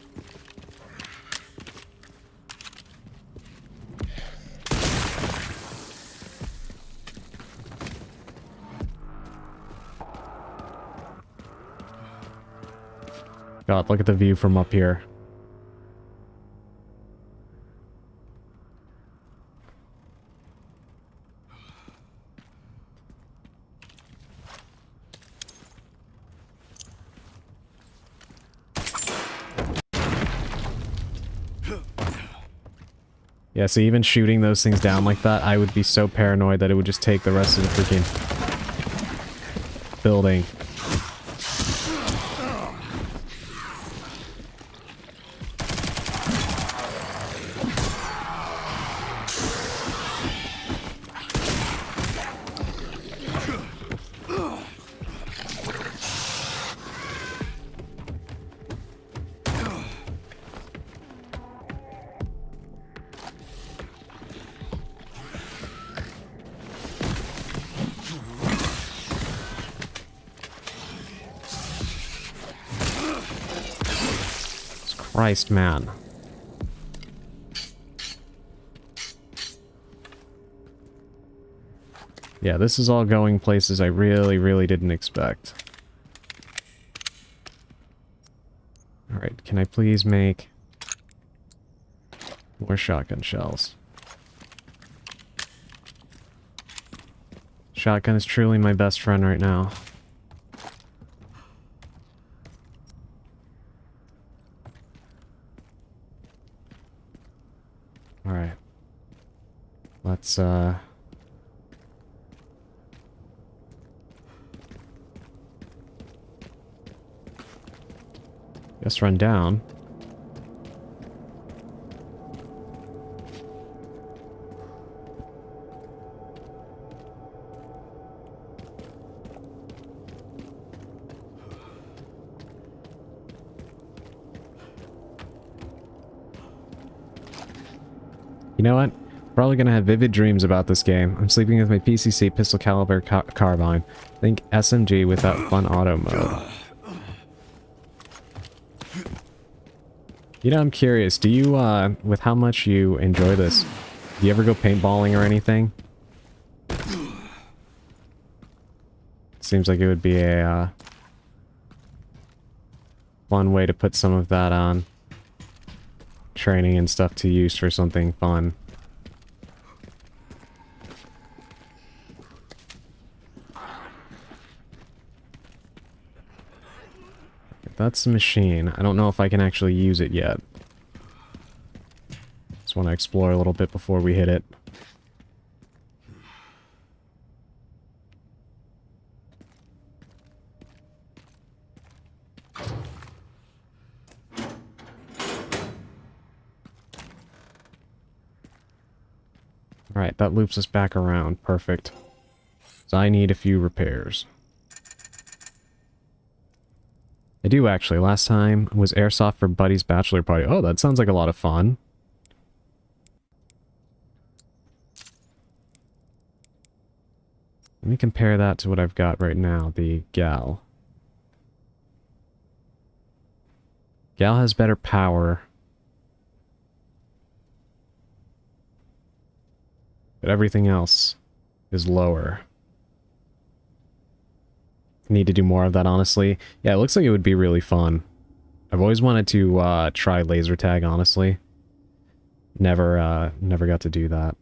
God, look at the view from up here. Yeah, so even shooting those things down like that, I would be so paranoid that it would just take the rest of the freaking building. Christ, man. Yeah, this is all going places I really didn't expect. Alright, can I please make more shotgun shells? Shotgun is truly my best friend right now. Alright. Let's, just run down. You know what? Probably gonna have vivid dreams about this game. I'm sleeping with my PCC pistol caliber carbine. Think SMG with that fun auto mode. You know, I'm curious. Do you, with how much you enjoy this, do you ever go paintballing or anything? Seems like it would be a, fun way to put some of that on. Training and stuff to use for something fun. That's the machine. I don't know if I can actually use it yet. Just want to explore a little bit before we hit it. Alright, that loops us back around. Perfect. So I need a few repairs. I do actually. Last time was airsoft for Buddy's bachelor party. Oh, that sounds like a lot of fun. Let me compare that to what I've got right now, the Gal. Gal has better power. But everything else is lower. Need to do more of that, honestly. Yeah, it looks like it would be really fun. I've always wanted to try laser tag, honestly. Never got to do that.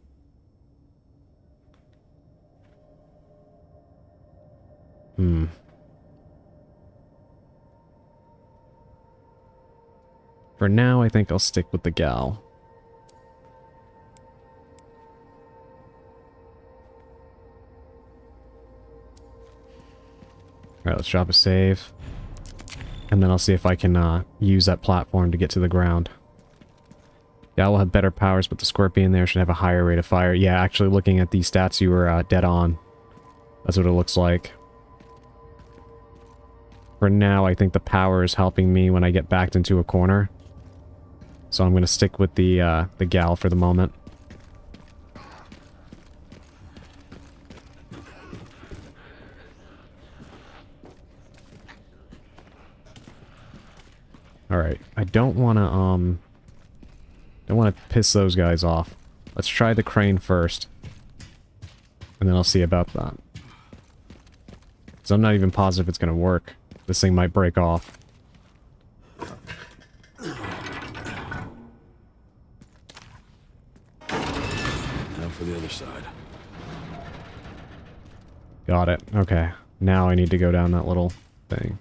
For now, I think I'll stick with the Gal. Alright, let's drop a save. And then I'll see if I can use that platform to get to the ground. Yeah, we'll have better powers, but the Scorpion there should have a higher rate of fire. Yeah, actually looking at these stats, you were dead on. That's what it looks like. For now, I think the power is helping me when I get backed into a corner. So I'm going to stick with the Gal for the moment. Alright, I don't want to piss those guys off. Let's try the crane first. And then I'll see about that. So I'm not even positive it's going to work. This thing might break off. for the other side. Got it. Okay. Now I need to go down that little thing.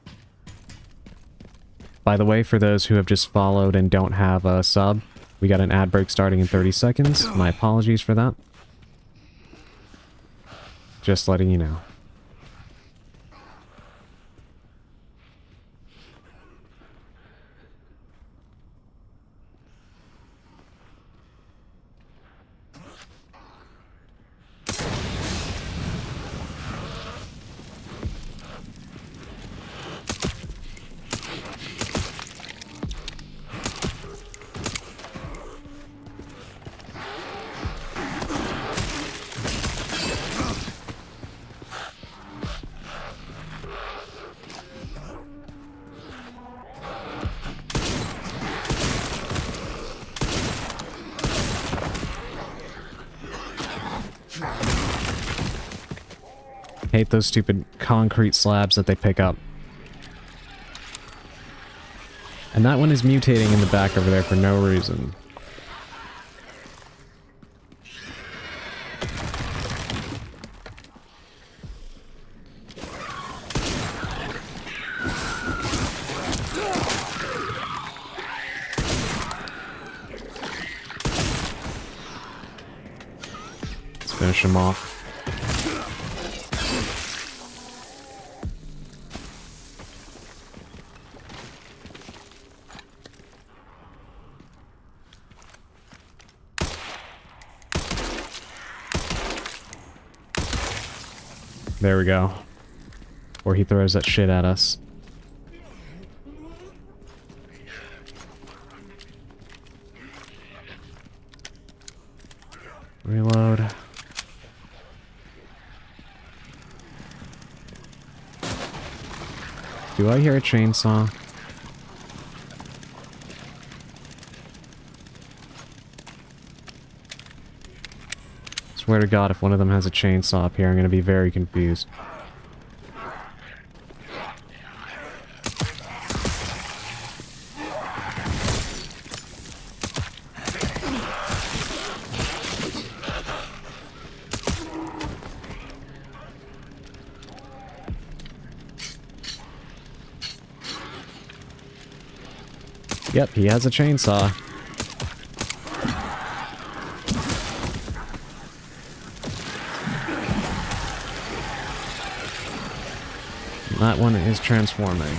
By the way, for those who have just followed and don't have a sub, we got an ad break starting in 30 seconds. My apologies for that. Just letting you know. Hate those stupid concrete slabs that they pick up. And that one is mutating in the back over there for no reason. Let's finish him off. There we go. Or he throws that shit at us. Reload. Do I hear a chainsaw? Swear to God, if one of them has a chainsaw up here, I'm gonna be very confused. Yep, he has a chainsaw. That one is transforming.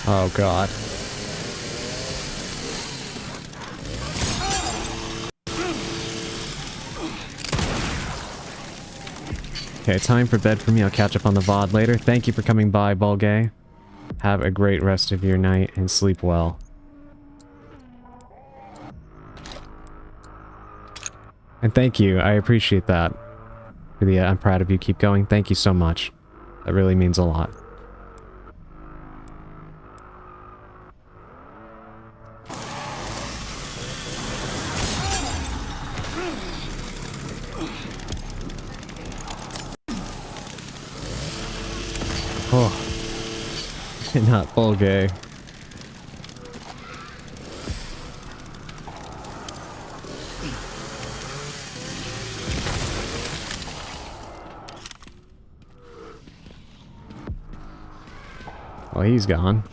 Oh God. Okay, time for bed for me. I'll catch up on the VOD later. Thank you for coming by, Bulgay. Have a great rest of your night and sleep well. And thank you. I appreciate that. Really, I'm proud of you. Keep going. Thank you so much. That really means a lot. Oh, not Bulgay. Well, he's gone.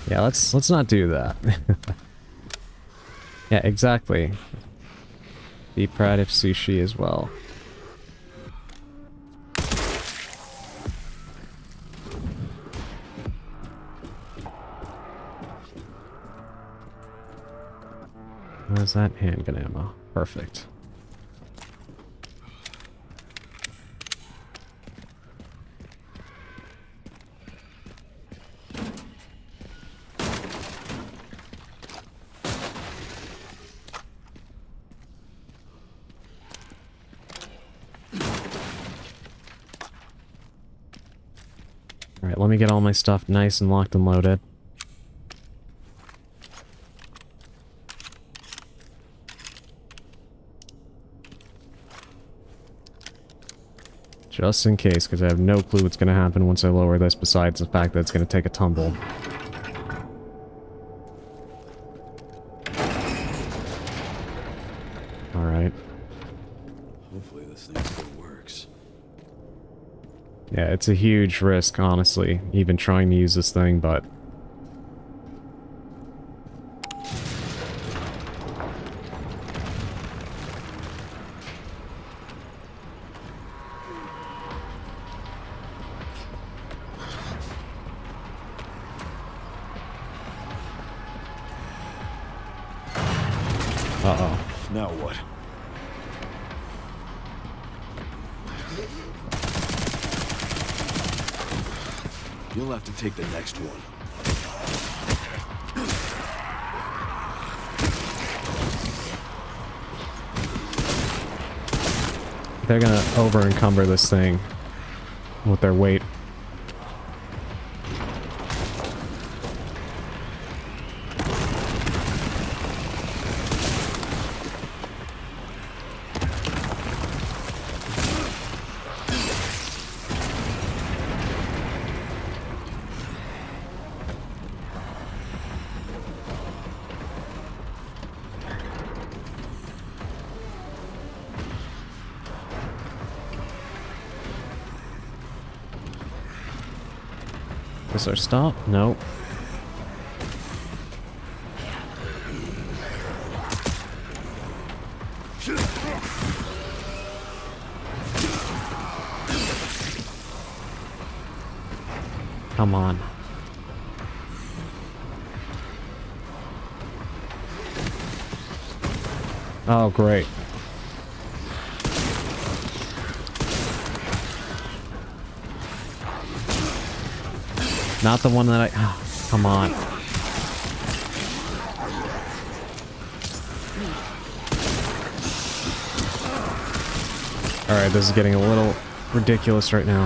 Yeah, let's not do that. Yeah, exactly. Be proud of sushi as well. Where's that handgun ammo? Perfect. Alright, let me get all my stuff nice and locked and loaded. Just in case, because I have no clue what's going to happen once I lower this, besides the fact that it's going to take a tumble. Alright. Hopefully this thing still works. Yeah, it's a huge risk, honestly, even trying to use this thing, but... Uh-oh. Now what? You'll have to take the next one. They're gonna over-encumber this thing with their weight. Is our stop? Nope. Come on. Oh, great. Not the one that I... Oh, come on. Alright, this is getting a little ridiculous right now.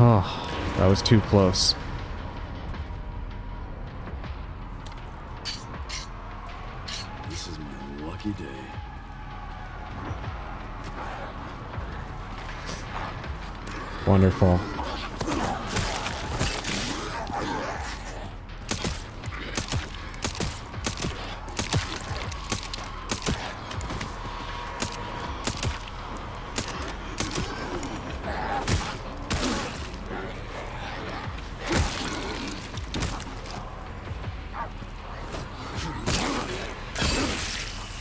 Oh, that was too close. This is my lucky day. Wonderful.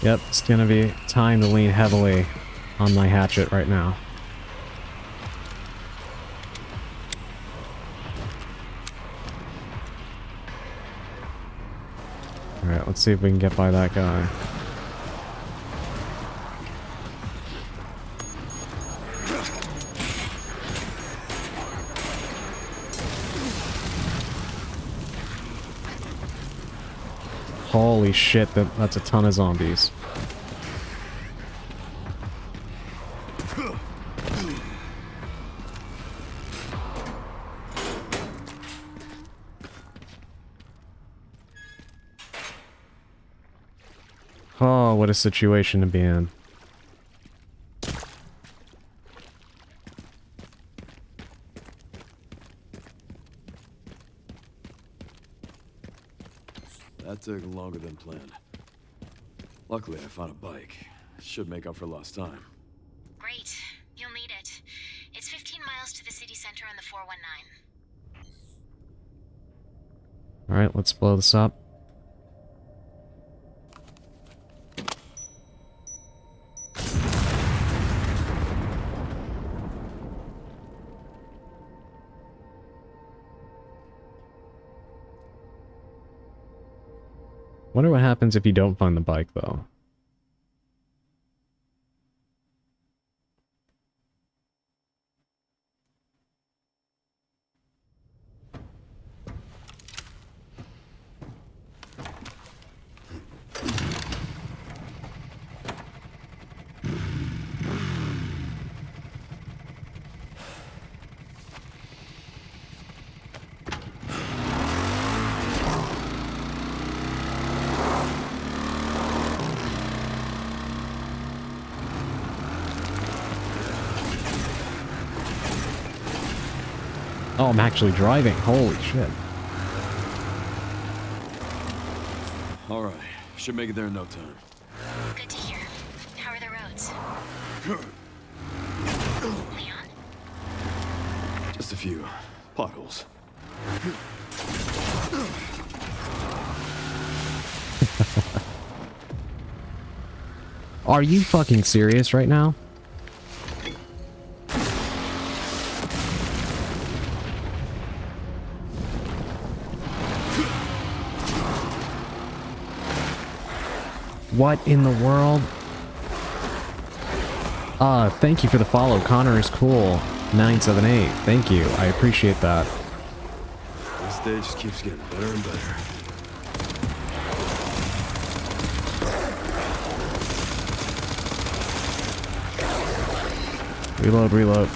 Yep, it's gonna be time to lean heavily on my hatchet right now. Alright, let's see if we can get by that guy. Holy shit, that's a ton of zombies. Oh, what a situation to be in. That took longer than planned. Luckily, I found a bike. Should make up for lost time. Great. You'll need it. It's 15 miles to the city center on the 419. Alright, let's blow this up. Wonder what happens if you don't find the bike, though. Oh, I'm actually driving. Holy shit. All right. Should make it there in no time. Good to hear. How are the roads? Leon? Just a few potholes. Are you fucking serious right now? What in the world? Thank you for the follow. Connor is cool. 978. Thank you. I appreciate that. This day just keeps getting better and better. Reload, reload.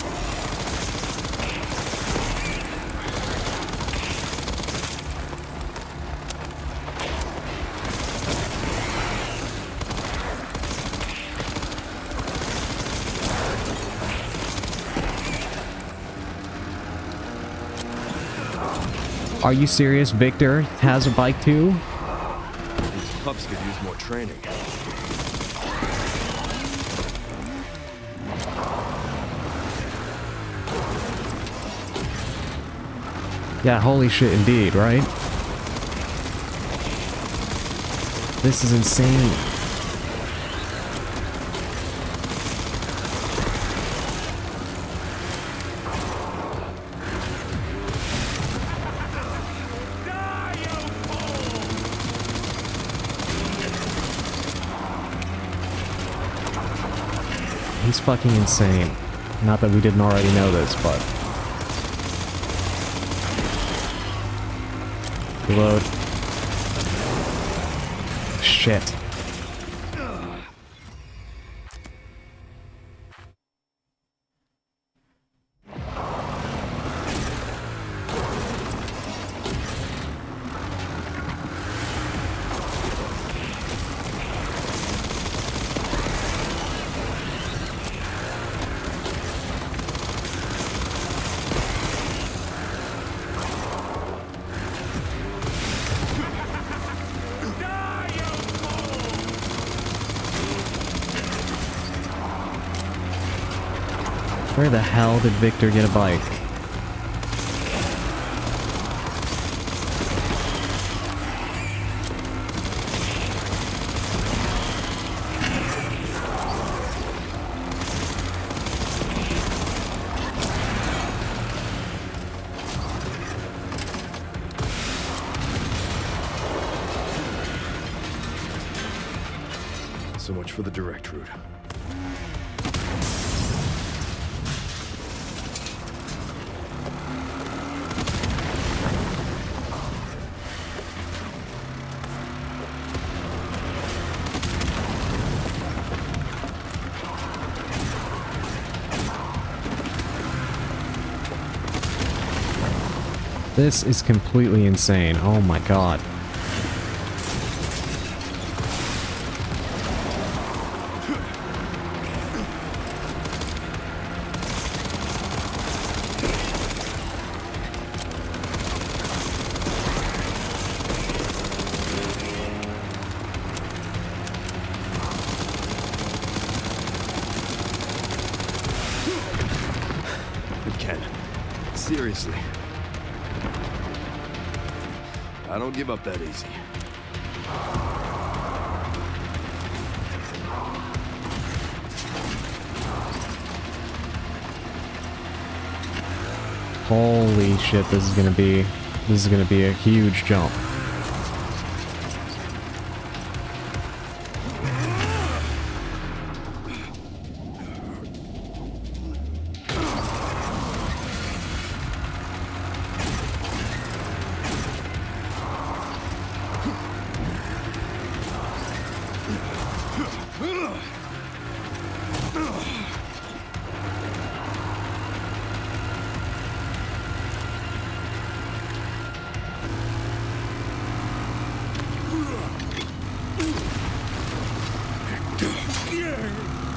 Are you serious? Victor has a bike too? These pups could use more training. Yeah, holy shit indeed, right? This is insane. He's fucking insane. Not that we didn't already know this, but... Reload. Shit. Where the hell did Victor get a bike? So much for the direct route. This is completely insane. Oh my god. Ken, seriously. I don't give up that easy. Holy shit, this is gonna be a huge jump.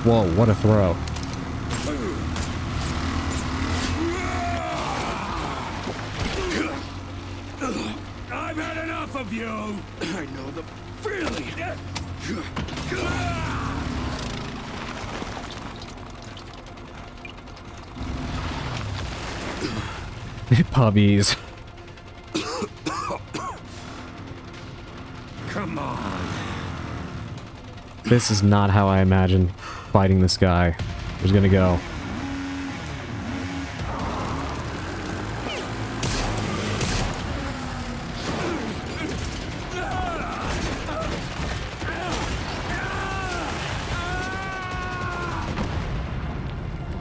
Whoa, what a throw. of you! I know the feeling! Puppies. Come on. This is not how I imagined fighting this guy was gonna go.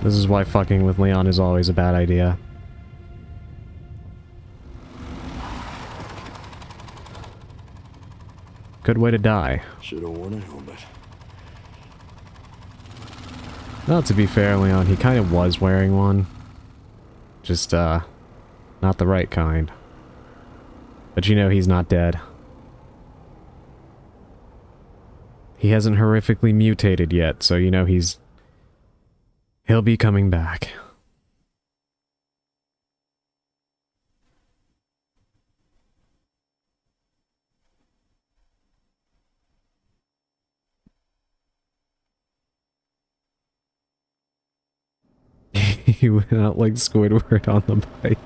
This is why fucking with Leon is always a bad idea. Good way to die. Should have worn a helmet. Well, to be fair, Leon, he kind of was wearing one. Just, not the right kind. But you know he's not dead. He hasn't horrifically mutated yet, so you know he'll be coming back. He went out like Squidward on the bike.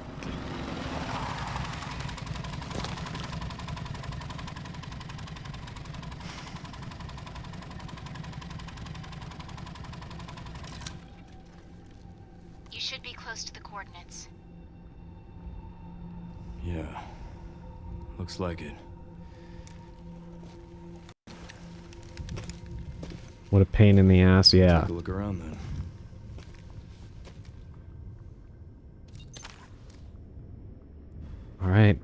You should be close to the coordinates. Yeah. Looks like it. What a pain in the ass, yeah. Take a look around then. Alright.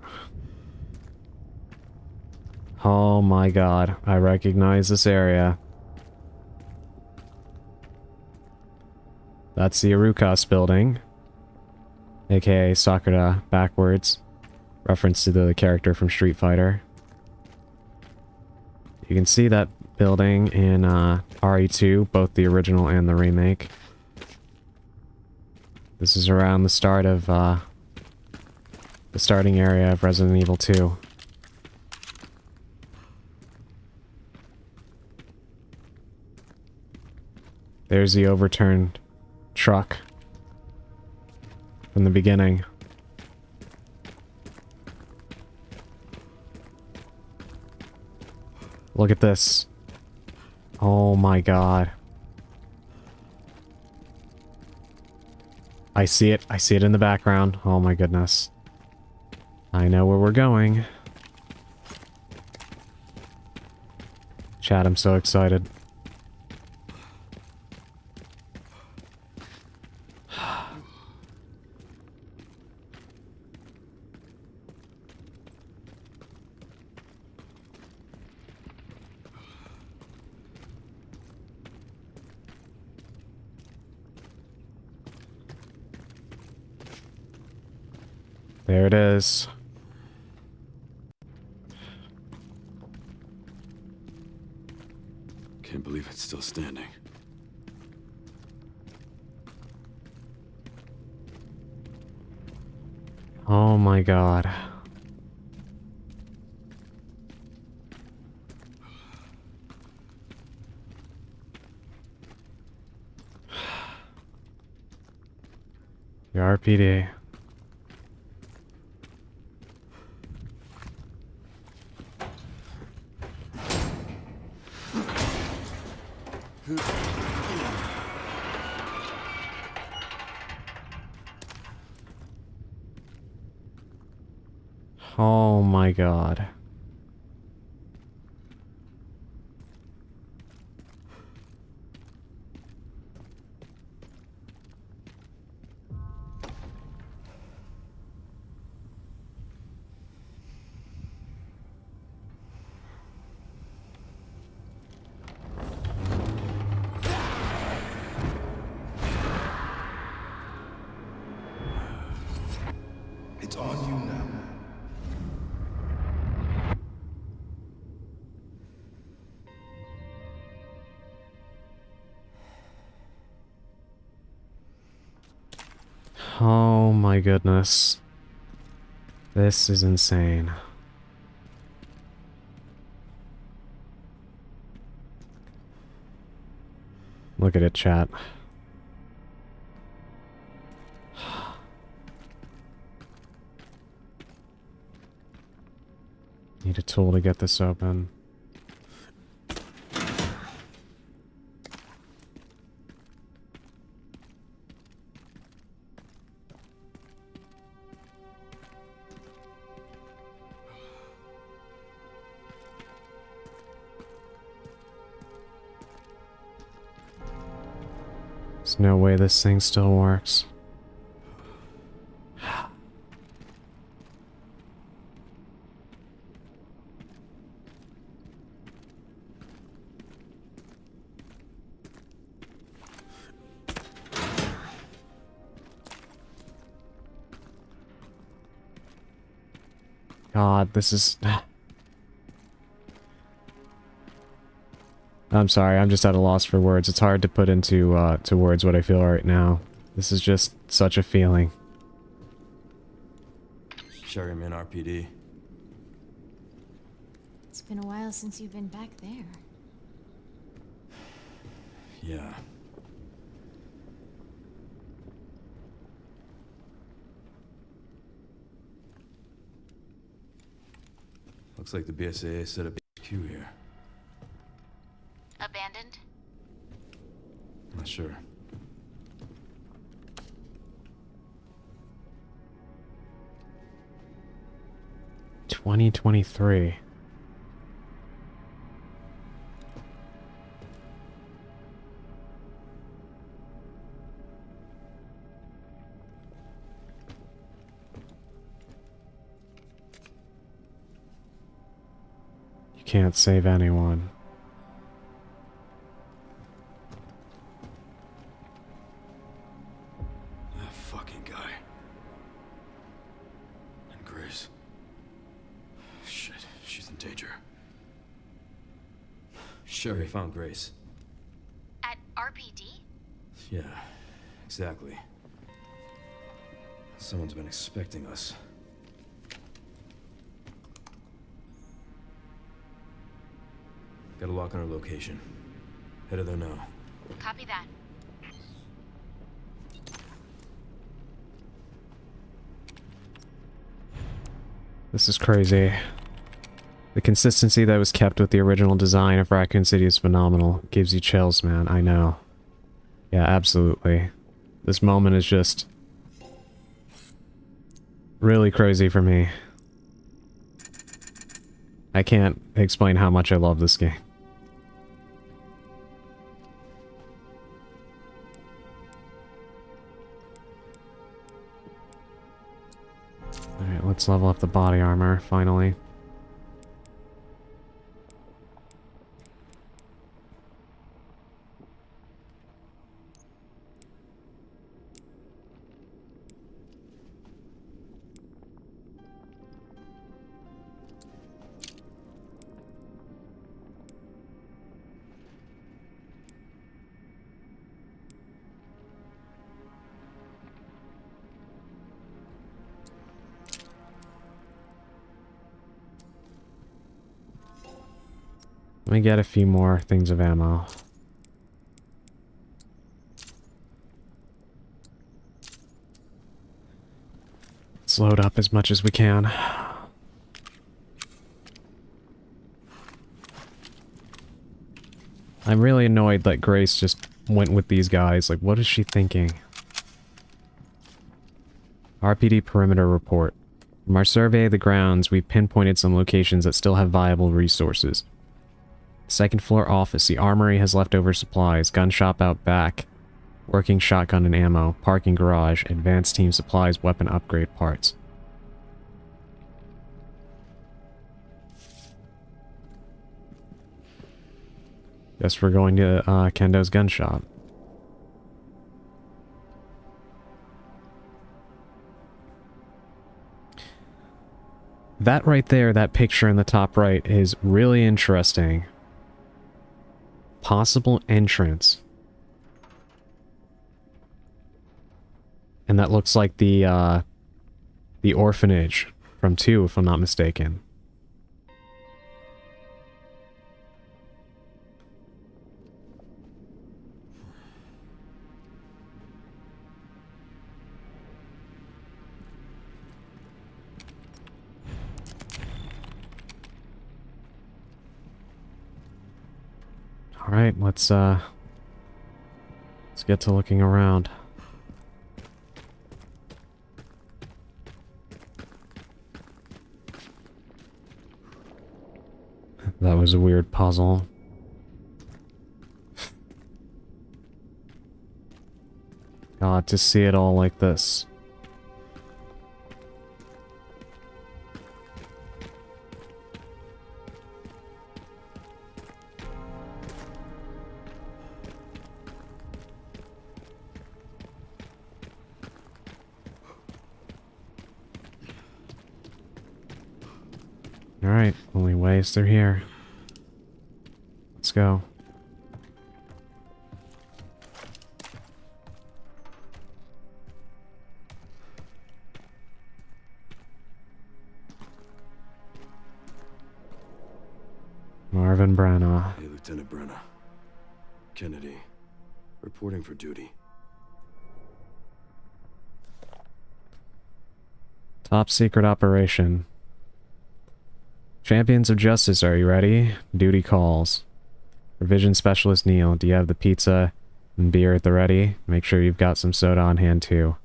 Oh my god, I recognize this area. That's the Arukas building. AKA Sakura backwards. Reference to the character from Street Fighter. You can see that building in RE2, both the original and the remake. This is around the start of the starting area of Resident Evil 2. There's the overturned truck from the beginning. Look at this. Oh my god. I see it. I see it in the background. Oh my goodness. I know where we're going. Chat, I'm so excited. There it is. Can't believe it's still standing. Oh my god. The RPD. Oh my god. It's on you now. Oh my goodness. This is insane. Look at it, chat. Need a tool to get this open. There's no way this thing still works. God, this is... I'm sorry, I'm just at a loss for words. It's hard to put into to words what I feel right now. This is just such a feeling. Sherry, I'm in RPD. It's been a while since you've been back there. Yeah. Looks like the BSAA set up HQ here. Abandoned? Not sure. $2023. You can't save anyone. That fucking guy. And Grace. Shit, she's in danger. Sherry found Grace. At RPD? Yeah, exactly. Someone's been expecting us. Got a lock on her location. Headed there now. Copy that. This is crazy. The consistency that was kept with the original design of Raccoon City is phenomenal. Gives you chills, man. I know. Yeah, absolutely. This moment is just really crazy for me. I can't explain how much I love this game. Alright, let's level up the body armor, finally. Let me get a few more things of ammo. Let's load up as much as we can. I'm really annoyed that Grace just went with these guys. Like, what is she thinking? RPD perimeter report. From our survey of the grounds, we've pinpointed some locations that still have viable resources. Second floor office. The armory has leftover supplies. Gun shop out back. Working shotgun and ammo. Parking garage. Advanced team supplies. Weapon upgrade parts. Guess we're going to Kendo's gun shop. That right there, that picture in the top right, is really interesting. Possible entrance. And that looks like the orphanage from 2, if I'm not mistaken. Alright, let's get to looking around. That was a weird puzzle. God, to see it all like this. Alright, only way is through here. Let's go. Marvin Branagh. Hey, Lieutenant Brenna. Kennedy. Reporting for duty. Top secret operation. Champions of Justice, are you ready? Duty calls. Revision Specialist Neil, do you have the pizza and beer at the ready? Make sure you've got some soda on hand too.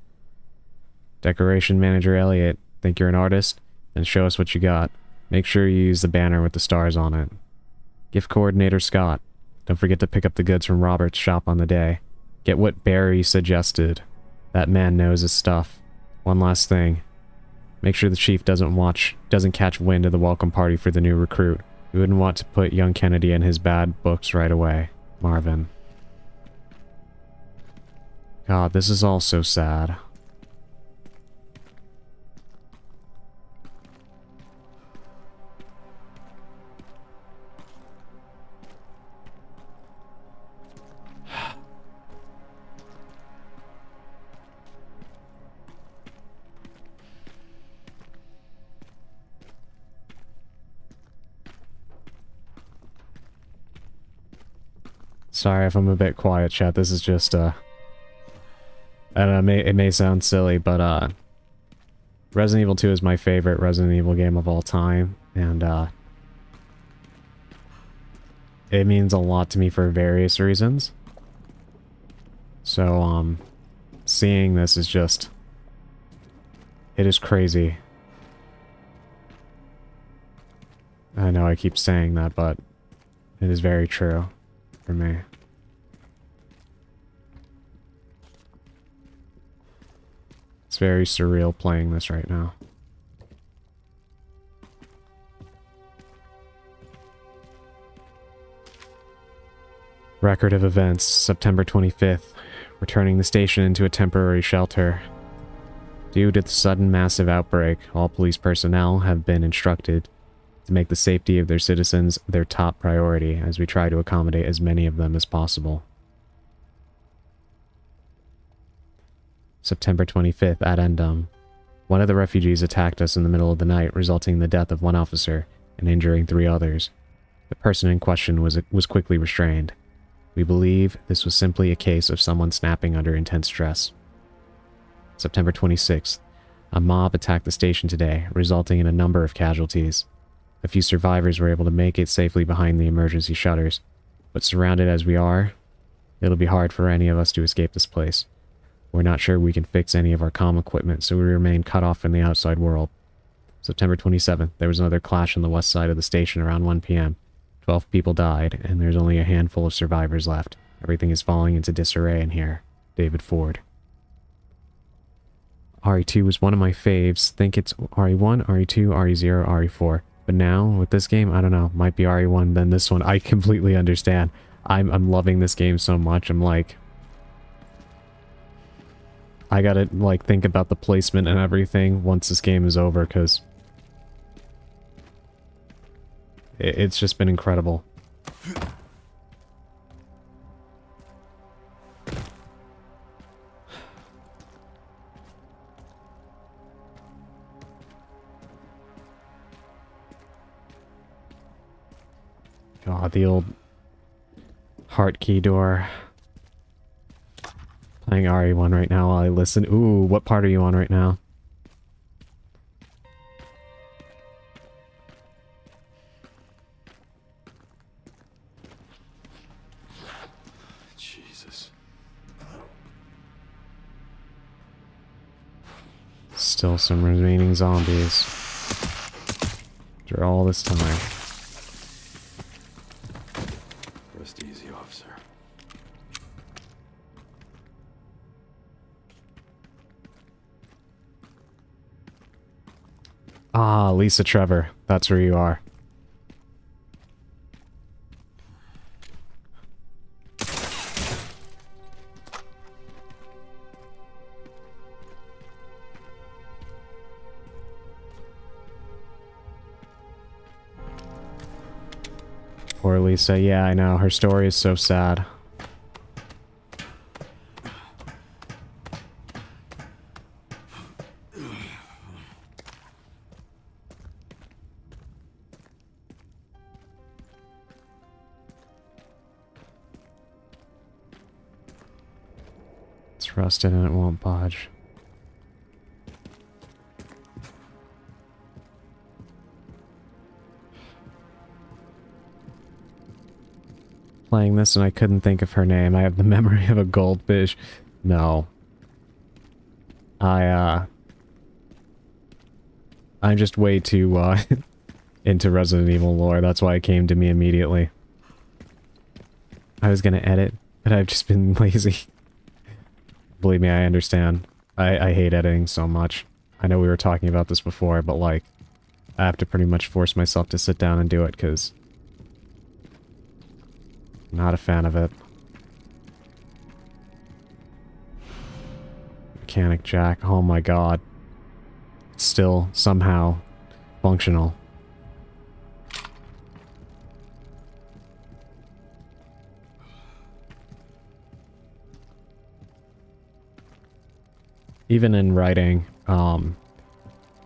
Decoration Manager Elliot, think you're an artist? Then show us what you got. Make sure you use the banner with the stars on it. Gift Coordinator Scott, don't forget to pick up the goods from Robert's shop on the day. Get what Barry suggested. That man knows his stuff. One last thing. Make sure the chief doesn't catch wind of the welcome party for the new recruit. We wouldn't want to put young Kennedy in his bad books right away. Marvin. God, this is all so sad. Sorry if I'm a bit quiet, chat. This is just, I don't know, it may sound silly, but, Resident Evil 2 is my favorite Resident Evil game of all time, and, it means a lot to me for various reasons. So, seeing this is just... it is crazy. I know I keep saying that, but it is very true for me. It's very surreal playing this right now. Record of events, September 25th. Returning the station into a temporary shelter. Due to the sudden massive outbreak, all police personnel have been instructed to make the safety of their citizens their top priority as we try to accommodate as many of them as possible. September 25th, at Endom. One of the refugees attacked us in the middle of the night, resulting in the death of one officer and injuring 3 others. The person in question was quickly restrained. We believe this was simply a case of someone snapping under intense stress. September 26th. A mob attacked the station today, resulting in a number of casualties. A few survivors were able to make it safely behind the emergency shutters, but surrounded as we are, it'll be hard for any of us to escape this place. We're not sure we can fix any of our comm equipment, so we remain cut off from the outside world. September 27th, there was another clash on the west side of the station around 1 p.m. 12 people died, and there's only a handful of survivors left. Everything is falling into disarray in here. David Ford. RE2 was one of my faves. Think it's RE1, RE2, RE0, RE4. But now, with this game, I don't know. Might be RE1, then this one. I completely understand. I'm loving this game so much. I'm like... I gotta, like, think about the placement and everything once this game is over, because... it's just been incredible. God, the old heart key door. Playing RE1 right now while I listen. Ooh, what part are you on right now? Still some remaining zombies. After all this time. Rest easy, officer. Ah, Lisa Trevor. That's where you are. Poor Lisa. Yeah, I know. Her story is so sad. It's rusted and it won't budge. Playing this and I couldn't think of her name. I have the memory of a goldfish. No. I'm just way too, into Resident Evil lore. That's why it came to me immediately. I was gonna edit, but I've just been lazy. Believe me, I understand. I hate editing so much. I know we were talking about this before, but like, I have to pretty much force myself to sit down and do it, because not a fan of it. Mechanic jack, oh my god. It's still somehow functional. Even in writing,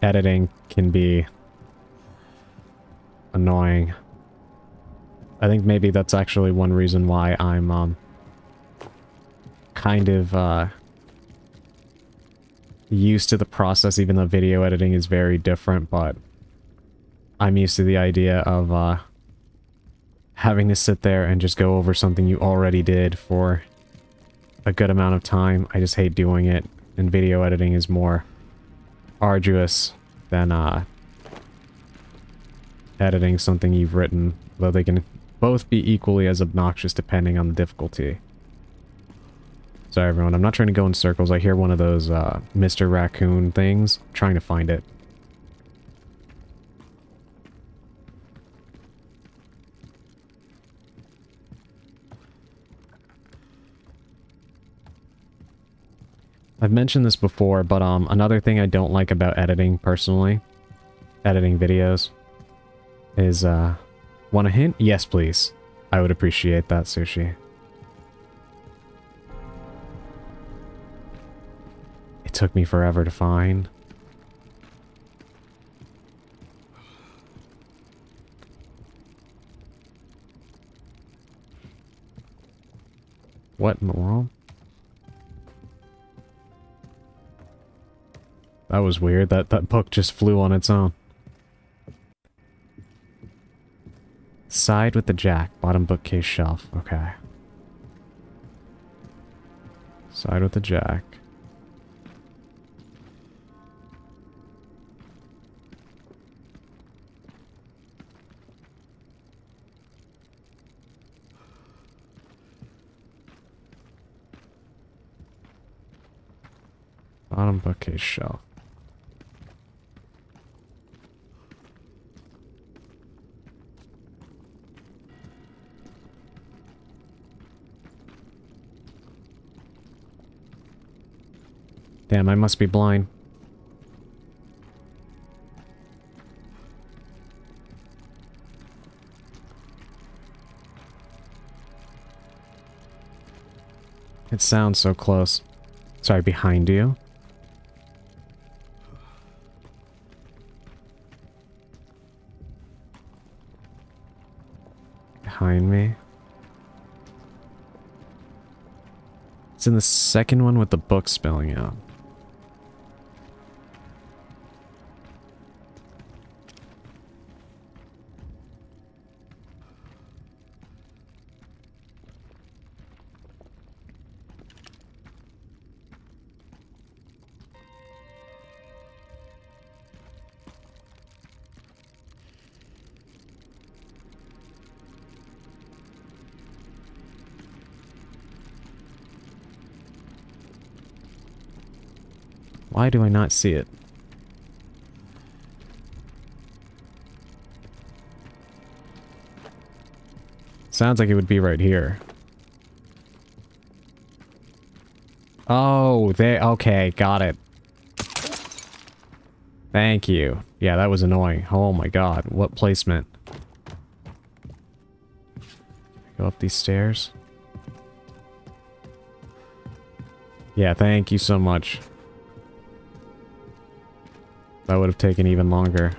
editing can be annoying. I think maybe that's actually one reason why I'm, kind of, used to the process, even though video editing is very different, but I'm used to the idea of, having to sit there and just go over something you already did for a good amount of time. I just hate doing it, and video editing is more arduous than, editing something you've written, though they can both be equally as obnoxious depending on the difficulty. Sorry everyone, I'm not trying to go in circles. I hear one of those, Mr. Raccoon things. I'm trying to find it. I've mentioned this before, but, another thing I don't like about editing, personally, editing videos, is, want a hint? Yes, please. I would appreciate that, Sushi. It took me forever to find. What in the world? That was weird. That book just flew on its own. Side with the jack. Bottom bookcase shelf. Okay. Side with the jack. Bottom bookcase shelf. Damn, I must be blind. It sounds so close. Sorry, behind you? Behind me? It's in the second one with the book spilling out. Why do I not see it? Sounds like it would be right here. Oh, okay, got it. Thank you. Yeah, that was annoying. Oh my god, what placement. Go up these stairs. Yeah, thank you so much. That would have taken even longer.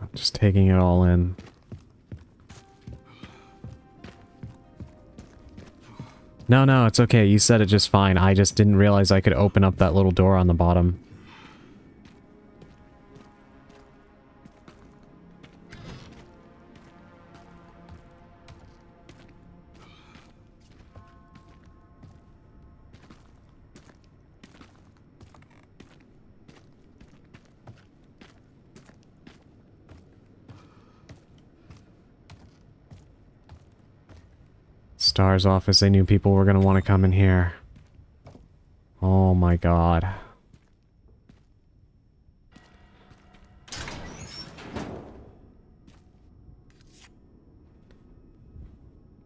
I'm just taking it all in. No, it's okay. You said it just fine. I just didn't realize I could open up that little door on the bottom. Star's office, they knew people were going to want to come in here. Oh my god.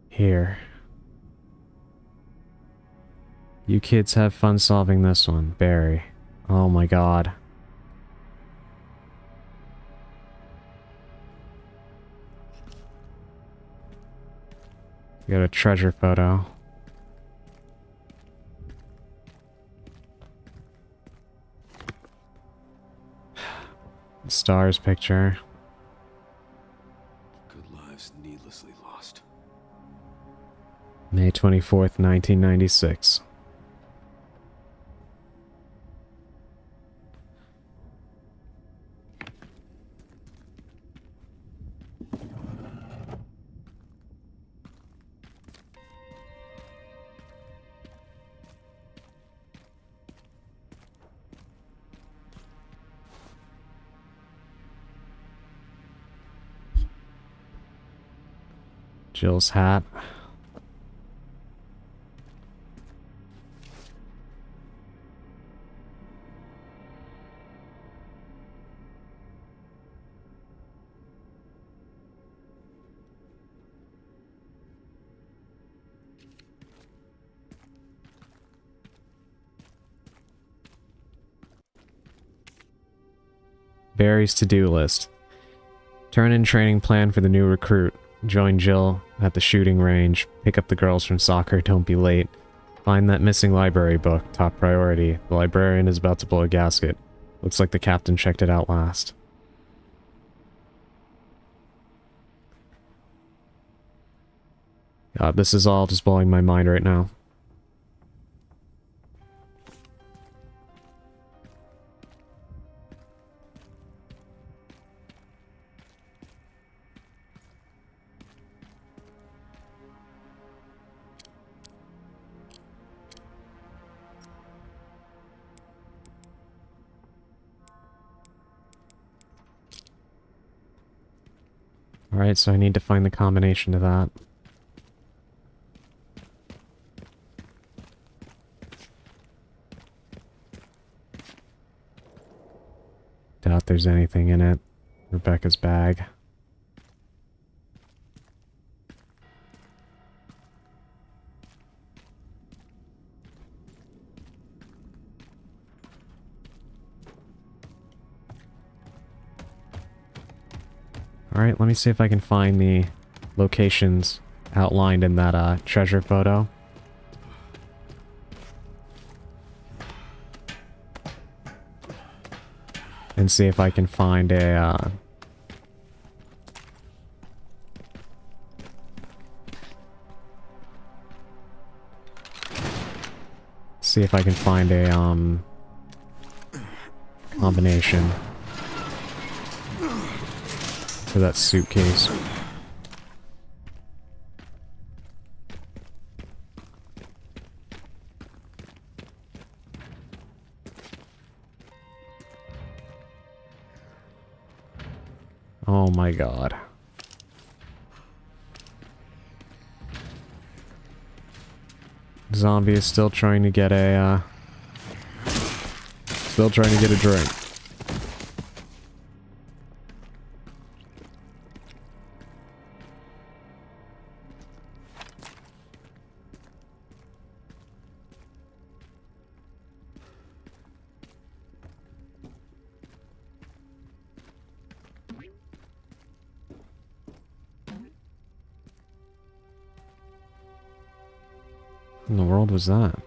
Here. You kids have fun solving this one, Barry. Oh my god. We got a treasure photo. Star's picture. Good lives needlessly lost. May 24th, 1996. Jill's hat. Barry's to-do list. Turn in training plan for the new recruit. Join Jill at the shooting range. Pick up the girls from soccer. Don't be late. Find that missing library book. Top priority. The librarian is about to blow a gasket. Looks like the captain checked it out last. God, this is all just blowing my mind right now. Alright, so I need to find the combination to that. Doubt there's anything in it. Rebecca's bag. Alright, let me see if I can find the locations outlined in that treasure photo. And see if I can find a see if I can find a combination for that suitcase. Oh my god. Zombie is still trying to get a, still trying to get a drink. What in the world was that?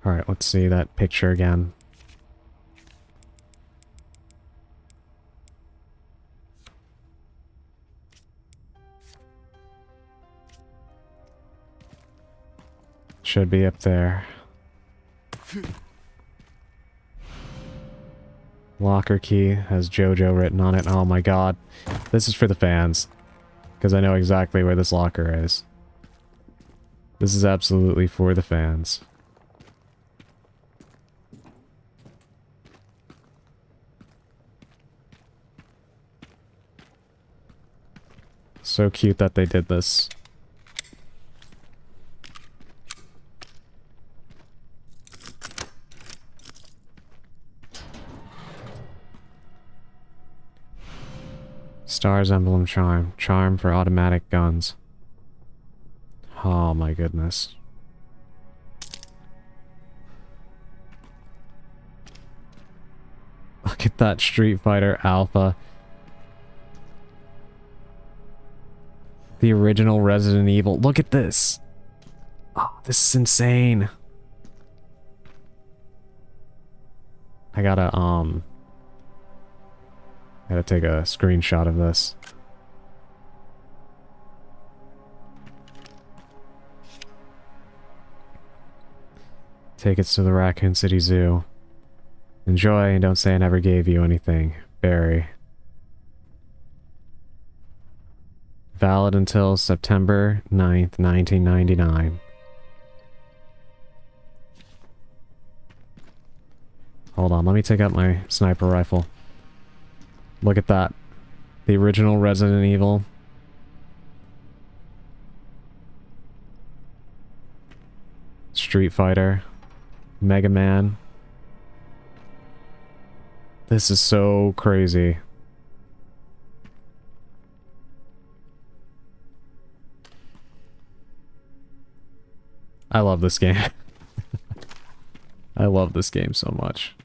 Alright, let's see that picture again. Should be up there. Locker key has JoJo written on it. Oh my god. This is for the fans. Because I know exactly where this locker is. This is absolutely for the fans. So cute that they did this. Star's emblem charm. Charm for automatic guns. Oh my goodness. Look at that Street Fighter Alpha. The original Resident Evil. Look at this. Oh, this is insane. I gotta take a screenshot of this. Take it to the Raccoon City Zoo. Enjoy and don't say I never gave you anything. Barry. Valid until September 9th, 1999. Hold on, let me take out my sniper rifle. Look at that. The original Resident Evil. Street Fighter. Mega Man. This is so crazy. I love this game. I love this game so much.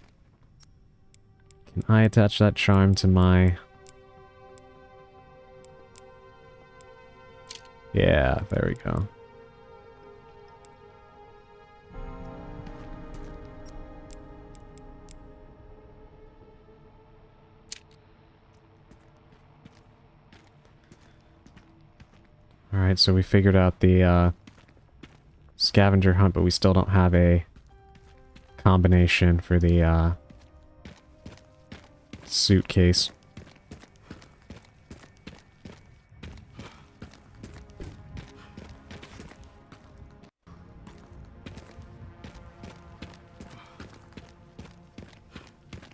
Can I attach that charm to my... Yeah, there we go. Alright, so we figured out the scavenger hunt, but we still don't have a combination for the suitcase.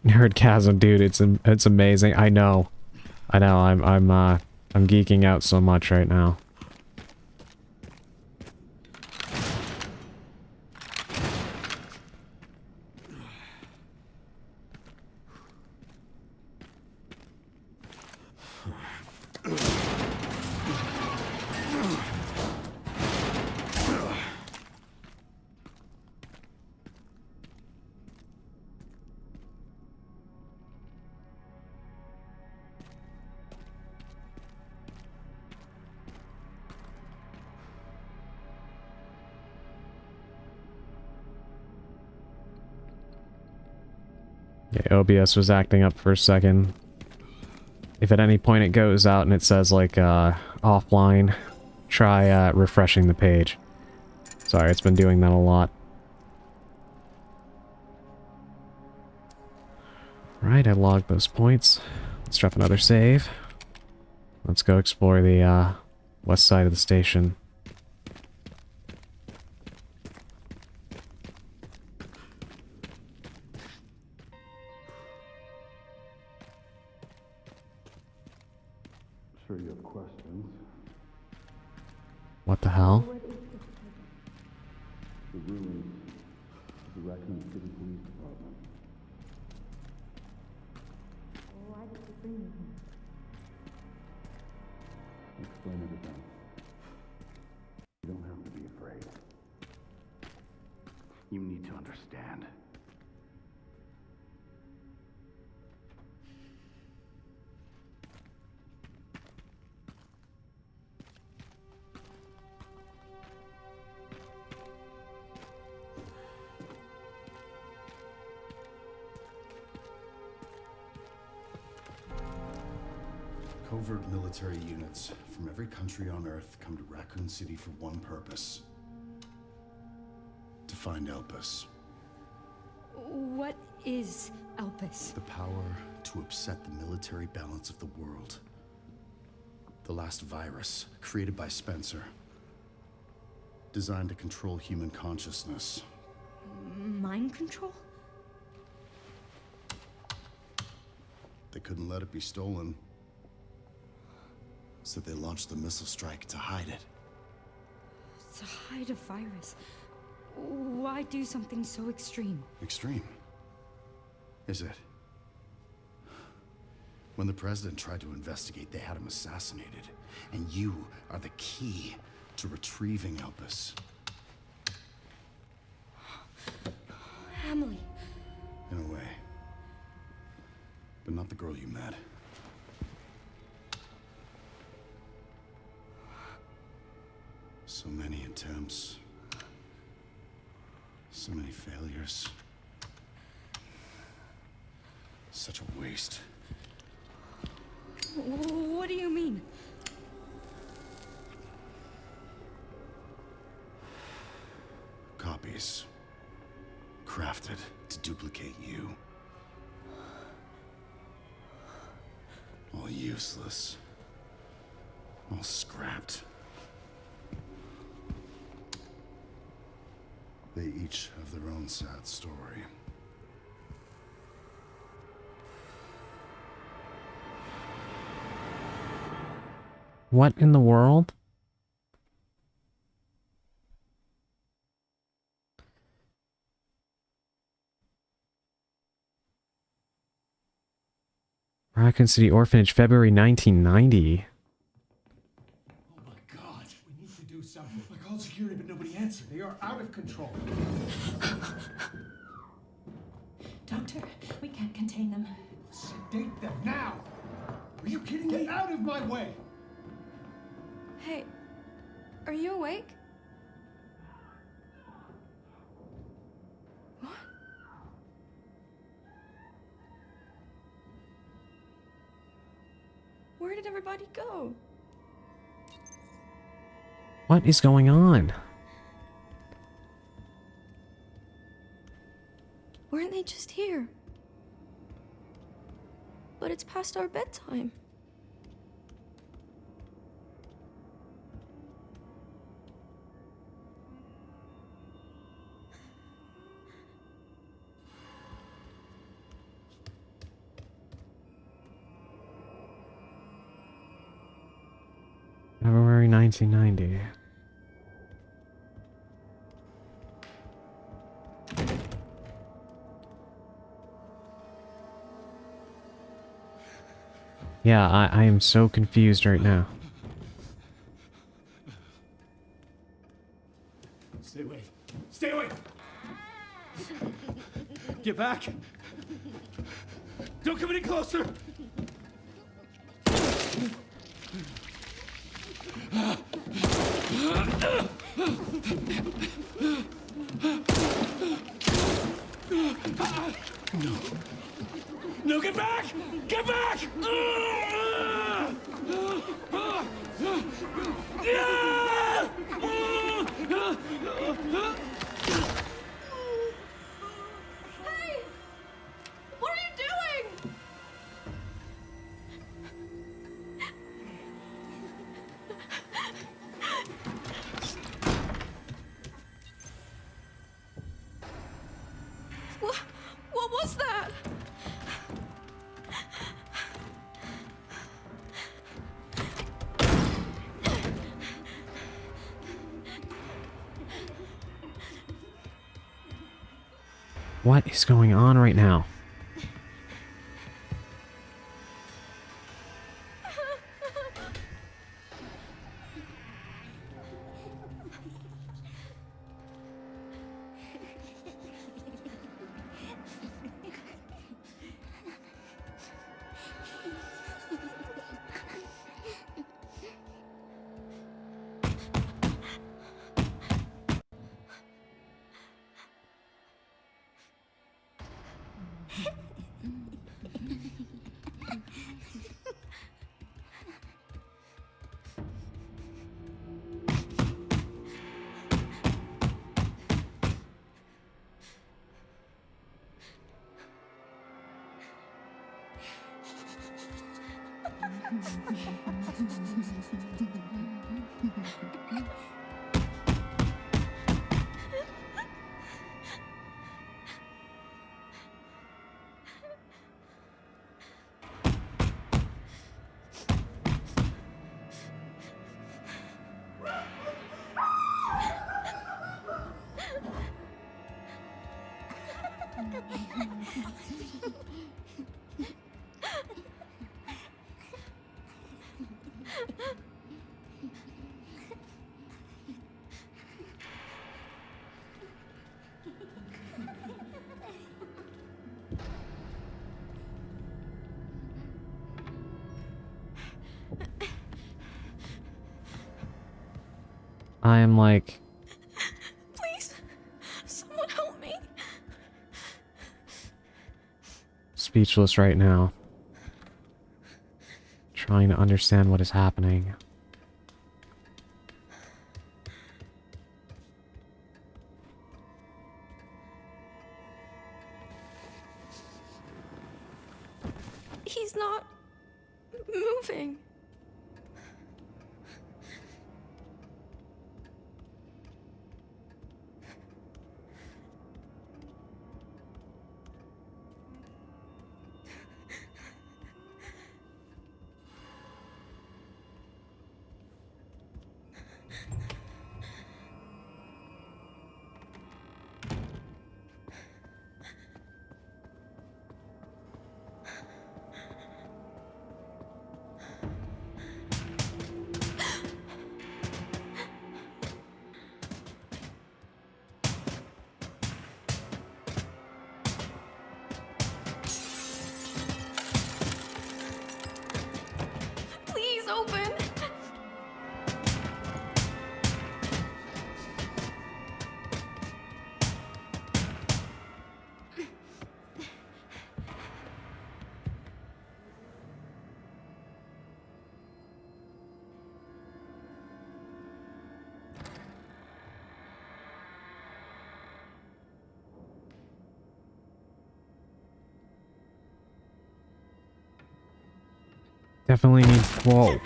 Nerdgasm, dude, it's amazing. I know. I'm geeking out so much right now. Yeah, OBS was acting up for a second. If at any point it goes out and it says like offline, try refreshing the page. Sorry, it's been doing that a lot. Right, I logged those points. Let's drop another save. Let's go explore the West side of the station. Sure you have questions. What the hell? The ruins of the Raccoon City Police Department. Why did you bring me here? Explain everything. You don't have to be afraid. You need to understand. Covert military units from every country on Earth come to Raccoon City for one purpose. To find Elpis. What is Elpis? The power to upset the military balance of the world. The last virus, created by Spencer. Designed to control human consciousness. Mind control? They couldn't let it be stolen. So they launched the missile strike to hide it. To hide a virus. Why do something so extreme? Extreme? Is it? When the president tried to investigate, they had him assassinated. And you are the key to retrieving Elpis. Emily. In a way. But not the girl you met. So many attempts. So many failures. Such a waste. What do you mean? Copies. Crafted to duplicate you. All useless. All scrapped. They each have their own sad story. What in the world? Raccoon City Orphanage, February 1990. Oh my God, we need to do something. I called security, but nobody answered. They are out of control. Doctor, we can't contain them. Sedate them now! Are you kidding me? Get out of my way! Hey, are you awake? What? Where did everybody go? What is going on? Weren't they just here? But it's past our bedtime. February 1990. Yeah, I am so confused right now. Stay away. Stay away! Get back! Don't come any closer! No. No, get back! Get back! Hey! What are you doing? What is going on right now? I am like... Please, someone help me. speechless right now. Trying to understand what is happening. He's not moving. Please open. Definitely need... Whoa.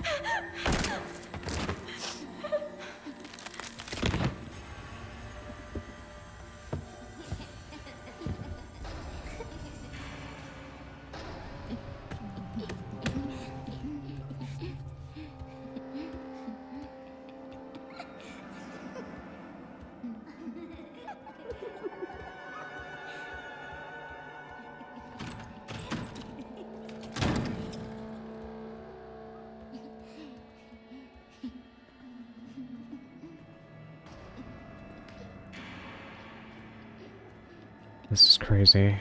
This is crazy.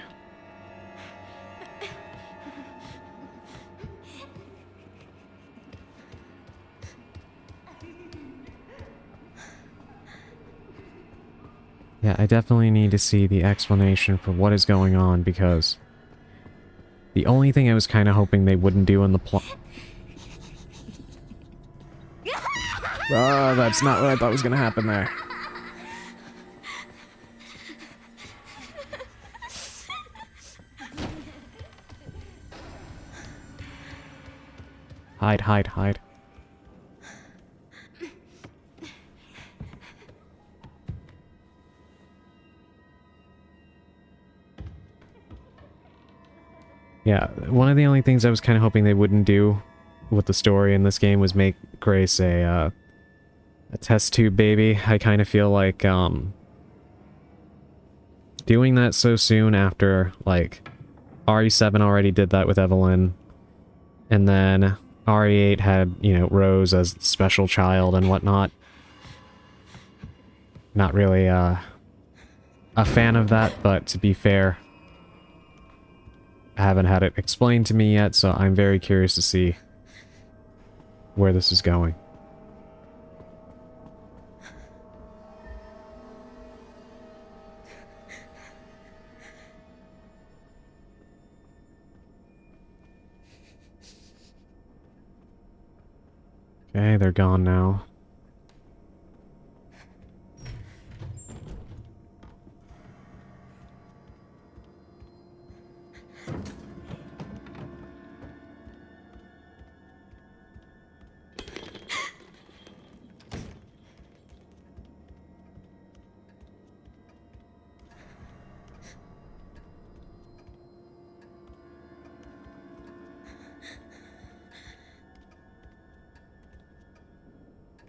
Yeah, I definitely need to see the explanation for what is going on, because the only thing I was kind of hoping they wouldn't do in the plot... that's not what I thought was going to happen there. Hide, hide, hide. Yeah, one of the only things I was kind of hoping they wouldn't do with the story in this game was make Grace a test tube baby. I kind of feel like, doing that so soon after, like, RE7 already did that with Evelyn, and then RE8 had, you know, Rose as special child and whatnot. Not really, a fan of that, but to be fair, I haven't had it explained to me yet, so I'm very curious to see where this is going. Okay, they're gone now.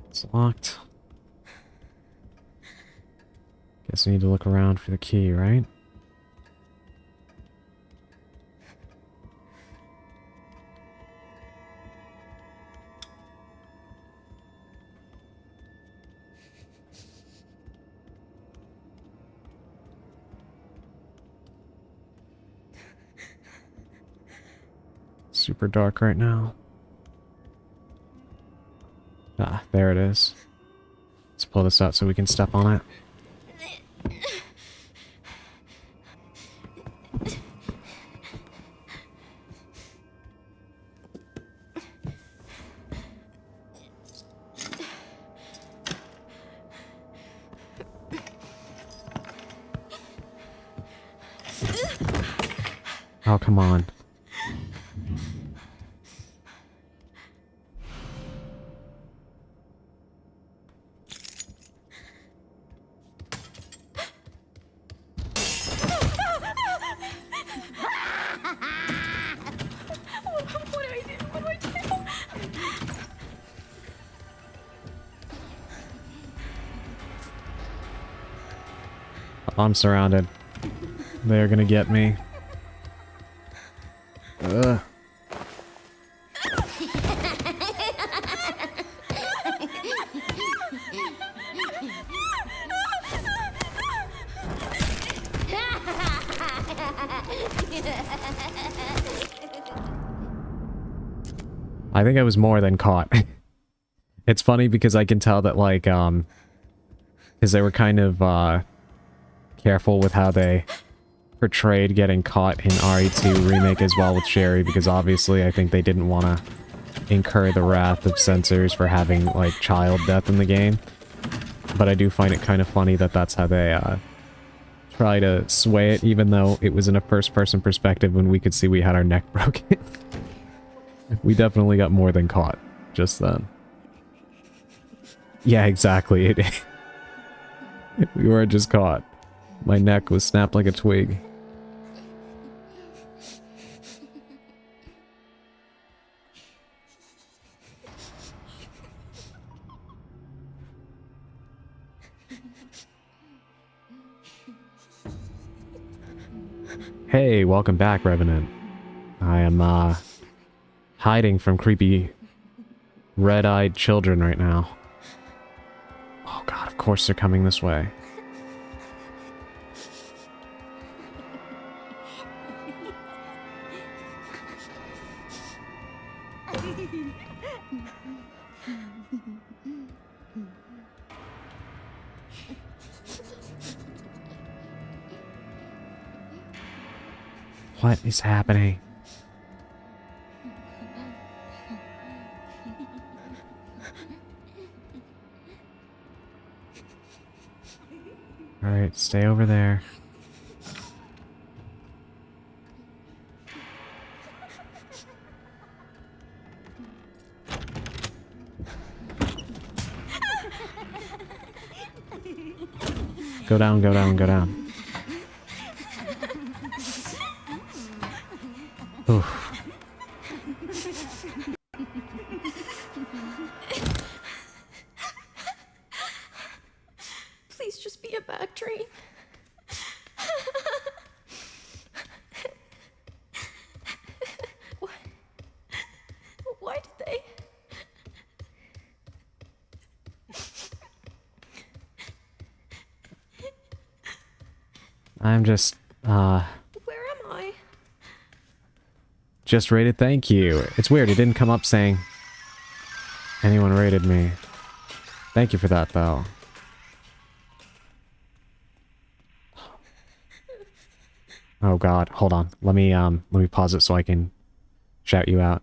It's locked. Guess I need to look around for the key, right? Super dark right now. Ah, there it is. Let's pull this out so we can step on it. Oh, come on. I'm surrounded. They're gonna get me. Ugh. I think I was more than caught. It's funny because I can tell that, like, because they were kind of, careful with how they portrayed getting caught in RE2 Remake as well with Sherry, because obviously I think they didn't want to incur the wrath of censors for having, like, child death in the game. But I do find it kind of funny that that's how they, try to sway it, even though it was in a first-person perspective when we could see we had our neck broken. We definitely got more than caught just then. Yeah, exactly. We weren't just caught. My neck was snapped like a twig. Hey, welcome back, Revenant. I am, hiding from creepy red-eyed children right now. Oh god, of course they're coming this way. What is happening? Alright, stay over there. Go down, go down, go down. Oof. Please just be a bad dream. I'm just, Where am I? just rated thank you. It's weird, it didn't come up saying anyone rated me. Thank you for that, though. Oh god, hold on. Let me pause it so I can shout you out.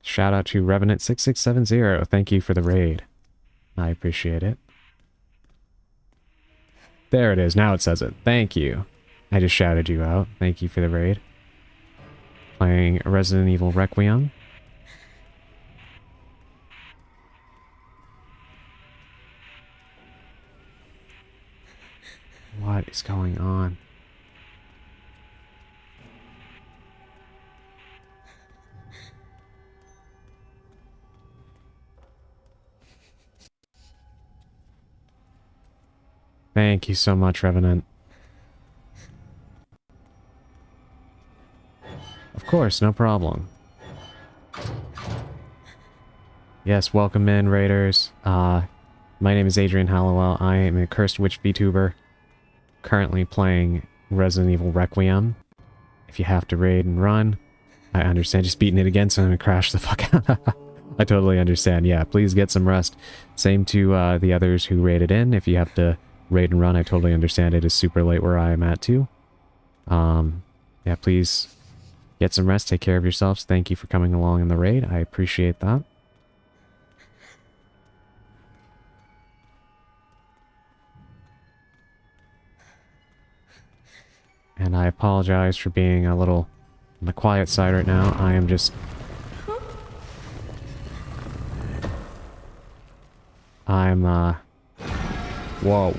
Shout out to Revenant6670. Thank you for the raid. I appreciate it. There it is. Now it says it. Thank you. I just shouted you out. Thank you for the raid. Playing Resident Evil Requiem. What is going on? Thank you so much, Revenant. Of course, no problem. Yes, welcome in, Raiders. My name is Adrian Hallowell. I am a Cursed Witch VTuber, currently playing Resident Evil Requiem. If you have to raid and run, I understand. Just beating it again, so I'm gonna crash the fuck out. I totally understand. Yeah, please get some rest. Same to the others who raided in. If you have to raid and run, I totally understand. It is super late where I am at too. Yeah, please get some rest. Take care of yourselves. Thank you for coming along in the raid. I appreciate that. And I apologize for being a little on the quiet side right now. I am just... Whoa.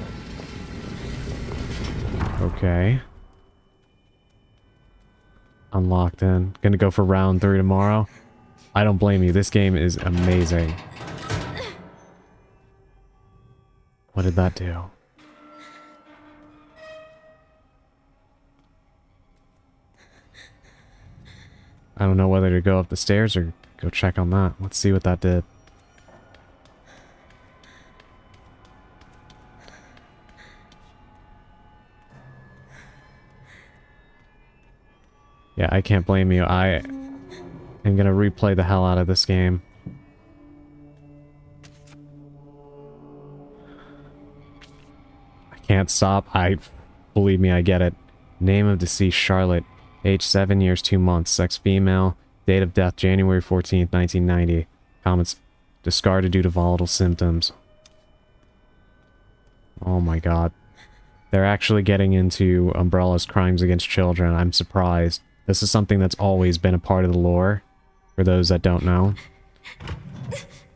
Okay. Unlocked in. Gonna go for round 3 tomorrow. I don't blame you. This game is amazing. What did that do? I don't know whether to go up the stairs or go check on that. Let's see what that did. Yeah, I can't blame you. I am gonna replay the hell out of this game. I can't stop. Believe me, I get it. Name of deceased, Charlotte. Age 7 years, 2 months. Sex, female. Date of death, January 14th, 1990. Comments, discarded due to volatile symptoms. Oh my god. They're actually getting into Umbrella's crimes against children. I'm surprised. This is something that's always been a part of the lore, for those that don't know.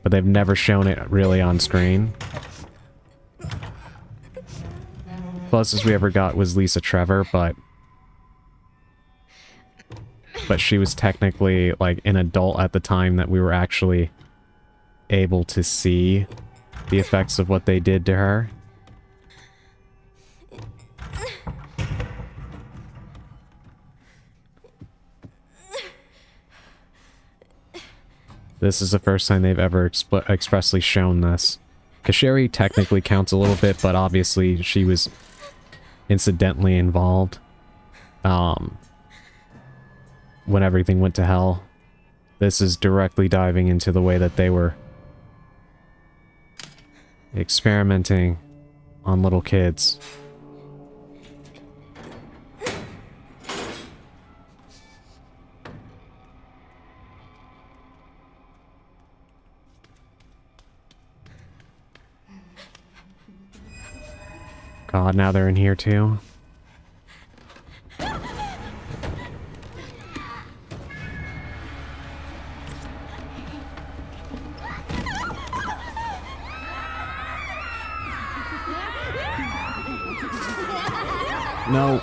But they've never shown it really on screen. Closest we ever got was Lisa Trevor, but she was technically like an adult at the time that we were actually able to see the effects of what they did to her. This is the first time they've ever expressly shown this. Kasheri technically counts a little bit, but obviously she was incidentally involved. When everything went to hell. This is directly diving into the way that they were experimenting on little kids. God, now they're in here too. No.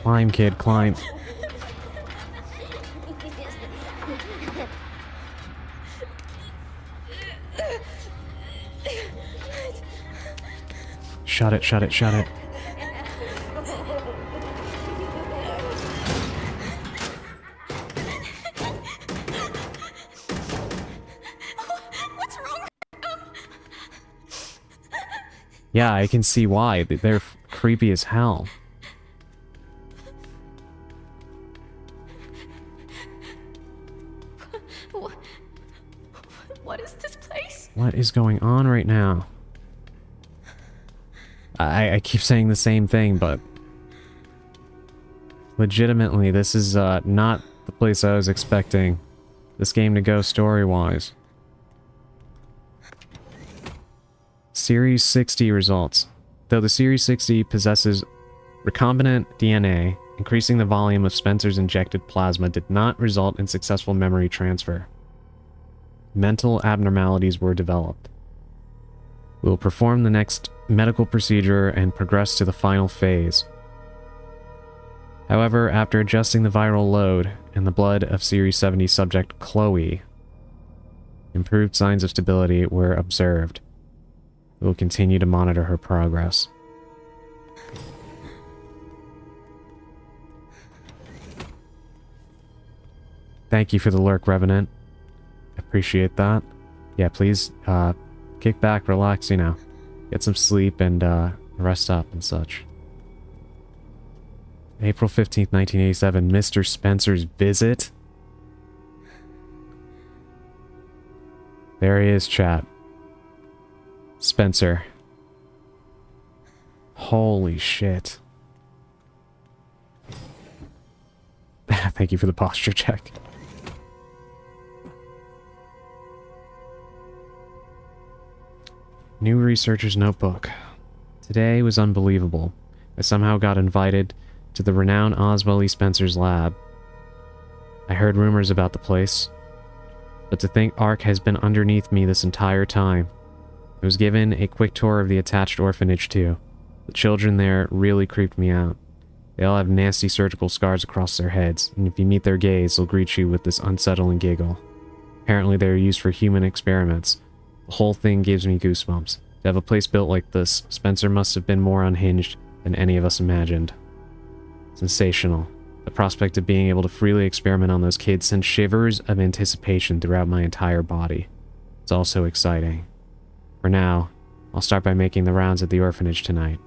Climb, kid, climb. shut it, shut it, shut it. What's wrong? Yeah, I can see why. They're creepy as hell. What is this place? What is going on right now? I keep saying the same thing, but legitimately, this is not the place I was expecting this game to go story-wise. Series 60 results. Though the Series 60 possesses recombinant DNA, increasing the volume of Spencer's injected plasma did not result in successful memory transfer. Mental abnormalities were developed. We will perform the next medical procedure and progress to the final phase. However, after adjusting the viral load and the blood of Series 70 subject Chloe, improved signs of stability were observed. We will continue to monitor her progress. Thank you for the lurk, Revenant. Appreciate that. Yeah, please, kick back, relax, you know. Get some sleep and, rest up and such. April 15th, 1987, Mr. Spencer's visit. There he is, chat. Spencer. Holy shit. Thank you for the posture check. New researcher's notebook. Today was unbelievable. I somehow got invited to the renowned Oswell E. Spencer's lab. I heard rumors about the place, but to think Ark has been underneath me this entire time. I was given a quick tour of the attached orphanage too. The children there really creeped me out. They all have nasty surgical scars across their heads, and if you meet their gaze, they'll greet you with this unsettling giggle. Apparently they're used for human experiments. The whole thing gives me goosebumps. To have a place built like this, Spencer must have been more unhinged than any of us imagined. Sensational. The prospect of being able to freely experiment on those kids sends shivers of anticipation throughout my entire body. It's also exciting. For now, I'll start by making the rounds at the orphanage tonight.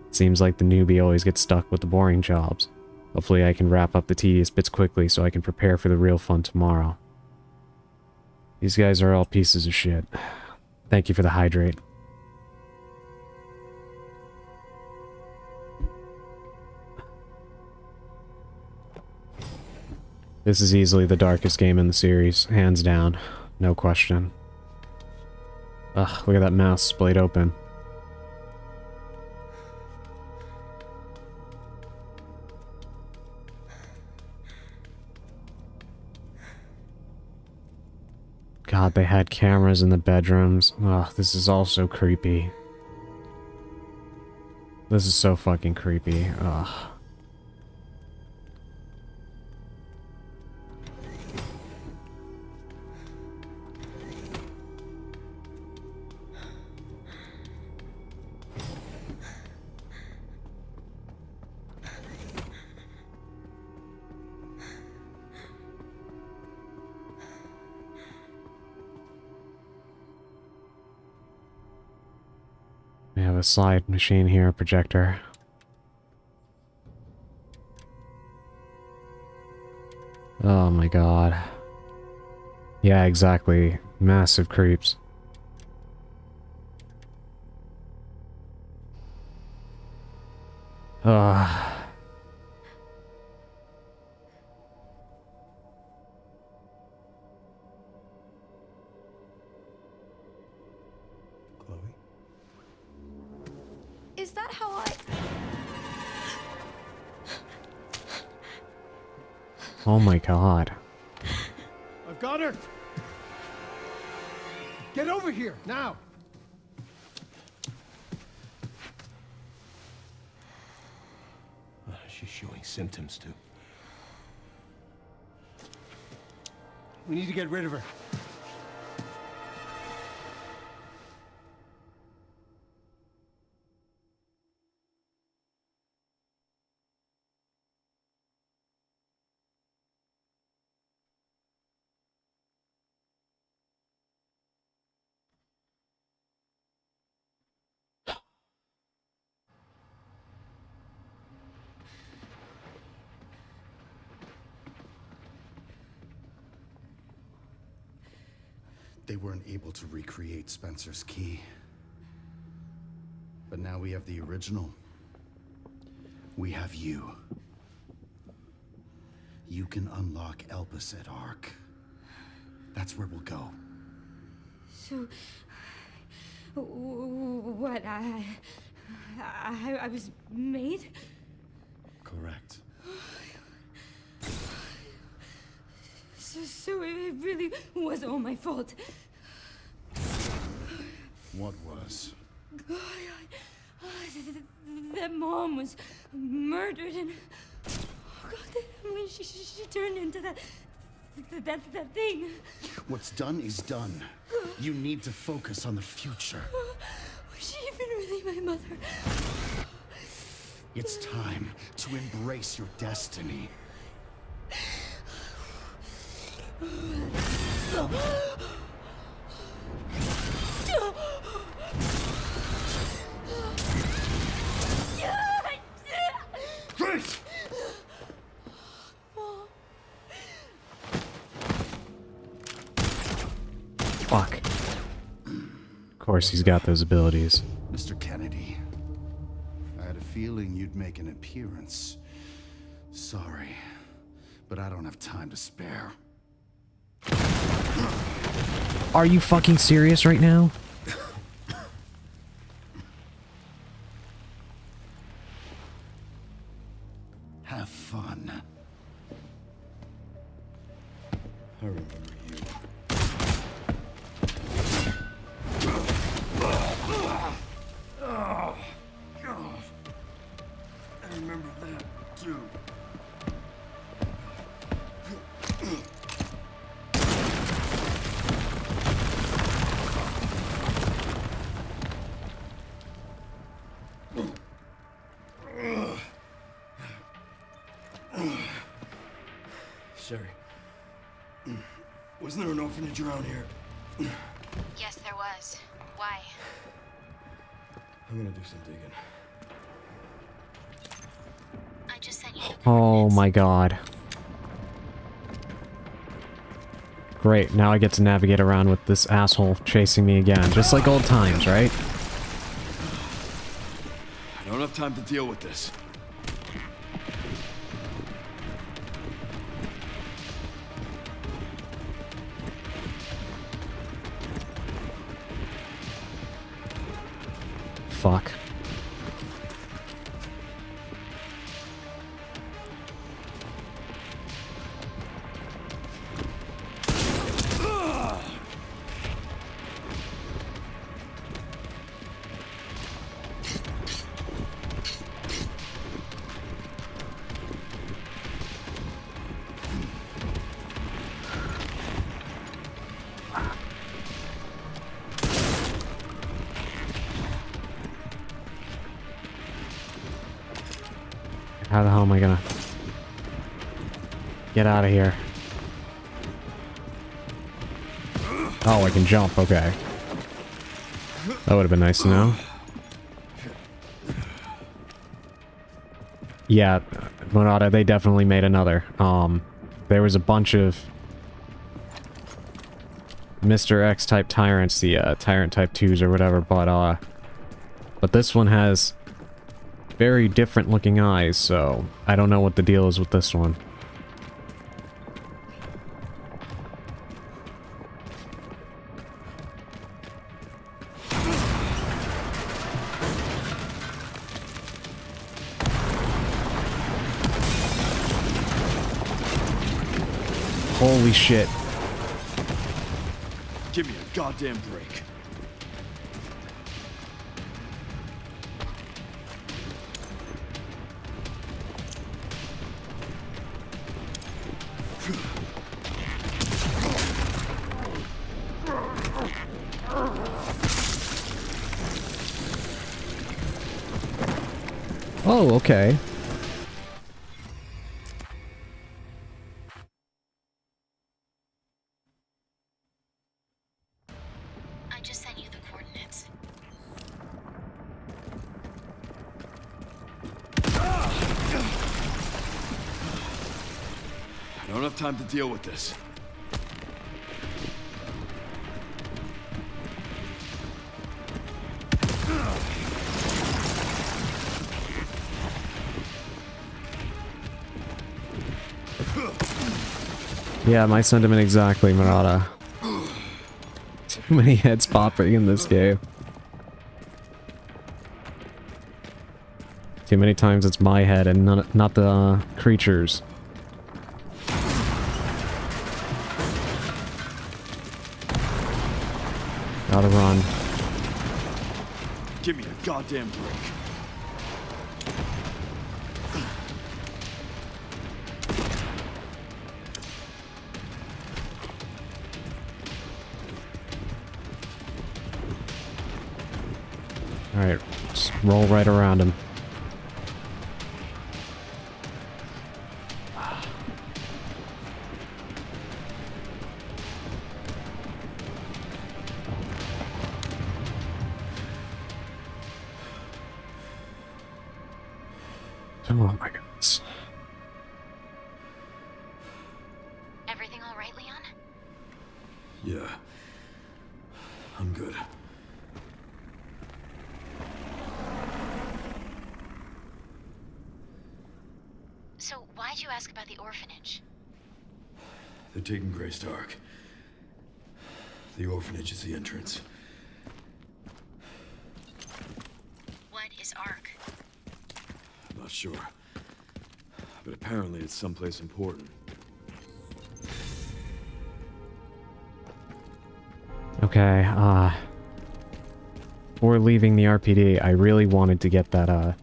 It seems like the newbie always gets stuck with the boring jobs. Hopefully I can wrap up the tedious bits quickly so I can prepare for the real fun tomorrow. These guys are all pieces of shit. Thank you for the hydrate. This is easily the darkest game in the series, hands down. No question. Ugh, look at that mouse splayed open. God, they had cameras in the bedrooms. Ugh, this is all so creepy. This is so fucking creepy. Ugh. We have a slide machine here, a projector. Oh my god. Yeah, exactly. Massive creeps. Ugh. Is that how I... Oh my god. I've got her! Get over here, now! She's showing symptoms, too. We need to get rid of her. They weren't able to recreate Spencer's key. But now we have the original. We have you. You can unlock Elpis at Ark. That's where we'll go. So, what, I was made? Correct. So it really was all my fault. What was? That Mom was murdered, and she turned into that thing. What's done is done. You need to focus on the future. Was she even really my mother? It's time to embrace your destiny. Grace! Fuck. Of course he's got those abilities. Mr. Kennedy, I had a feeling you'd make an appearance. Sorry, but I don't have time to spare. Are you fucking serious right now? Have fun. I remember you. Oh, God. I remember that, too. Sherry, wasn't there an orphanage around here? Yes, there was. Why? I'm gonna do some digging. I just sent you the Oh coordinates. my god. Great, now I get to navigate around with this asshole chasing me again, just like old times, right? I don't have time to deal with this. Fuck. How the hell am I gonna get out of here? Oh, I can jump, okay. That would have been nice to know. Yeah, Monada, they definitely made another. There was a bunch of Mr. X type tyrants, the tyrant type 2s or whatever, but this one has very different looking eyes, so I don't know what the deal is with this one. Holy shit. Give me a goddamn break. Oh, okay. I just sent you the coordinates. I don't have time to deal with this. Yeah, my sentiment exactly, Murata. Too many heads popping in this game. Too many times it's my head and not the creatures. Gotta run. Give me a goddamn break. Alright, just roll right around him. Oh my goodness. Everything all right, Leon? Yeah. I'm good. So why'd you ask about the orphanage? They're taking Grey Stark. The orphanage is the entrance. What is Ark? I'm not sure. But apparently it's someplace important. Okay, before leaving the RPD, I really wanted to get that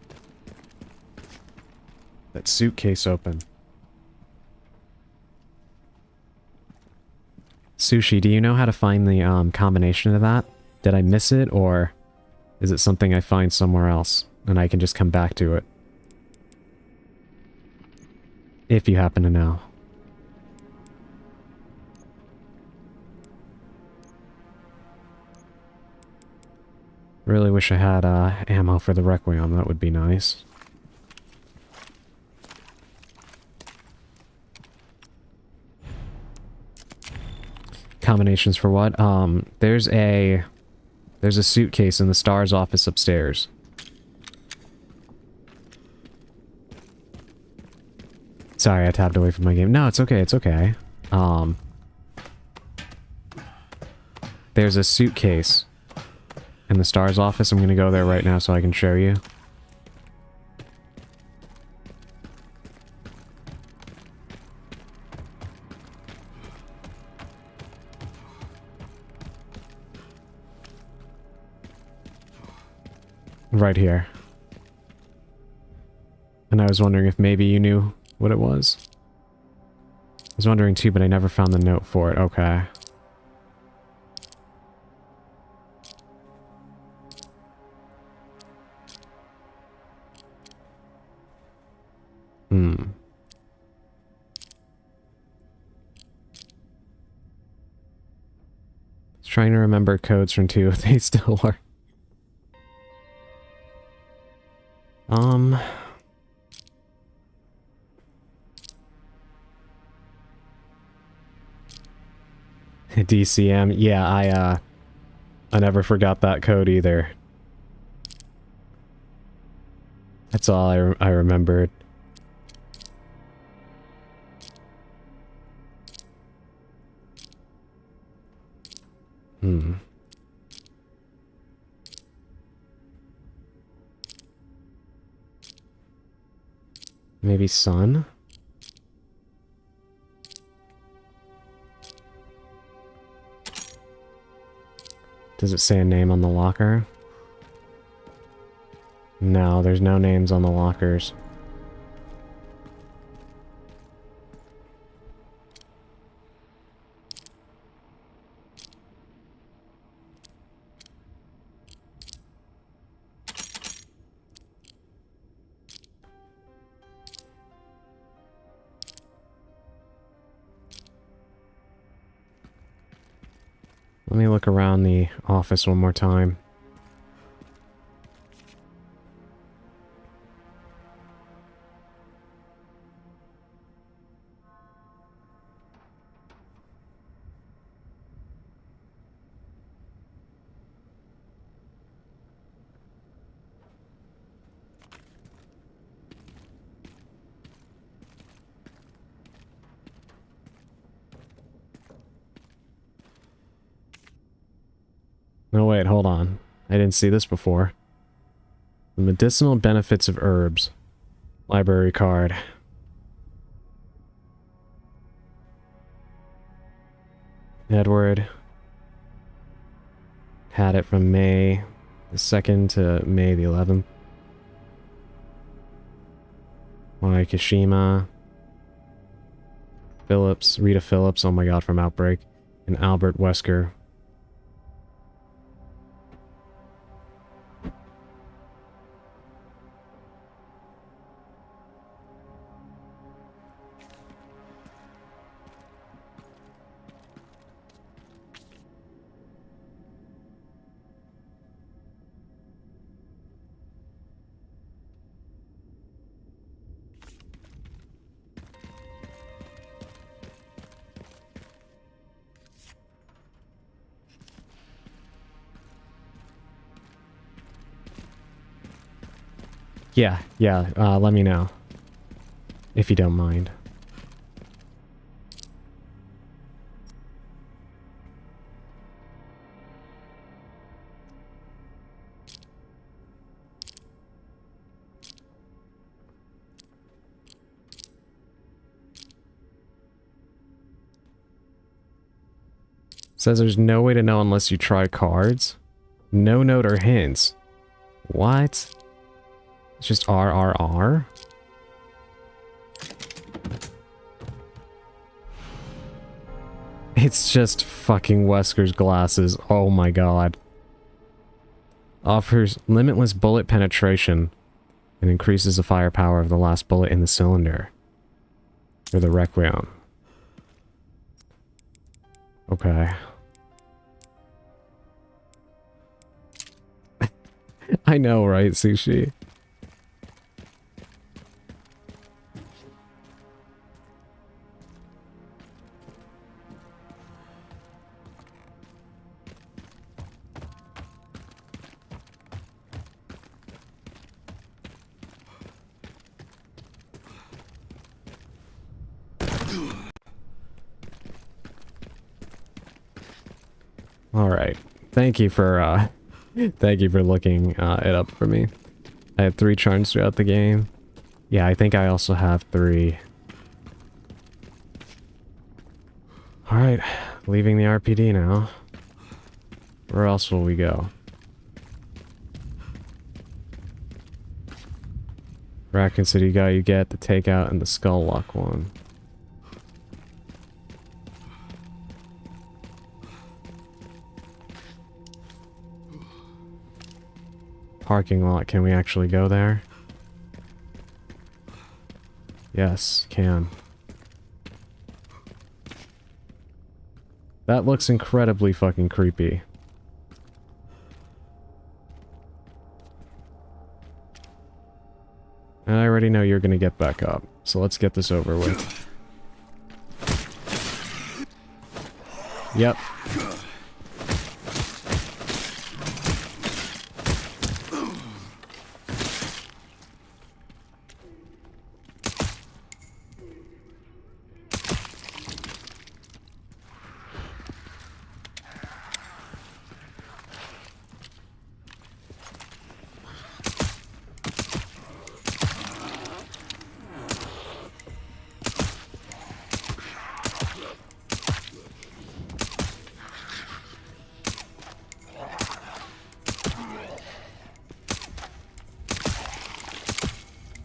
suitcase open. Sushi, do you know how to find the, combination of that? Did I miss it, or is it something I find somewhere else, and I can just come back to it? If you happen to know. Really wish I had, ammo for the Requiem, that would be nice. Combinations for what? There's a suitcase in the STARS office upstairs. Sorry, I tabbed away from my game. No, it's okay, it's okay. There's a suitcase in the STARS office. I'm gonna go there right now so I can show you. Right here. And I was wondering if maybe you knew what it was. I was wondering too, but I never found the note for it. Okay. Trying to remember codes from 2 if they still work. DCM. Yeah, I never forgot that code either. That's all I remembered. Maybe sun? Does it say a name on the locker? No, there's no names on the lockers. Let me look around the office one more time. No, wait, hold on. I didn't see this before. The medicinal benefits of herbs. Library card. Edward. Had it from May the 2nd to May the 11th. Kishima. Phillips. Rita Phillips, oh my god, from Outbreak. And Albert Wesker. Yeah, let me know. If you don't mind. Says there's no way to know unless you try cards. No note or hints. What? It's just RRR? It's just fucking Wesker's glasses. Oh my god. Offers limitless bullet penetration and increases the firepower of the last bullet in the cylinder. Or the Requiem. Okay. I know, right, Sushi? Alright. Thank you for, thank you for looking it up for me. I had 3 charms throughout the game. Yeah, I think I also have 3. Alright, leaving the RPD now. Where else will we go? Raccoon City guy you get, the takeout, and the Skull Lock one. Parking lot, can we actually go there? Yes, can. That looks incredibly fucking creepy. And I already know you're gonna get back up, so let's get this over with. Yep.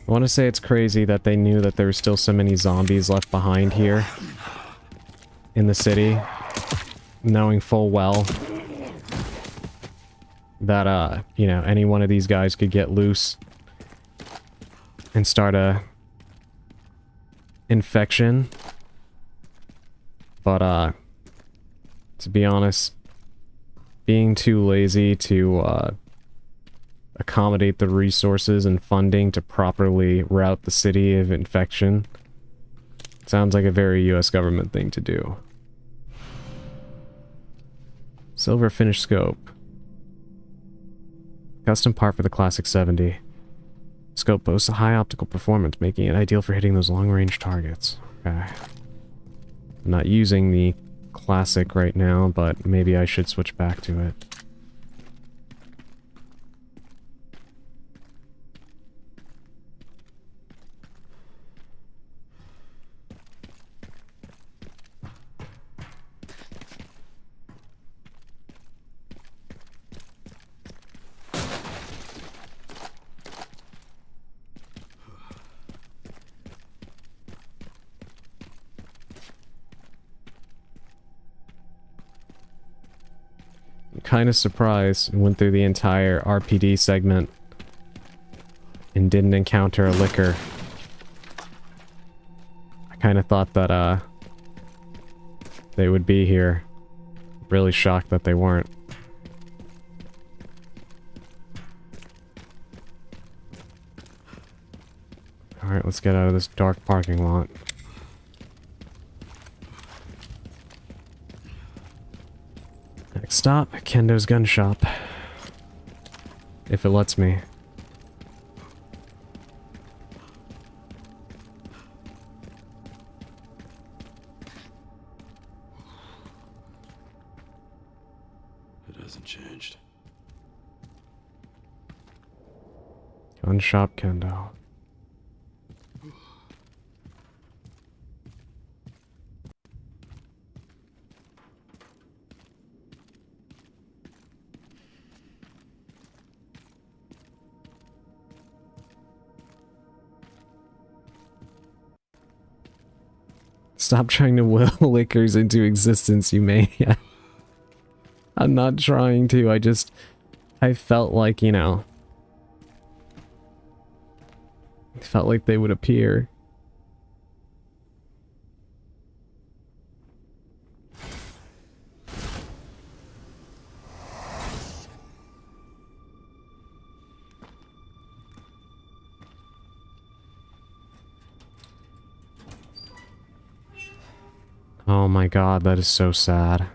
I want to say it's crazy that they knew that there were still so many zombies left behind here in the city, knowing full well that, you know, any one of these guys could get loose and start a infection. But, to be honest, being too lazy to, accommodate the resources and funding to properly route the city of infection. Sounds like a very US government thing to do. Silver finished scope. Custom part for the Classic 70. Scope boasts a high optical performance, making it ideal for hitting those long-range targets. Okay. I'm not using the Classic right now, but maybe I should switch back to it. Kind of surprised. Went through the entire RPD segment and didn't encounter a liquor. I kind of thought that they would be here. Really shocked that they weren't. Alright, let's get out of this dark parking lot. Next stop, Kendo's gun shop. If it lets me. It hasn't changed. Gun shop, Kendo. Stop trying to will liquors into existence, you maniac. I'm not trying to, I felt like, you know... I felt like they would appear. Oh my god, that is so sad.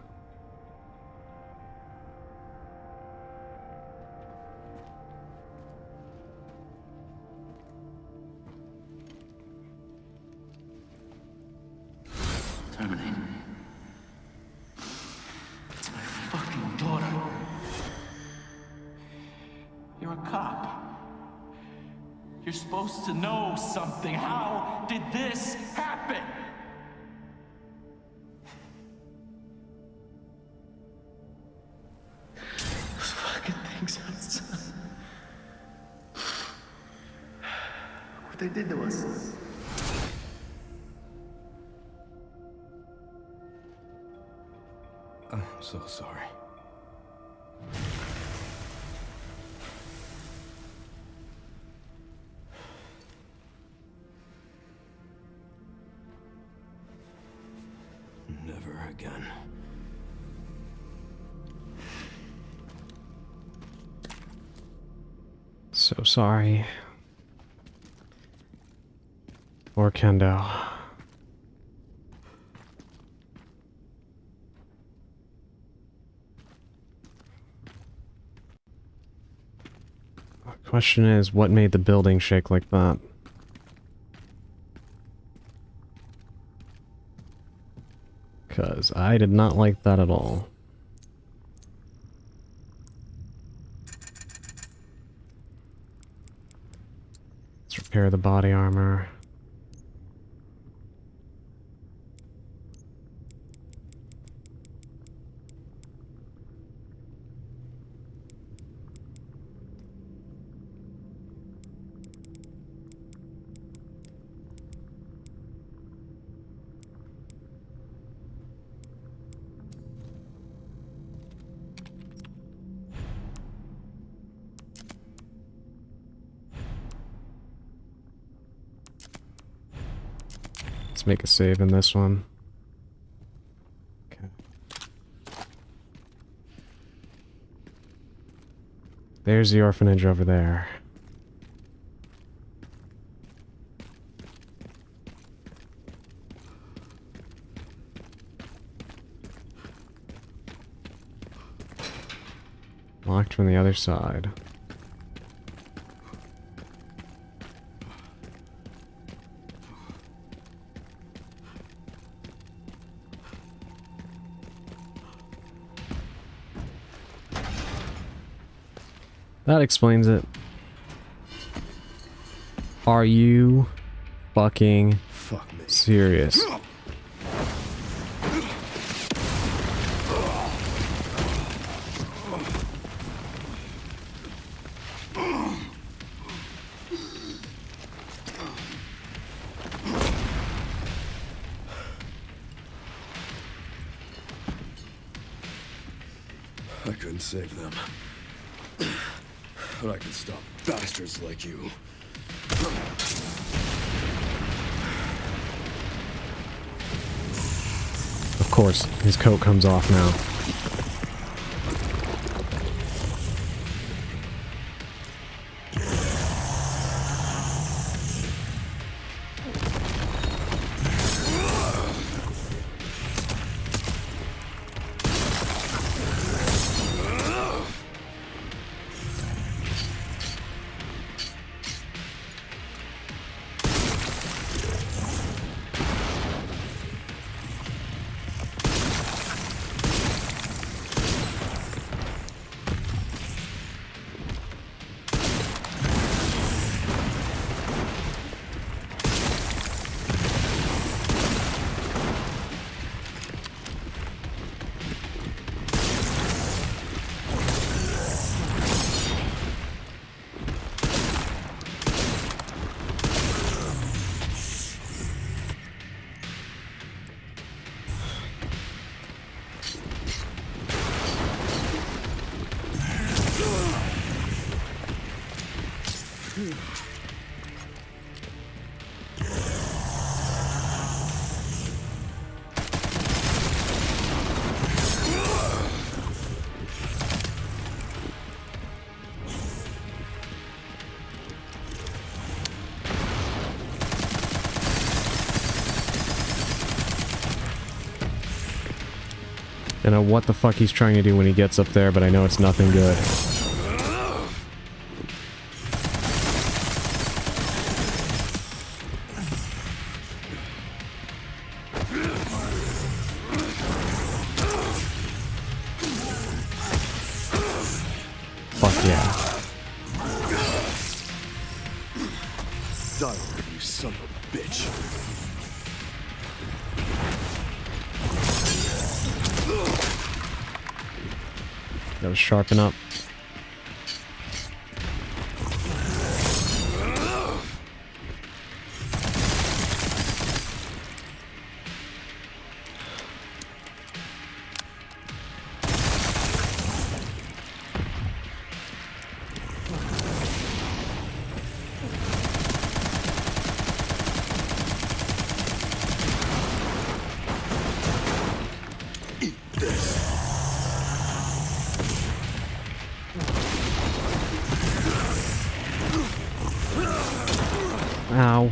Terminate. It's my fucking daughter. You're a cop. You're supposed to know something. How did this happen? Those fucking things outside. What they did to us. I'm so sorry. Never again. So sorry. Poor Kendo. The question is, what made the building shake like that? Because I did not like that at all. Let's repair the body armor. Let's make a save in this one. Okay. There's the orphanage over there. Locked from the other side. That explains it. Are you fucking serious? I couldn't save them. But I can stop bastards like you. Of course, his coat comes off now. I don't know what the fuck he's trying to do when he gets up there, but I know it's nothing good. Fuck yeah. Die already, you son of a bitch. Gotta sharpen up. Ow.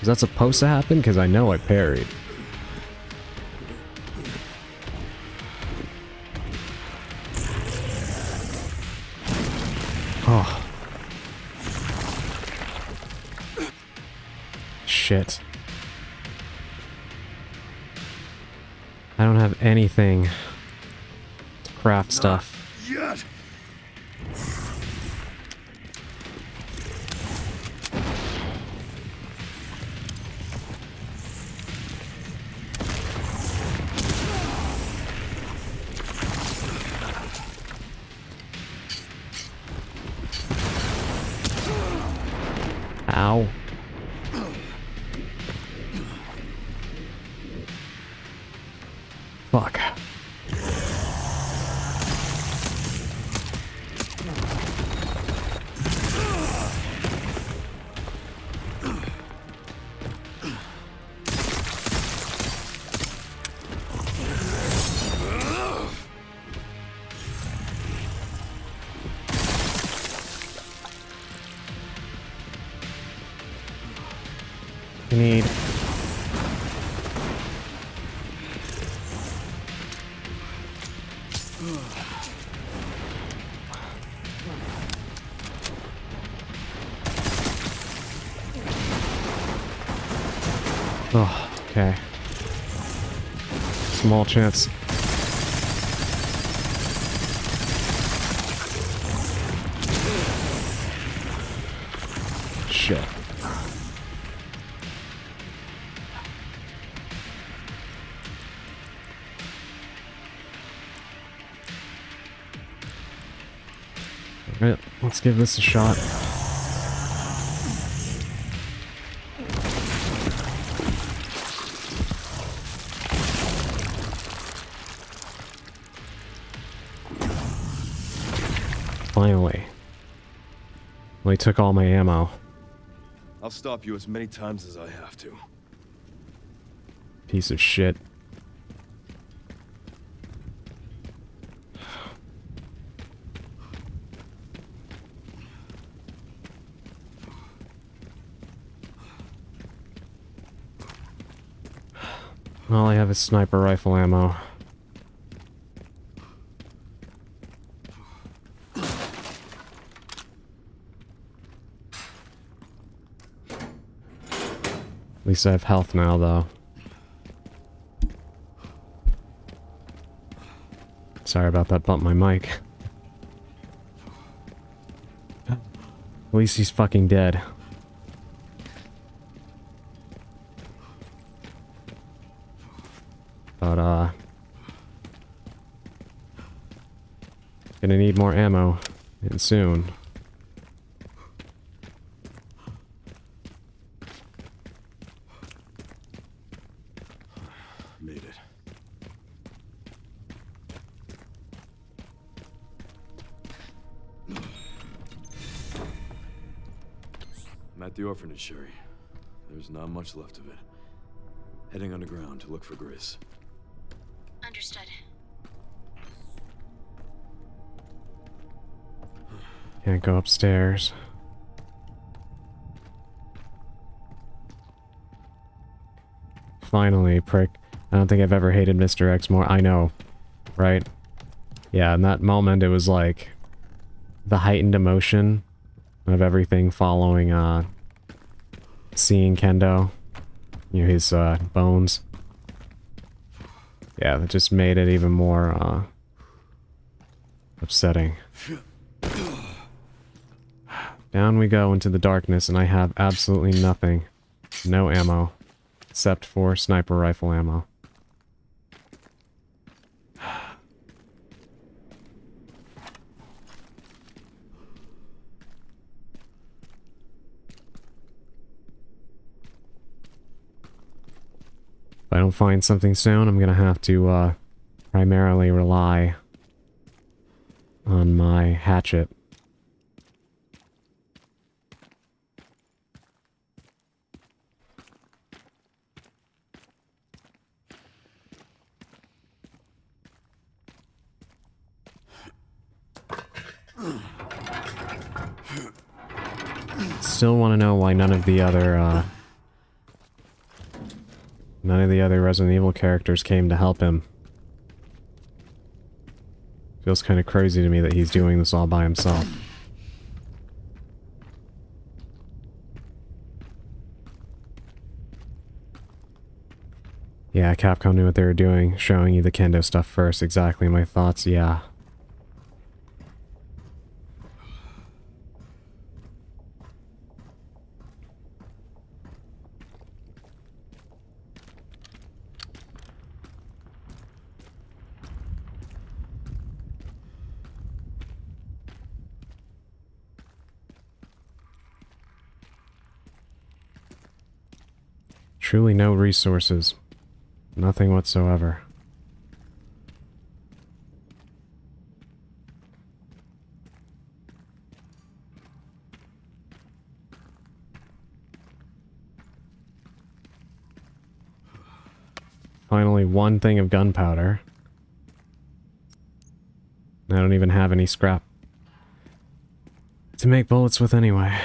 Is that supposed to happen? Because I know I parried. Oh. Shit. I don't have anything to craft stuff. Yet. Ow. Fuck. I need... Oh, okay. Small chance. Shit. Alright, let's give this a shot. Finally. Well, he took all my ammo. I'll stop you as many times as I have to. Piece of shit. All I have is sniper rifle ammo. At least I have health now, though. Sorry about that, bump my mic. At least he's fucking dead. But, gonna need more ammo, and soon. Made it. I'm at the orphanage, Sherry. There's not much left of it. Heading underground to look for Gris. Understood. Can't go upstairs. Finally, prick. I don't think I've ever hated Mr. X more. I know, right? Yeah, in that moment it was like the heightened emotion of everything following, seeing Kendo. You know, his, bones. Yeah, that just made it even more, upsetting. Down we go into the darkness, and I have absolutely nothing. No ammo. Except for sniper rifle ammo. If I don't find something soon, I'm gonna have to, primarily rely on my hatchet. Still want to know why none of the other Resident Evil characters came to help him. Feels kind of crazy to me that he's doing this all by himself. Yeah, Capcom knew what they were doing, showing you the Kendo stuff first. Exactly my thoughts, yeah. Truly no resources. Nothing whatsoever. Finally, one thing of gunpowder. I don't even have any scrap to make bullets with anyway.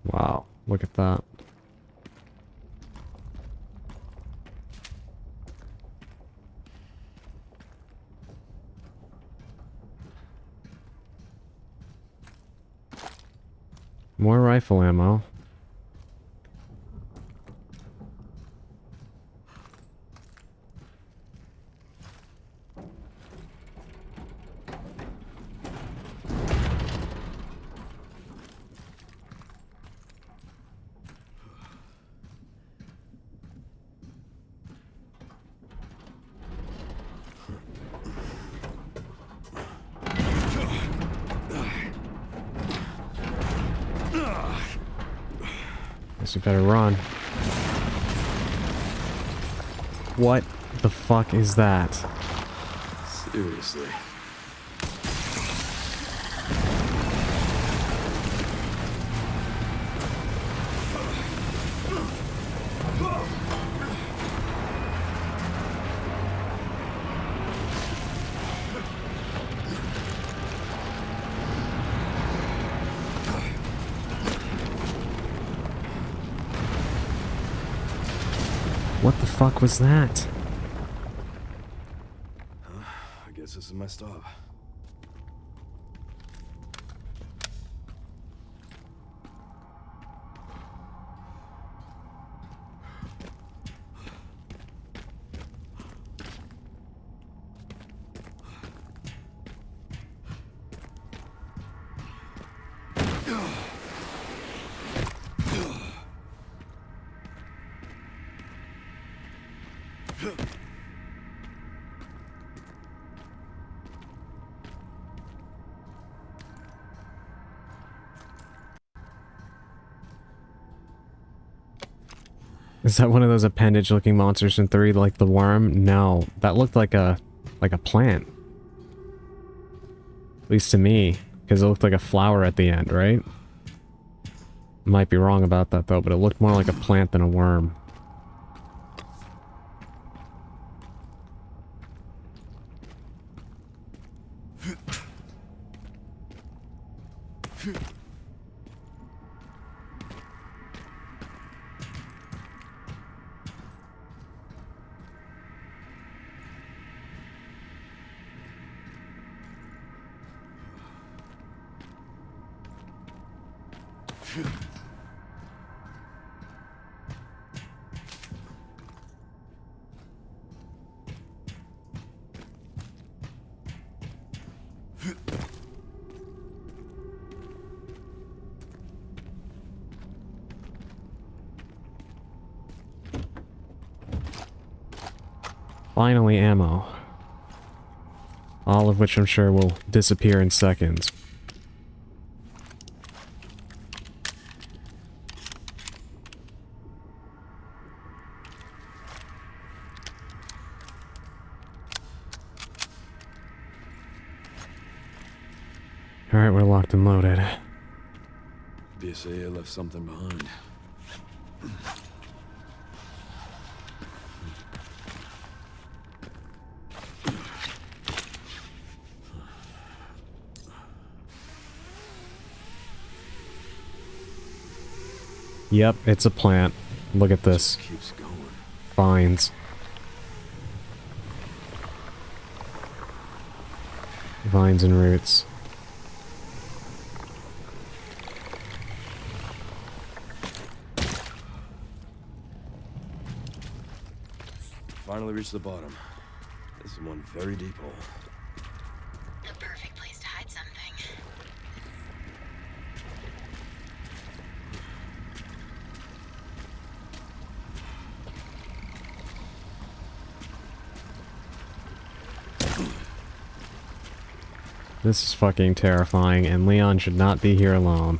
Wow, look at that. More rifle ammo. Guess we better run. What the fuck is that? Seriously. What the fuck was that? I guess this is my stop. Is that one of those appendage-looking monsters in 3, like the worm? No, that looked like a plant. At least to me, because it looked like a flower at the end, right? Might be wrong about that though, but it looked more like a plant than a worm. Finally, ammo. All of which I'm sure will disappear in seconds. Alright, we're locked and loaded. BSAA left something behind. Yep, it's a plant. Look at this. Just keeps going. Vines. Vines and roots. Finally reached the bottom. This is one very deep hole. The perfect place to hide something. This is fucking terrifying, and Leon should not be here alone.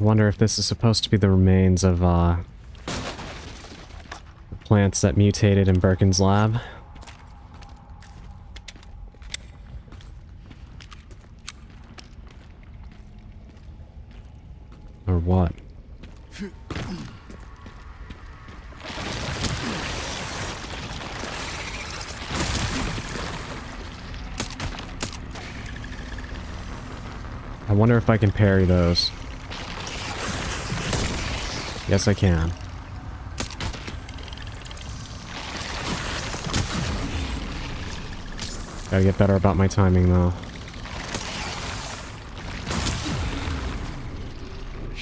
I wonder if this is supposed to be the remains of, the plants that mutated in Birkin's lab. Or what? I wonder if I can parry those. Yes, I can. Gotta get better about my timing, though.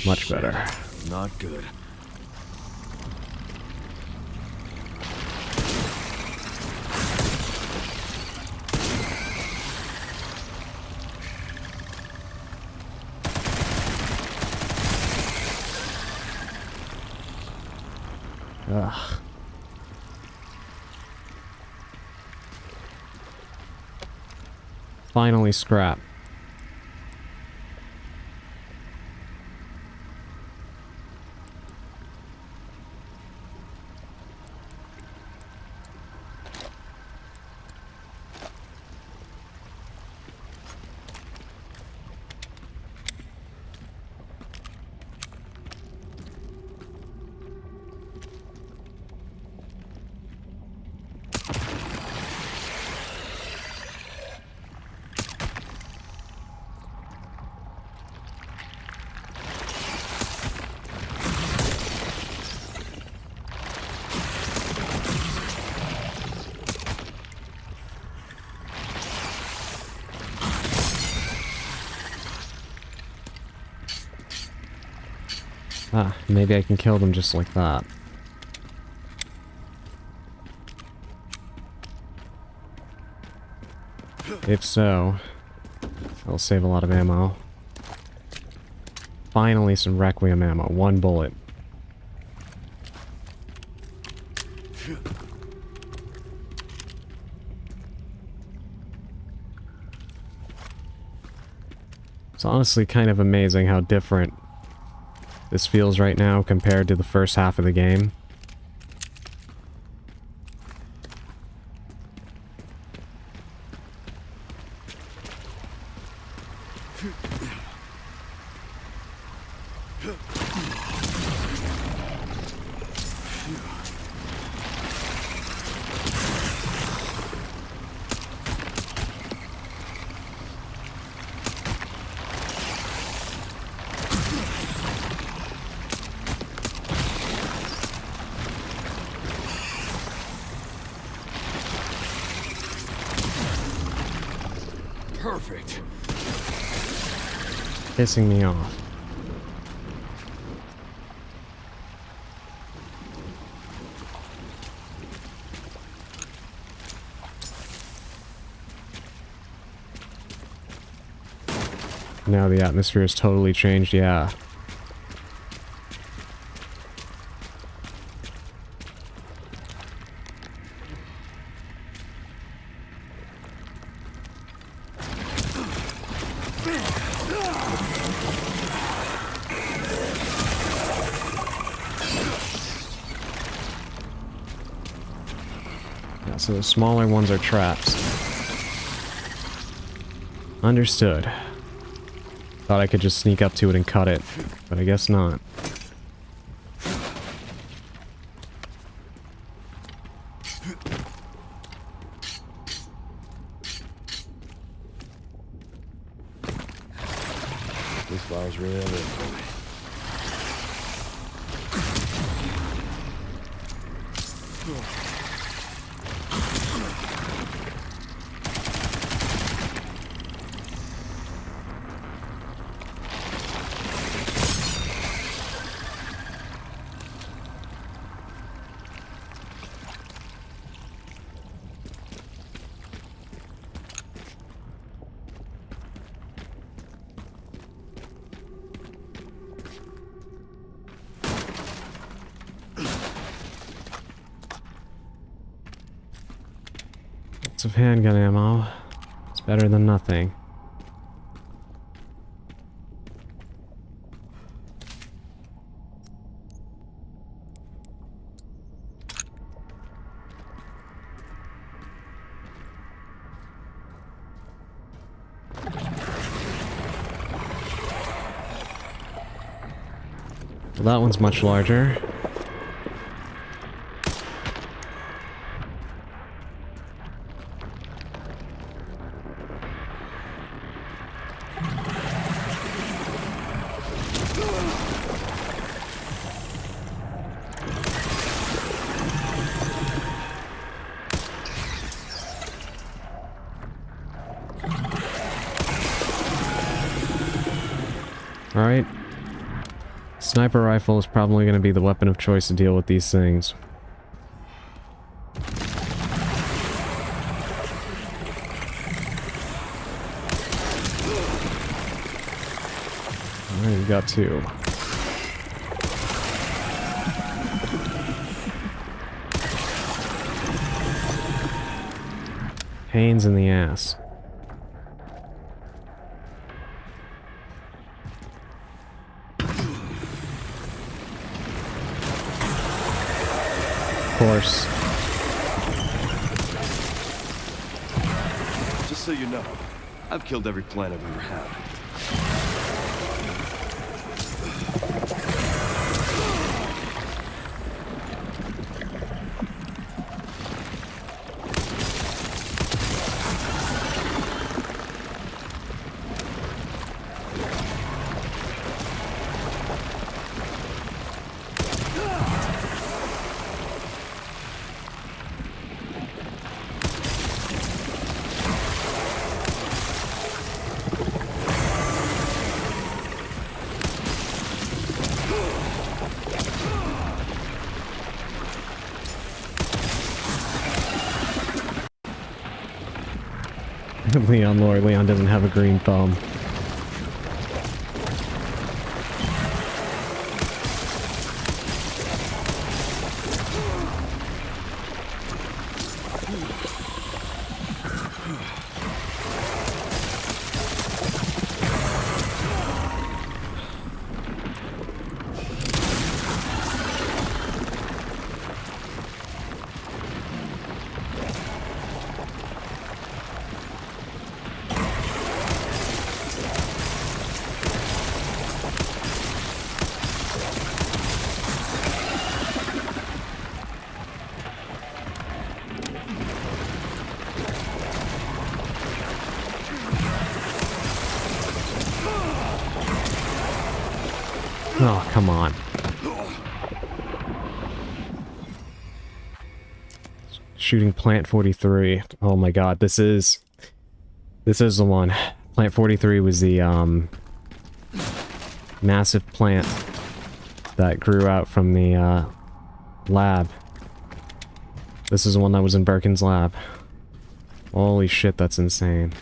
Much better. Not good. Ugh. Finally scrap. Ah, maybe I can kill them just like that. If so, I'll save a lot of ammo. Finally some Requiem ammo. 1 bullet. It's honestly kind of amazing how different this feels right now compared to the first half of the game. Perfect. Pissing me off. Now the atmosphere has totally changed, yeah. So the smaller ones are traps. Understood. Thought I could just sneak up to it and cut it, but I guess not. This file's really evident. Lots of handgun ammo. It's better than nothing. Well, that one's much larger. Alright. Sniper rifle is probably going to be the weapon of choice to deal with these things. Alright, we got two. Pains in the ass. Of course. Just so you know, I've killed every plant I've ever had. Leon Lord. Leon doesn't have a green thumb. Oh, come on. Shooting Plant 43. Oh my god, this is the one. Plant 43 was the massive plant that grew out from the lab. This is the one that was in Birkin's lab. Holy shit, that's insane.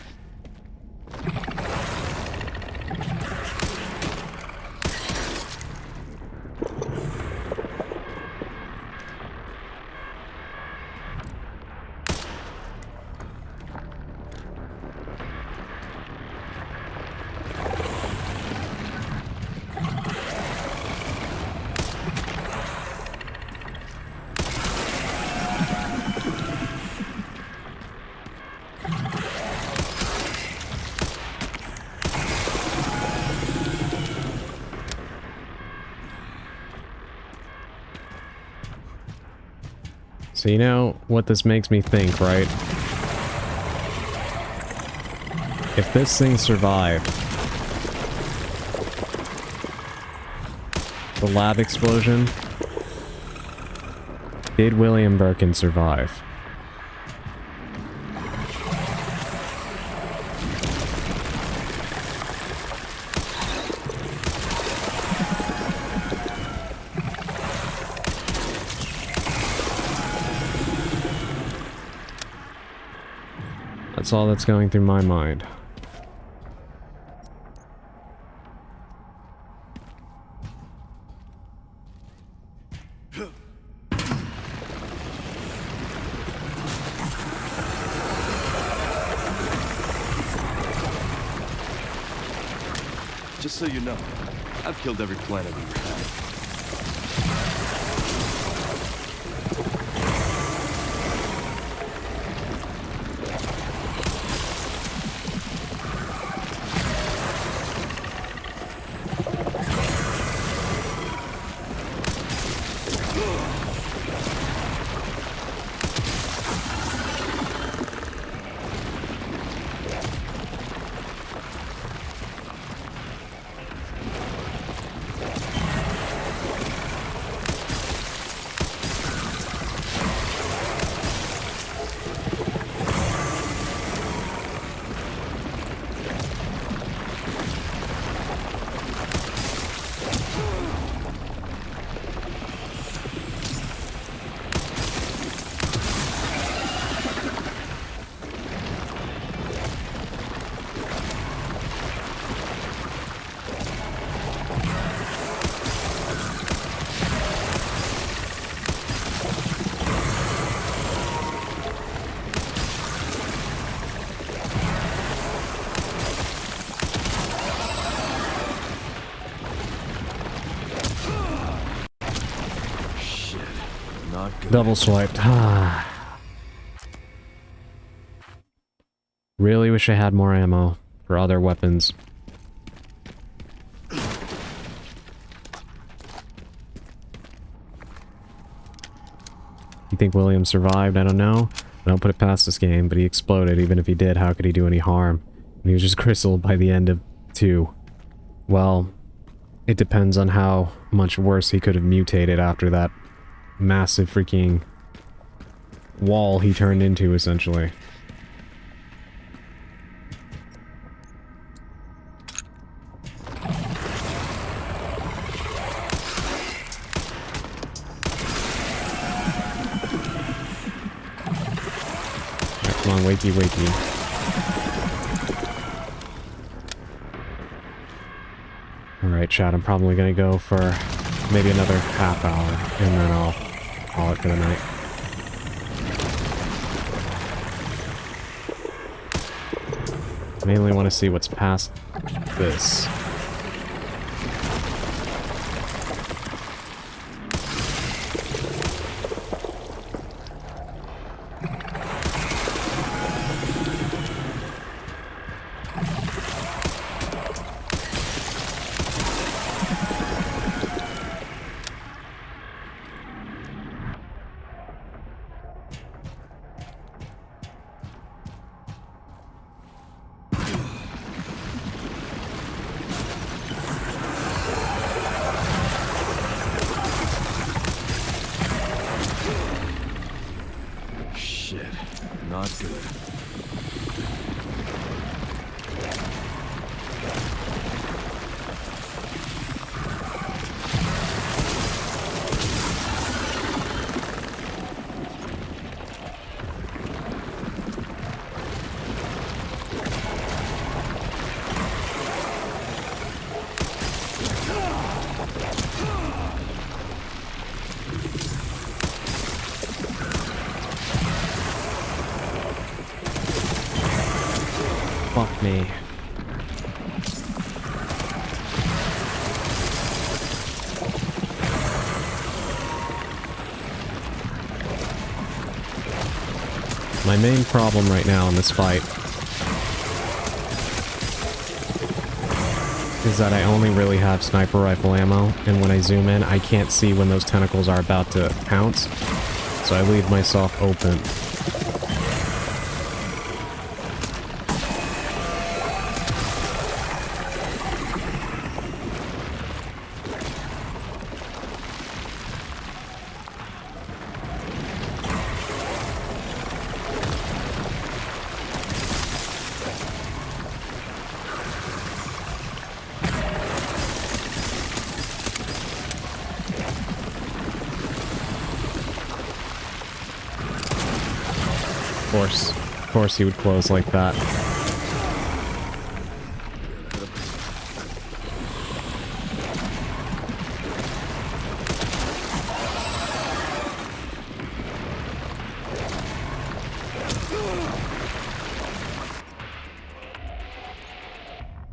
So you know what this makes me think, right? If this thing survived the lab explosion, did William Birkin survive? That's all that's going through my mind. Just so you know, I've killed every plant I've ever had. Double swiped. Really wish I had more ammo for other weapons. You think William survived? I don't know. I don't put it past this game, but he exploded. Even if he did, how could he do any harm? And he was just crystalled by the end of 2. Well, it depends on how much worse he could have mutated after that massive freaking wall he turned into, essentially. Come on, wakey, wakey. Alright, chat, I'm probably gonna go for maybe another half hour, and then I'll call it for the night. Mainly want to see what's past this. Not good. Fuck me. My main problem right now in this fight is that I only really have sniper rifle ammo, and when I zoom in, I can't see when those tentacles are about to pounce, so I leave myself open. Of course he would close like that.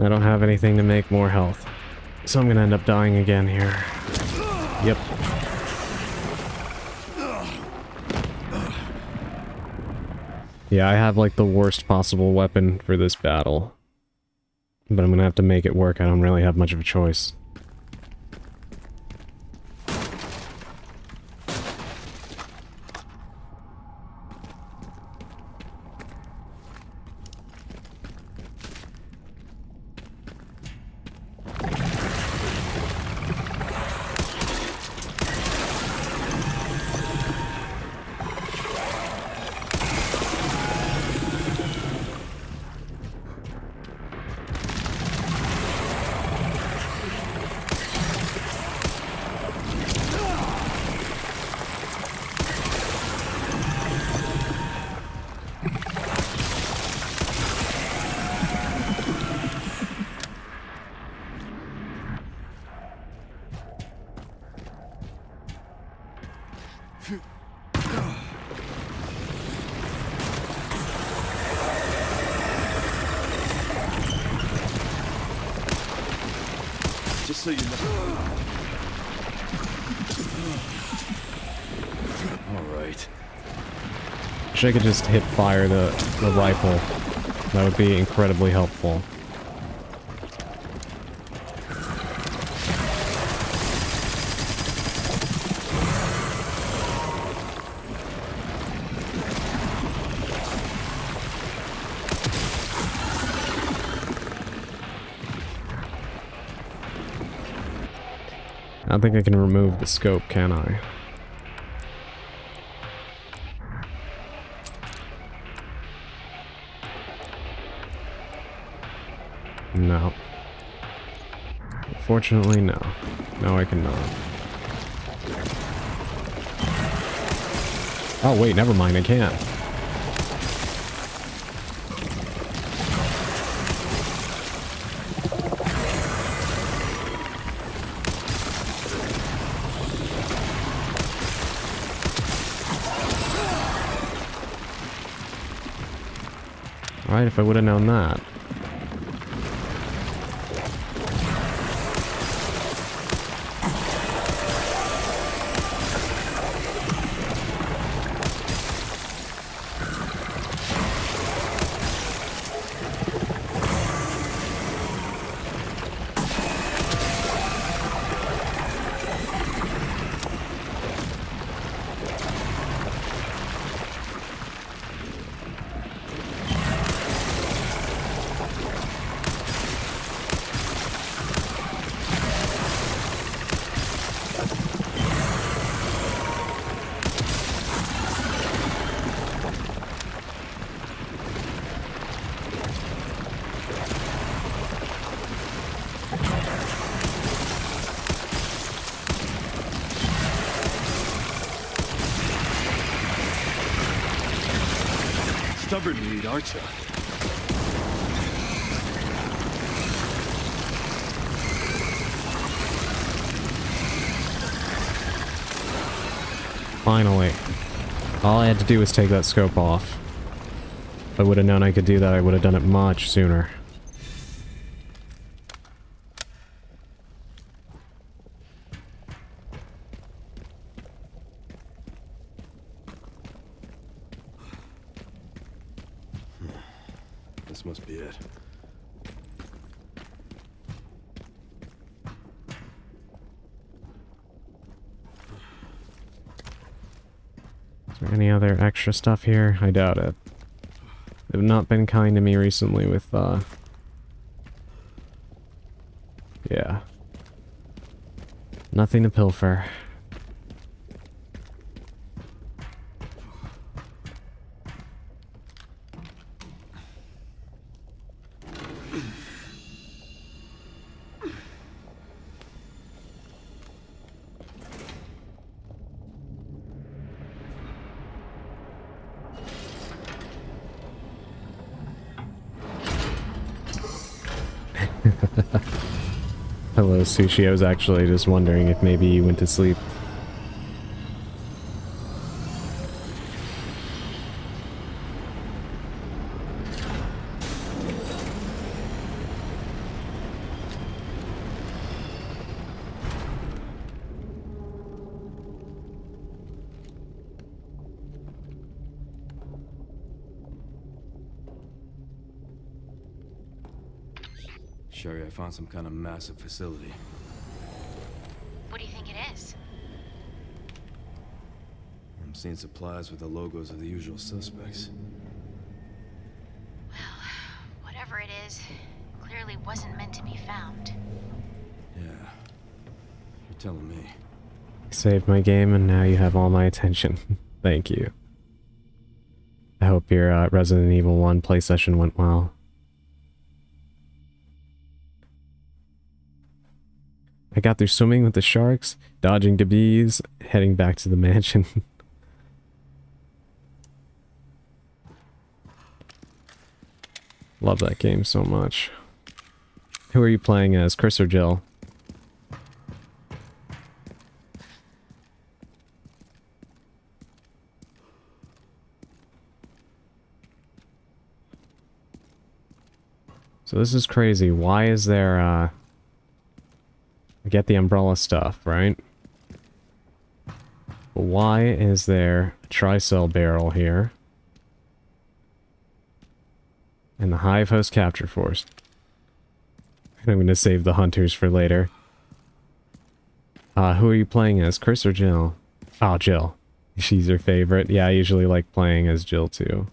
I don't have anything to make more health, so I'm gonna end up dying again here. Yep. Yeah, I have like the worst possible weapon for this battle. But I'm gonna have to make it work. I don't really have much of a choice. Just so you know. All right. Wish I could just hip fire the rifle. That would be incredibly helpful. I don't think I can remove the scope, can I? No. Unfortunately, no. No, I cannot. Oh, wait, never mind, I can. Alright, if I would have known that. Stubborn meat, aren't you? Finally. All I had to do was take that scope off. If I would have known I could do that, I would have done it much sooner. This must be it. Is there any other extra stuff here? I doubt it. They've not been kind to me recently with, yeah. Nothing to pilfer. Hello, Sushi. I was actually just wondering if maybe you went to sleep. Sherry, I found some kind of massive facility. What do you think it is? I'm seeing supplies with the logos of the usual suspects. Well, whatever it is, clearly wasn't meant to be found. Yeah. You're telling me. Saved my game and now you have all my attention. Thank you. I hope your Resident Evil 1 play session went well. I got through swimming with the sharks, dodging the bees, heading back to the mansion. Love that game so much. Who are you playing as, Chris or Jill? So this is crazy. Why is there, I get the umbrella stuff, right? But why is there a tri-cell barrel here? And the Hive Host Capture Force. I'm going to save the hunters for later. Who are you playing as, Chris or Jill? Oh, Jill. She's your favorite. Yeah, I usually like playing as Jill too.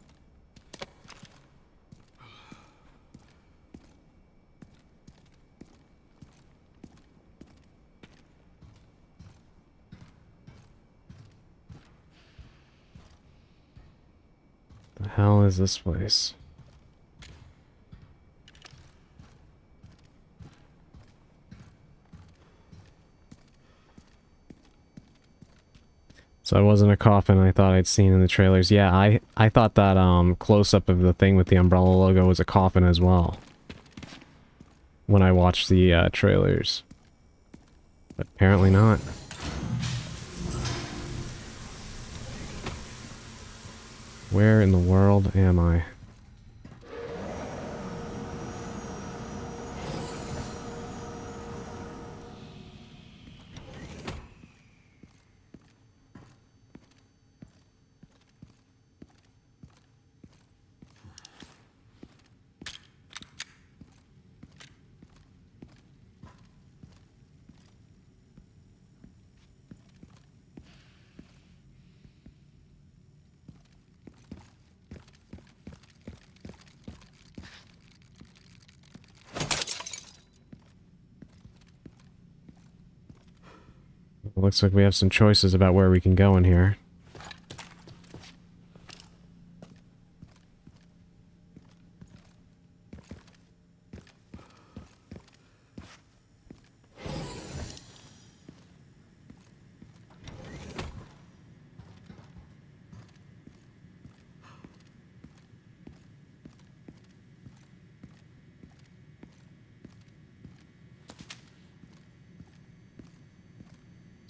The hell is this place? So I wasn't a coffin I thought I'd seen in the trailers. Yeah, I thought that close-up of the thing with the umbrella logo was a coffin as well. When I watched the trailers. But apparently not. Where in the world am I? Looks like we have some choices about where we can go in here.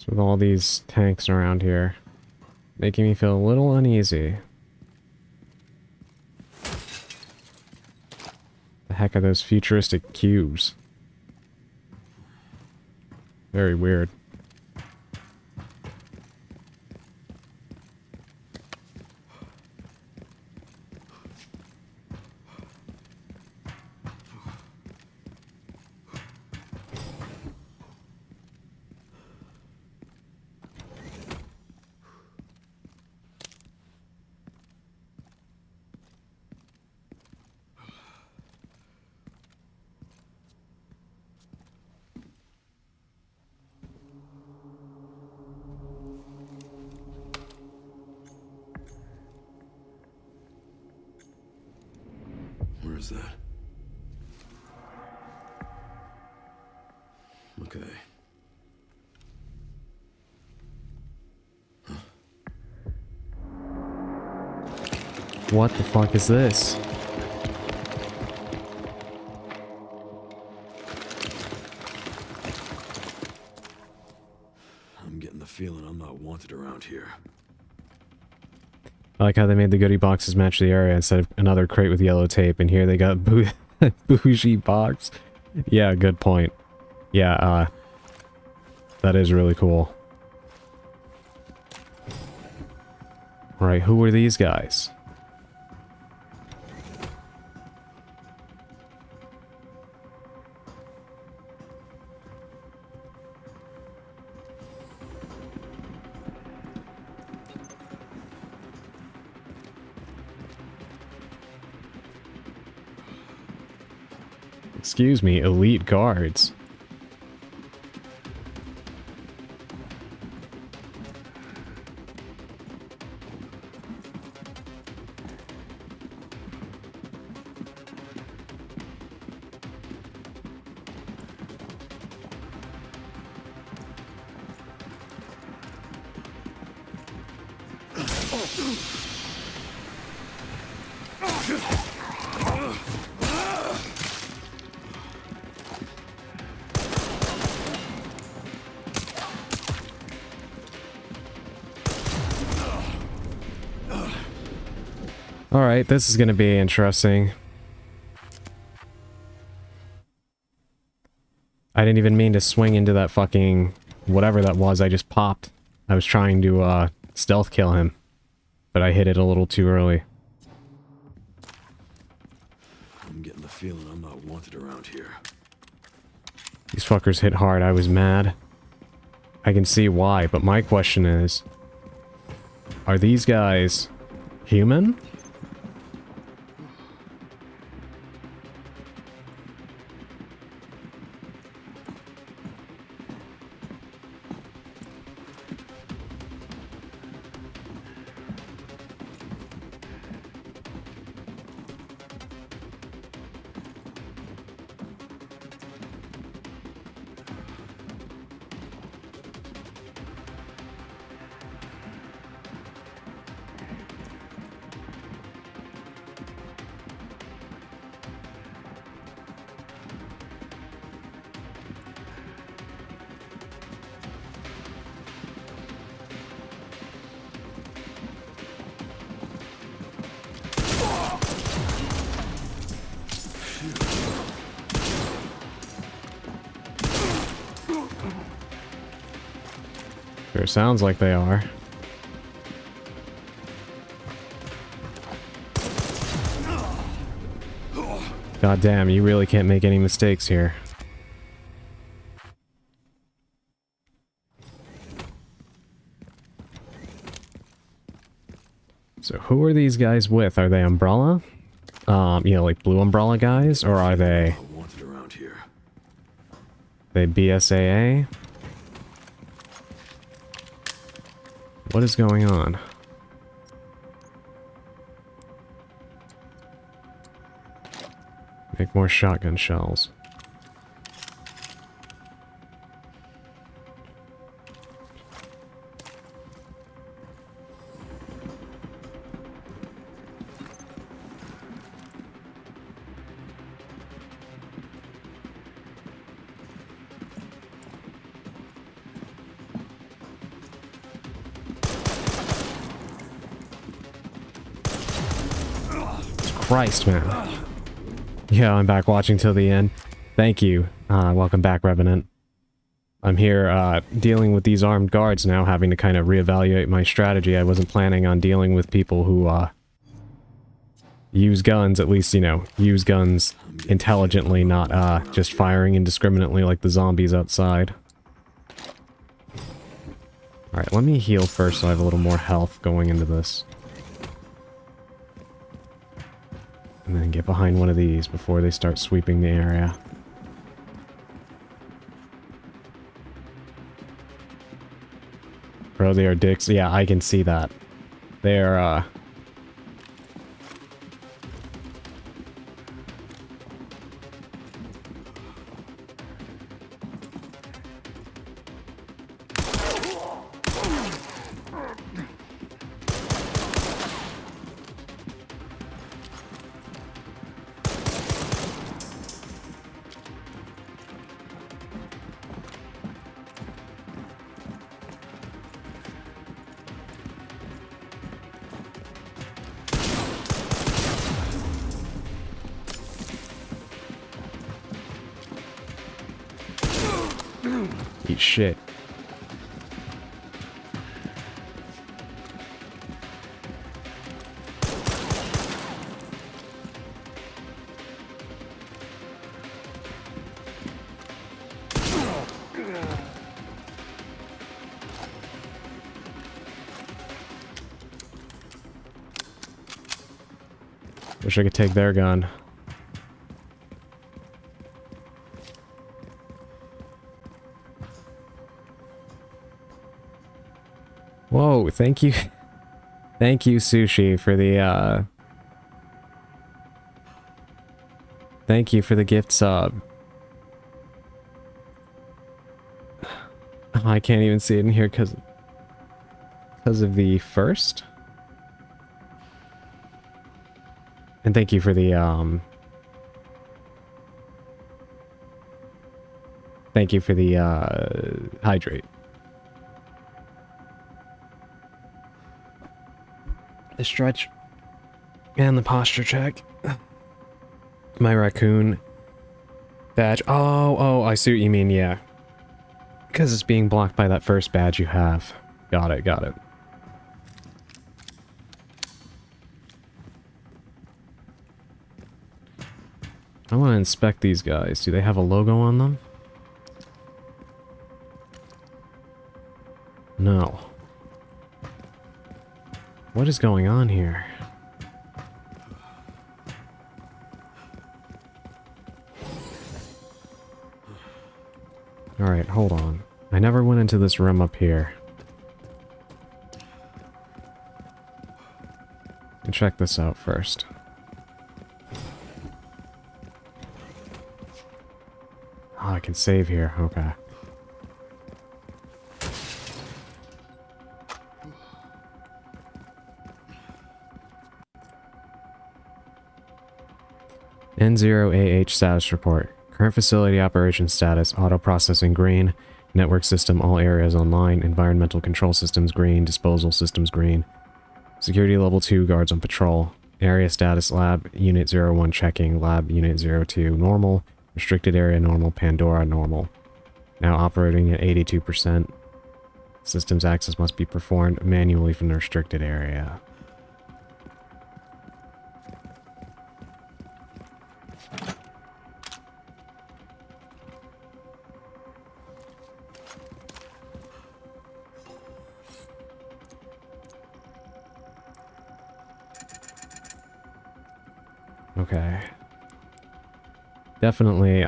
With all these tanks around here, making me feel a little uneasy. The heck are those futuristic cubes? Very weird. Where is that? Okay. What the fuck is this? I'm getting the feeling I'm not wanted around here. I like how they made the goodie boxes match the area instead of another crate with yellow tape, and here they got bougie box. Yeah, good point. Yeah, that is really cool. Alright, who are these guys? Excuse me, elite guards. Alright, this is gonna be interesting. I didn't even mean to swing into that fucking... whatever that was I just popped. I was trying to stealth kill him, but I hit it a little too early. I'm getting the feeling I'm not wanted around here. These fuckers hit hard. I was mad. I can see why, but my question is, are these guys human? Sure sounds like they are. God damn, you really can't make any mistakes here. So who are these guys with? Are they Umbrella? You know, like blue Umbrella guys? Or are they... wanted around here. They BSAA? What is going on? Make more shotgun shells. Christ, man. Yeah, I'm back watching till the end. Thank you. Welcome back, Revenant. I'm here, dealing with these armed guards now, having to kind of reevaluate my strategy. I wasn't planning on dealing with people who, use guns, at least, you know, use guns intelligently, not, just firing indiscriminately like the zombies outside. Alright, let me heal first so I have a little more health going into this. And then get behind one of these before they start sweeping the area. Bro, they are dicks. Yeah, I can see that. They're, eat shit. Wish I could take their gun. Whoa, thank you. Thank you, Sushi, for the, thank you for the gift sub. Oh, I can't even see it in here because of the first. And thank you for the, thank you for the, hydrate. The stretch and the posture check. My Raccoon badge. Oh, I see what you mean, yeah. Because it's being blocked by that first badge you have. Got it, got it. I want to inspect these guys. Do they have a logo on them? No. What is going on here? Alright, hold on. I never went into this room up here. Can check this out first. Oh, I can save here. Okay. N0AH status report. Current facility operation status, auto processing green, network system all areas online, environmental control systems green, disposal systems green, security level 2 guards on patrol, area status lab unit 01 checking, lab unit 02 normal, restricted area normal, Pandora normal. Now operating at 82%. Systems access must be performed manually from the restricted area. Okay. Definitely,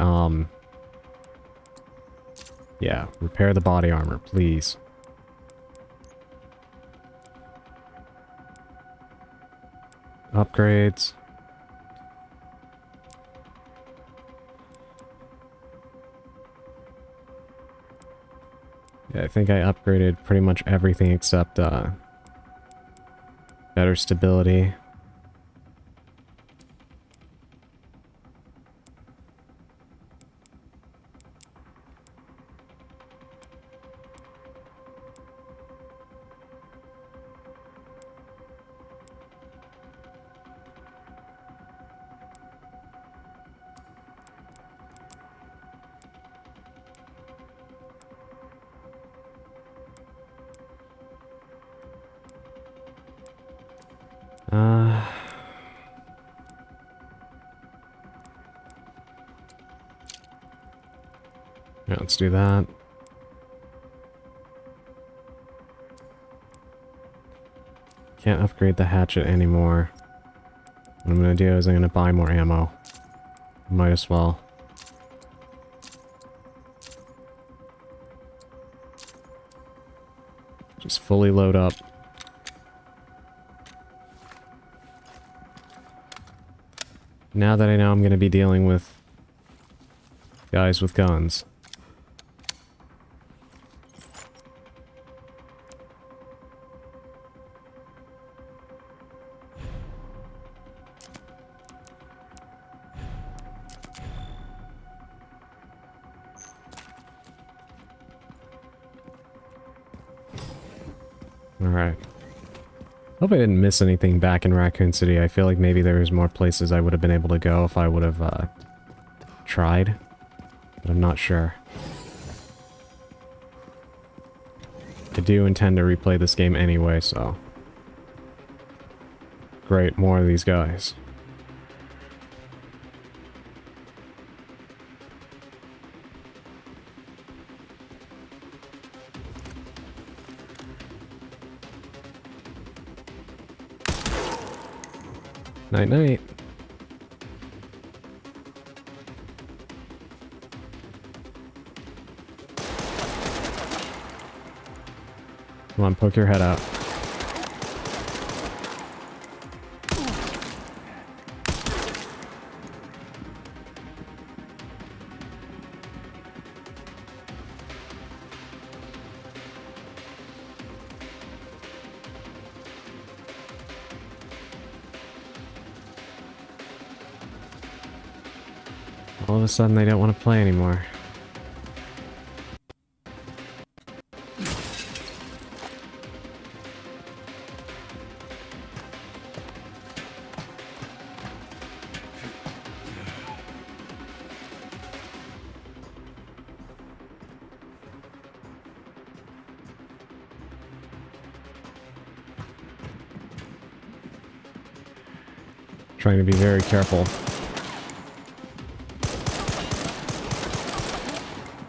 yeah, repair the body armor, please. Upgrades. Yeah, I think I upgraded pretty much everything except, better stability. Yeah, let's do that. Can't upgrade the hatchet anymore. What I'm gonna do is I'm gonna buy more ammo. Might as well. Just fully load up. Now that I know I'm gonna be dealing with guys with guns. Alright. Hope I didn't miss anything back in Raccoon City. I feel like maybe there was more places I would have been able to go if I would have, tried. But I'm not sure. I do intend to replay this game anyway, so... Great, more of these guys. Night night. Come on, poke your head out. All of a sudden, they don't want to play anymore. Trying to be very careful.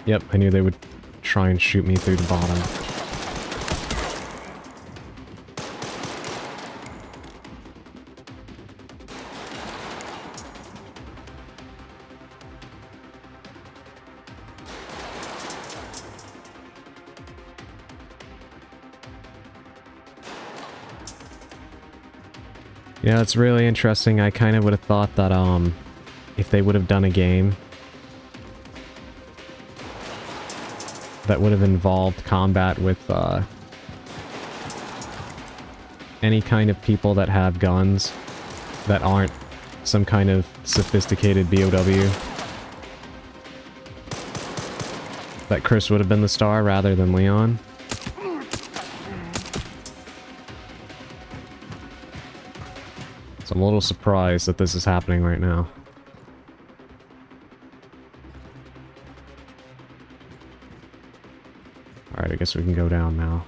Yep, I knew they would try and shoot me through the bottom. Yeah, it's really interesting. I kind of would have thought that, if they would have done a game that would have involved combat with, any kind of people that have guns that aren't some kind of sophisticated BOW, that Chris would have been the star rather than Leon. So I'm a little surprised that this is happening right now. Alright, I guess we can go down now.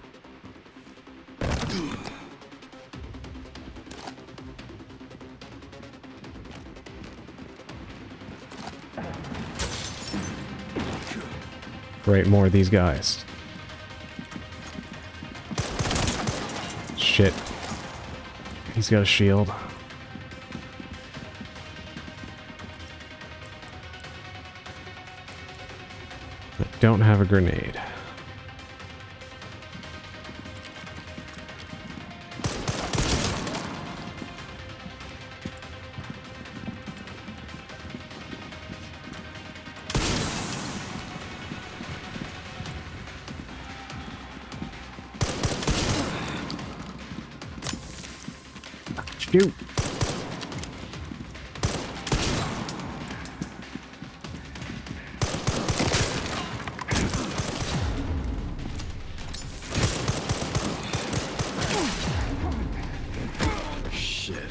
Great, more of these guys. Shit. He's got a shield. I don't have a grenade. Shoot! Shit.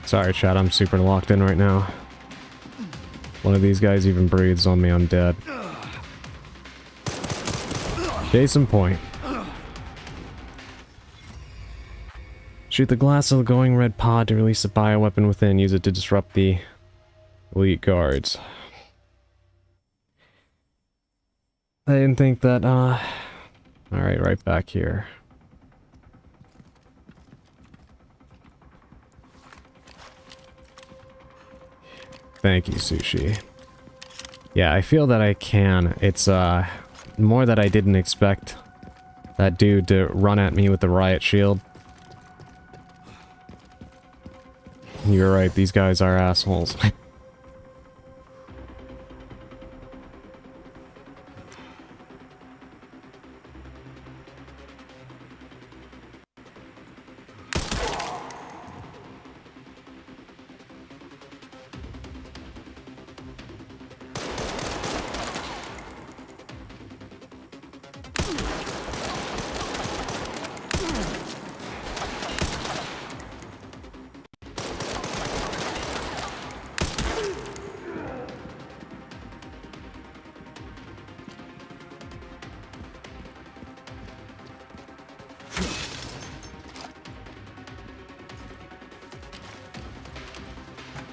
Sorry, chat, I'm super locked in right now. One of these guys even breathes on me, I'm dead. Case in point. Shoot the glass of the glowing red pod to release a bioweapon within. Use it to disrupt the elite guards. I didn't think that, Alright, right back here. Thank you, Sushi. Yeah, I feel that I can. It's, more that I didn't expect that dude to run at me with the riot shield. You're right, these guys are assholes.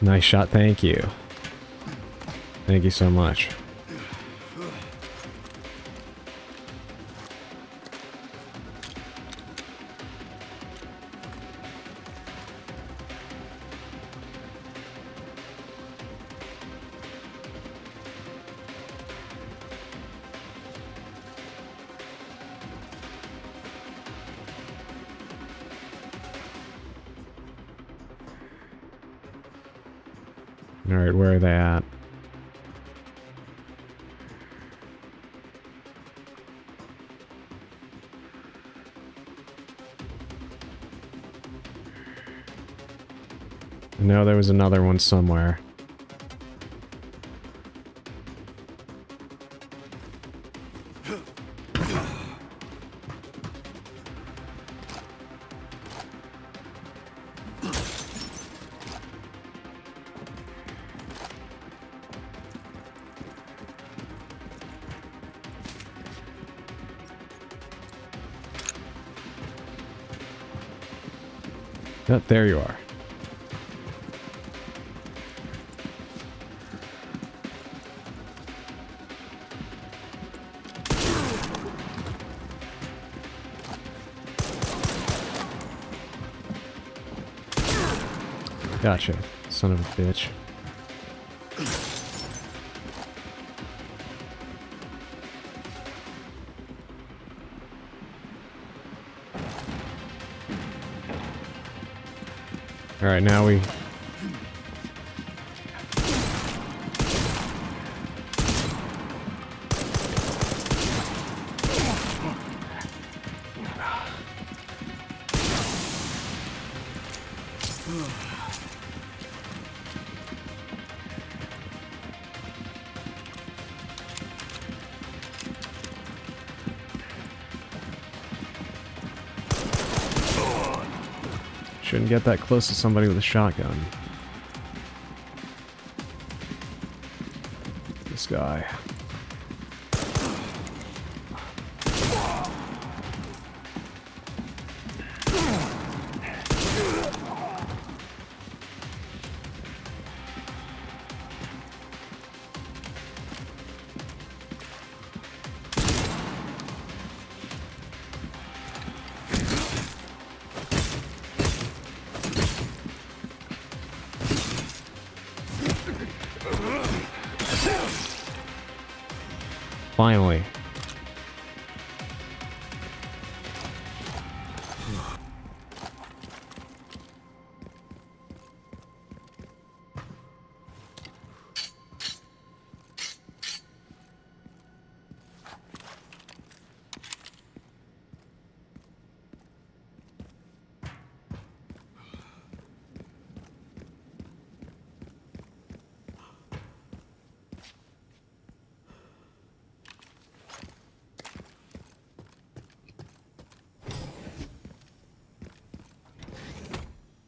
Nice shot, thank you. Thank you so much. Alright, where are they at? No, there was another one somewhere. Oh, there you are. Gotcha, son of a bitch. Alright, now we... Shouldn't get that close to somebody with a shotgun. This guy. Finally.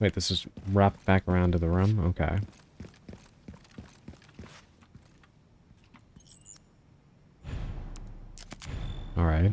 Wait, this is wrapped back around to the room? Okay. Alright.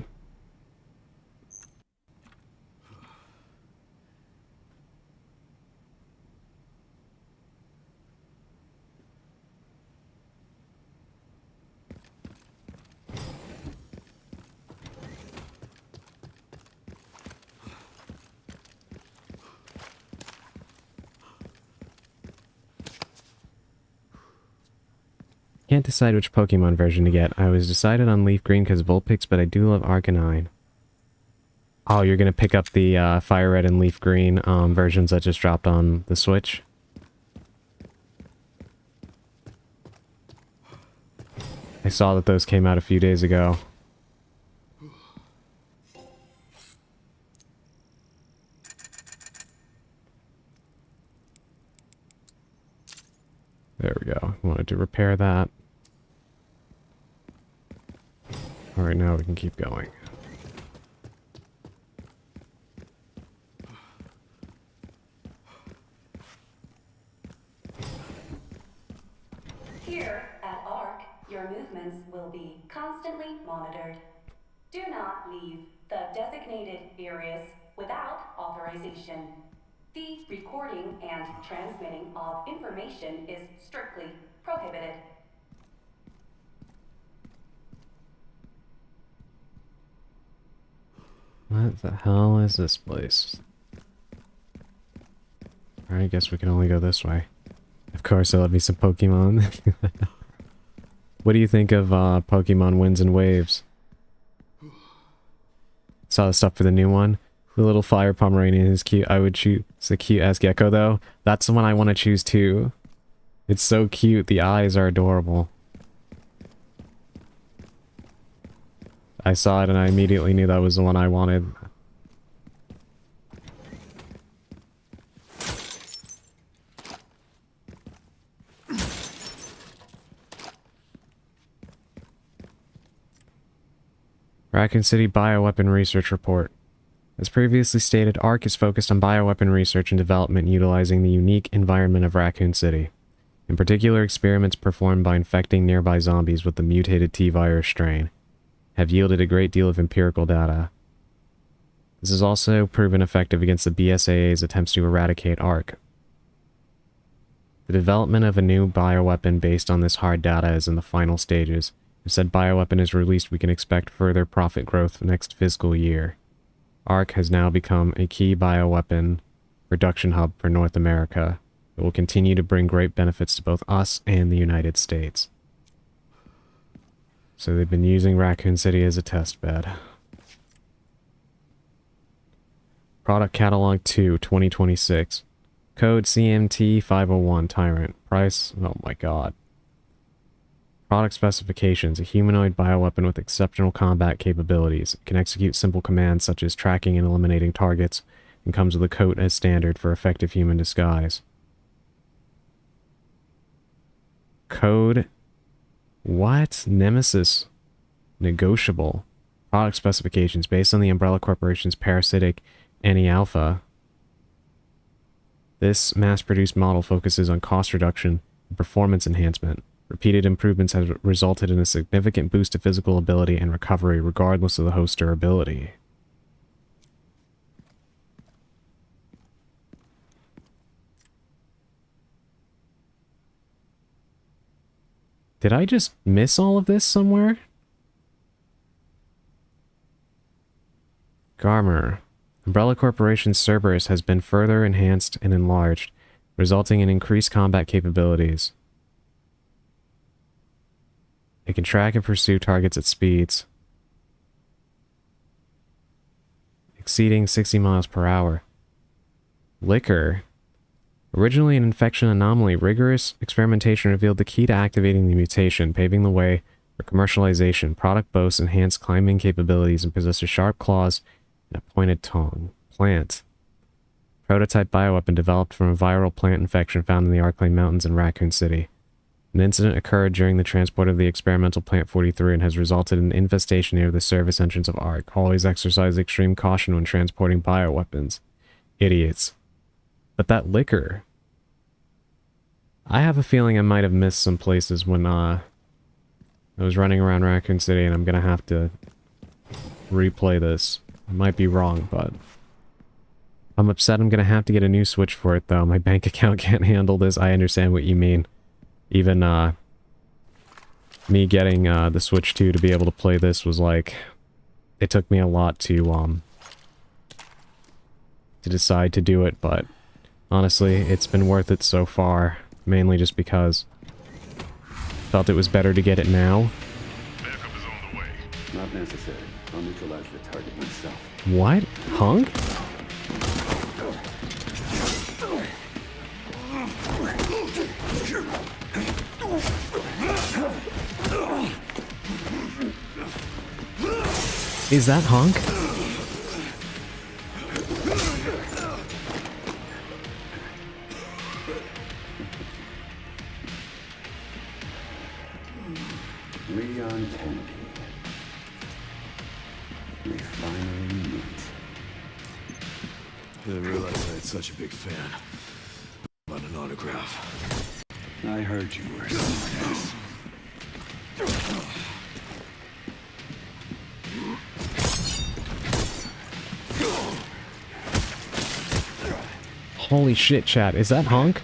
Can't decide which Pokemon version to get. I was decided on Leaf Green because Vulpix, but I do love Arcanine. Oh, you're gonna pick up the Fire Red and Leaf Green versions that just dropped on the Switch? I saw that those came out a few days ago. There we go. Wanted to repair that. Alright, now we can keep going. Here at ARC, your movements will be constantly monitored. Do not leave the designated areas without authorization. The recording and transmitting of information is strictly prohibited. What the hell is this place? Alright, I guess we can only go this way. Of course, they'll let me some Pokemon. What do you think of Pokemon Winds and Waves? Saw the stuff for the new one. The little fire Pomeranian is cute. I would choose the cute ass gecko though. That's the one I want to choose too. It's so cute. The eyes are adorable. I saw it and I immediately knew that was the one I wanted. Raccoon City Bioweapon Research Report. As previously stated, ARC is focused on bioweapon research and development utilizing the unique environment of Raccoon City. In particular, experiments performed by infecting nearby zombies with the mutated T-virus strain have yielded a great deal of empirical data. This has also proven effective against the BSAA's attempts to eradicate ARC. The development of a new bioweapon based on this hard data is in the final stages. If said bioweapon is released, we can expect further profit growth next fiscal year. ARC has now become a key bioweapon production hub for North America. It will continue to bring great benefits to both us and the United States. So they've been using Raccoon City as a test bed. Product Catalog 2, 2026. Code CMT501 Tyrant. Price, oh my god. Product specifications: a humanoid bioweapon with exceptional combat capabilities. It can execute simple commands such as tracking and eliminating targets, and comes with a coat as standard for effective human disguise. Code... What? Nemesis. Negotiable. Product specifications based on the Umbrella Corporation's parasitic Anti-Alpha. This mass-produced model focuses on cost reduction and performance enhancement. Repeated improvements have resulted in a significant boost to physical ability and recovery regardless of the host's durability. Did I just miss all of this somewhere? Garmer. Umbrella Corporation's Cerberus has been further enhanced and enlarged, resulting in increased combat capabilities. It can track and pursue targets at speeds exceeding 60 miles per hour. Liquor. Originally an infection anomaly, rigorous experimentation revealed the key to activating the mutation, paving the way for commercialization. Product boasts enhanced climbing capabilities and possesses sharp claws and a pointed tongue. Plant. Prototype bioweapon developed from a viral plant infection found in the Arclay Mountains in Raccoon City. An incident occurred during the transport of the experimental Plant 43 and has resulted in infestation near the service entrance of ARC. Always exercise extreme caution when transporting bioweapons. Idiots. But that liquor... I have a feeling I might have missed some places when I was running around Raccoon City, and I'm gonna have to replay this. I might be wrong, but... I'm upset I'm gonna have to get a new Switch for it, though. My bank account can't handle this. I understand what you mean. Even, me getting, the Switch 2 to be able to play this was like... It took me a lot to decide to do it, but... Honestly, it's been worth it so far. Mainly just because... Felt it was better to get it now. Backup is on the way. Not necessary. I'll neutralize the target myself. What? Hunk? Is that Hunk? Leon Kennedy. We finally meet. Didn't realize I had such a big fan. Want an autograph. I heard you were someone else. Holy shit, chat. Is that Hunk?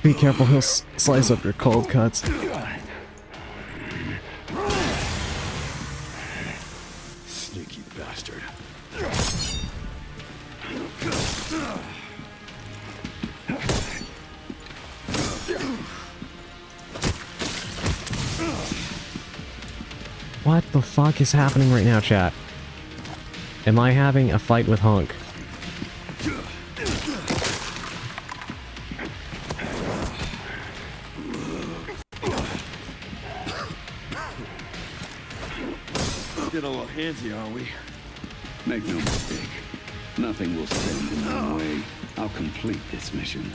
Be careful, he'll slice up your cold cuts. Sneaky bastard. What the fuck is happening right now, chat? Am I having a fight with Hunk? Getting a little handsy, aren't we? Make no mistake. Nothing will stand in my way. I'll complete this mission.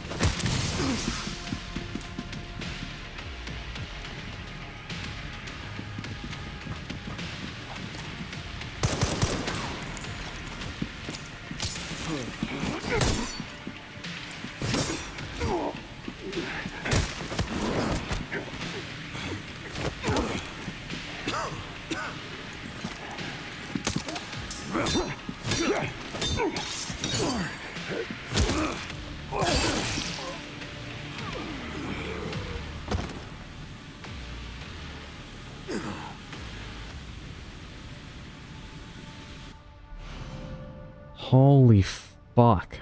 Holy fuck.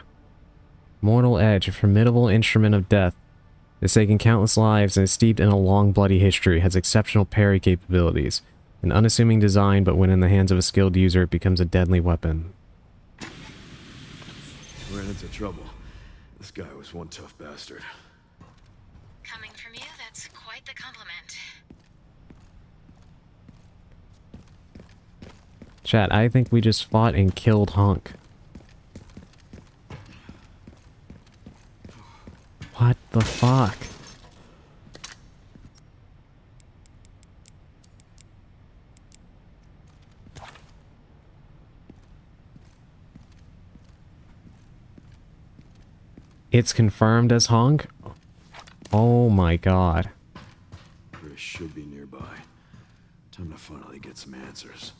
Mortal Edge, a formidable instrument of death. It's taken countless lives and is steeped in a long bloody history, has exceptional parry capabilities. An unassuming design, but when in the hands of a skilled user, it becomes a deadly weapon. Ran into trouble. This guy was one tough bastard. Coming from you, that's quite the compliment. Chat, I think we just fought and killed Hunk. What the fuck? It's confirmed as Hunk? Oh my god. Chris should be nearby. Time to finally get some answers.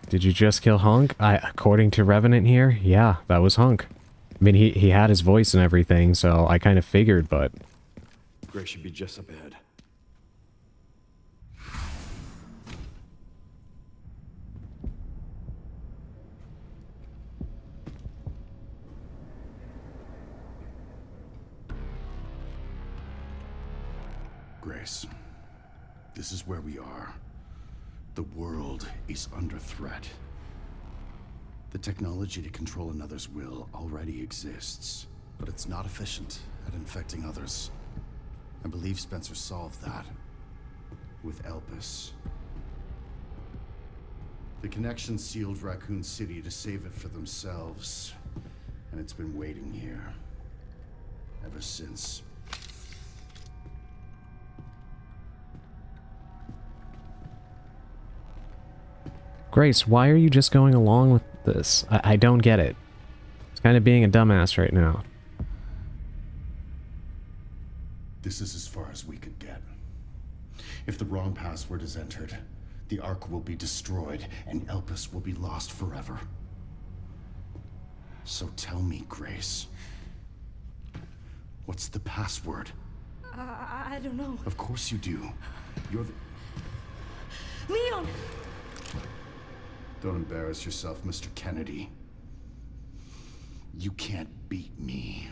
Did you just kill Hunk? According to Revenant here, yeah, that was Hunk. I mean, he had his voice and everything, so I kind of figured, but... Gray should be just up ahead. Grace, this is where we are. The world is under threat. The technology to control another's will already exists, but it's not efficient at infecting others. I believe Spencer solved that with Elpis. The connection sealed Raccoon City to save it for themselves, and it's been waiting here ever since. Grace, why are you just going along with this? I don't get it. It's kind of being a dumbass right now. This is as far as we could get. If the wrong password is entered, the Ark will be destroyed, and Elpis will be lost forever. So tell me, Grace, what's the password? I don't know. Of course you do. You're the... Leon! Don't embarrass yourself, Mr. Kennedy. You can't beat me.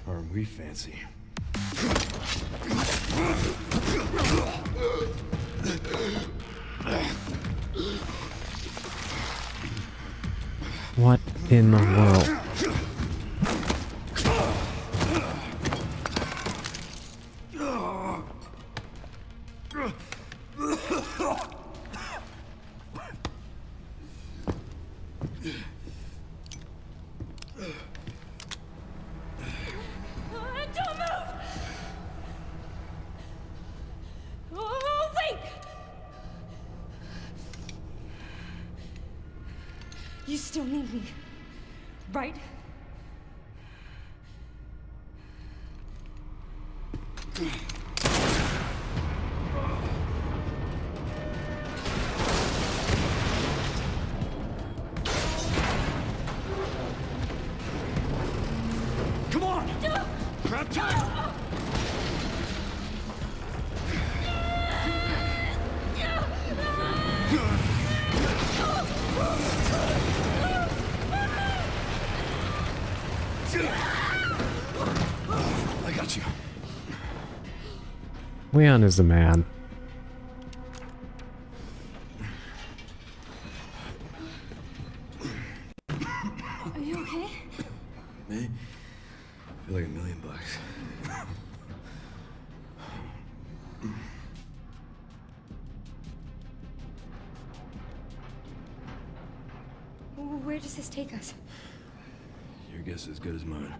Aren't we fancy? What in the world? You still need me, right? Come on! Grab time! I got you. Leon is the man. Are you okay? Me? I feel like $1,000,000. Where does this take us? Your guess is as good as mine.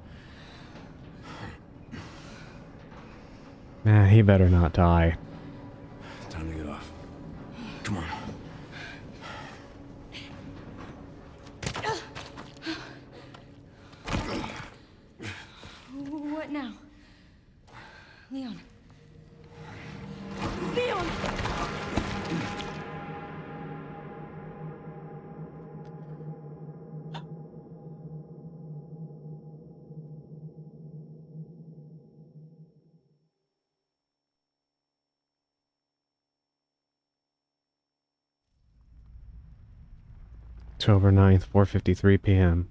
Man, he better not die. Time to get off. Come on. What now? Leon. Leon! October 9th, 4:53 p.m.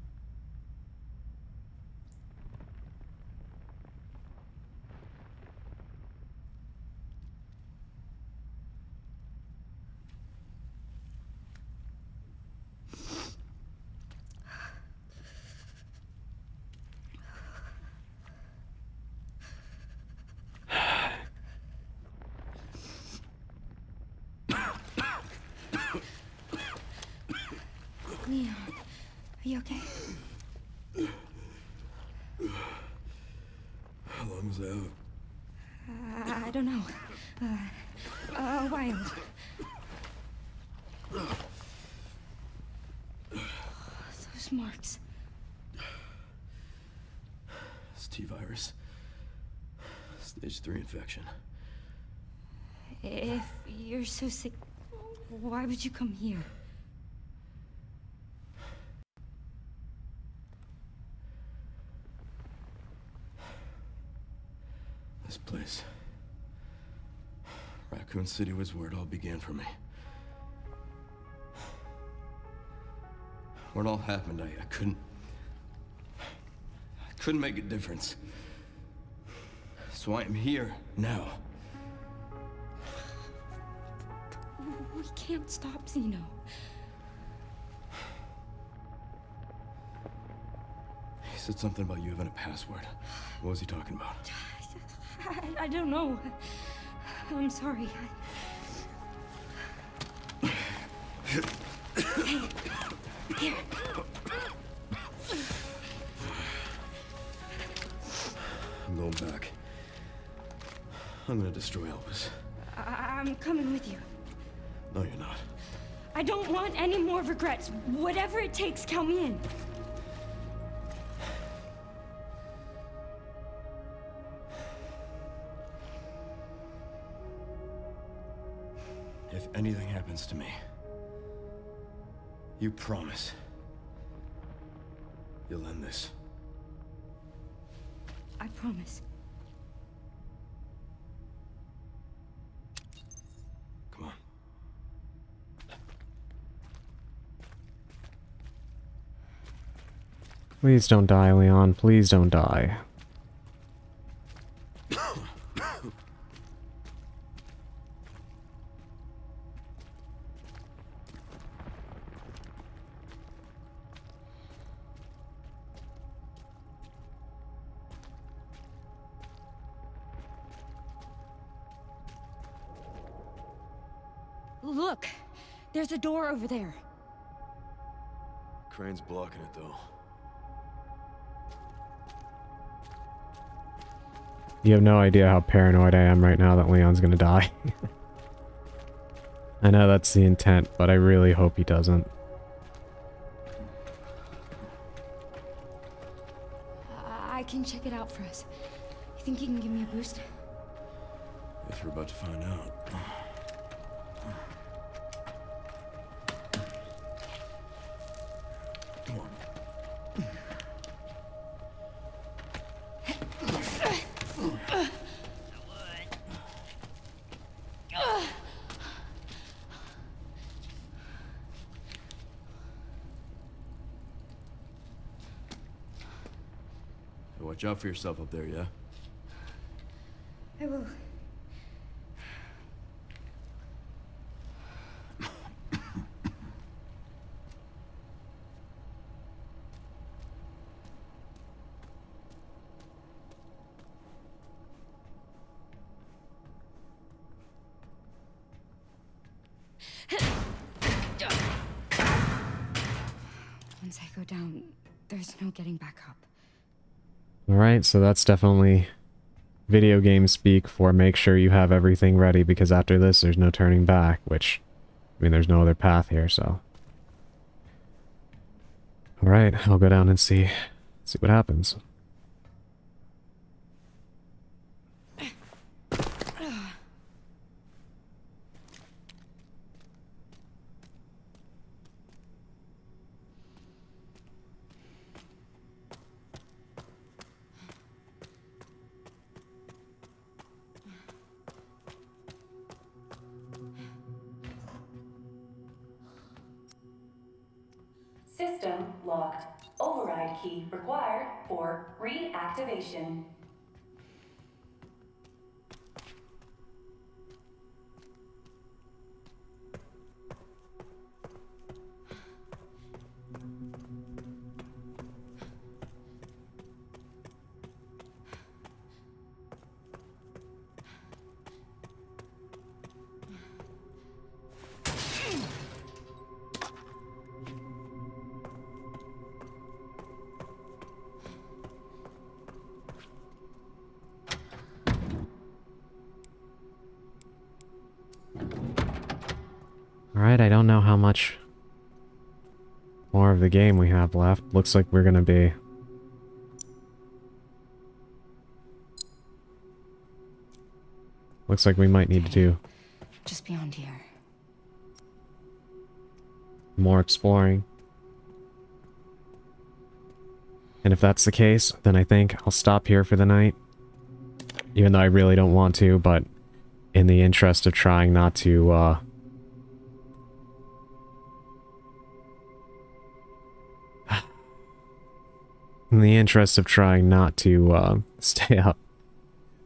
Leon, are you okay? How long was I out? I don't know. A while. Those marks. It's T-virus. Stage 3 infection. If you're so sick, why would you come here? This place. Raccoon City was where it all began for me. When it all happened, I couldn't make a difference. So I am here now. We can't stop Zeno. He said something about you having a password. What was he talking about? I don't know. I'm sorry. Hey, here. I'm going back. I'm gonna destroy Elvis. I'm coming with you. No, you're not. I don't want any more regrets. Whatever it takes, count me in. If anything happens to me, you promise you'll end this. I promise. Come on. Please don't die, Leon. Please don't die. Look, there's a door over there. Crane's blocking it, though. You have no idea how paranoid I am right now that Leon's gonna die. I know that's the intent, but I really hope he doesn't. can check it out for us. You think you can give me a boost? Guess we're about to find out. Come on. Watch out for yourself up there, yeah? I will. Once I go down, there's no getting back up. Alright, so that's definitely video game speak for make sure you have everything ready, because after this there's no turning back, which, I mean, there's no other path here, so. Alright, I'll go down and see what happens. System locked. Override key required for reactivation. Alright, I don't know how much more of the game we have left. Looks like we're gonna be... Looks like we might need to do Just beyond here. more exploring. And if that's the case, then I think I'll stop here for the night. Even though I really don't want to, but in the interest of trying not to, in the interest of trying not to, stay up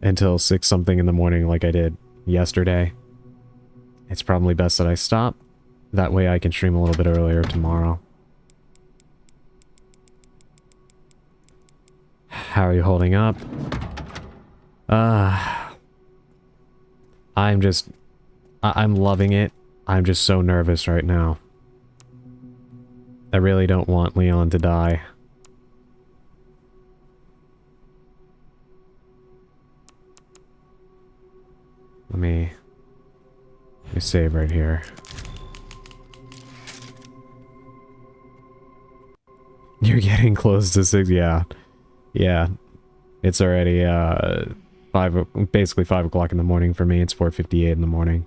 until 6 something in the morning like I did yesterday, it's probably best that I stop. That way I can stream a little bit earlier tomorrow. How are you holding up? I'm loving it. I'm just so nervous right now. I really don't want Leon to die. Let me save right here. You're getting close to 6, yeah. Yeah. It's already, basically 5 o'clock in the morning for me. It's 4:58 in the morning.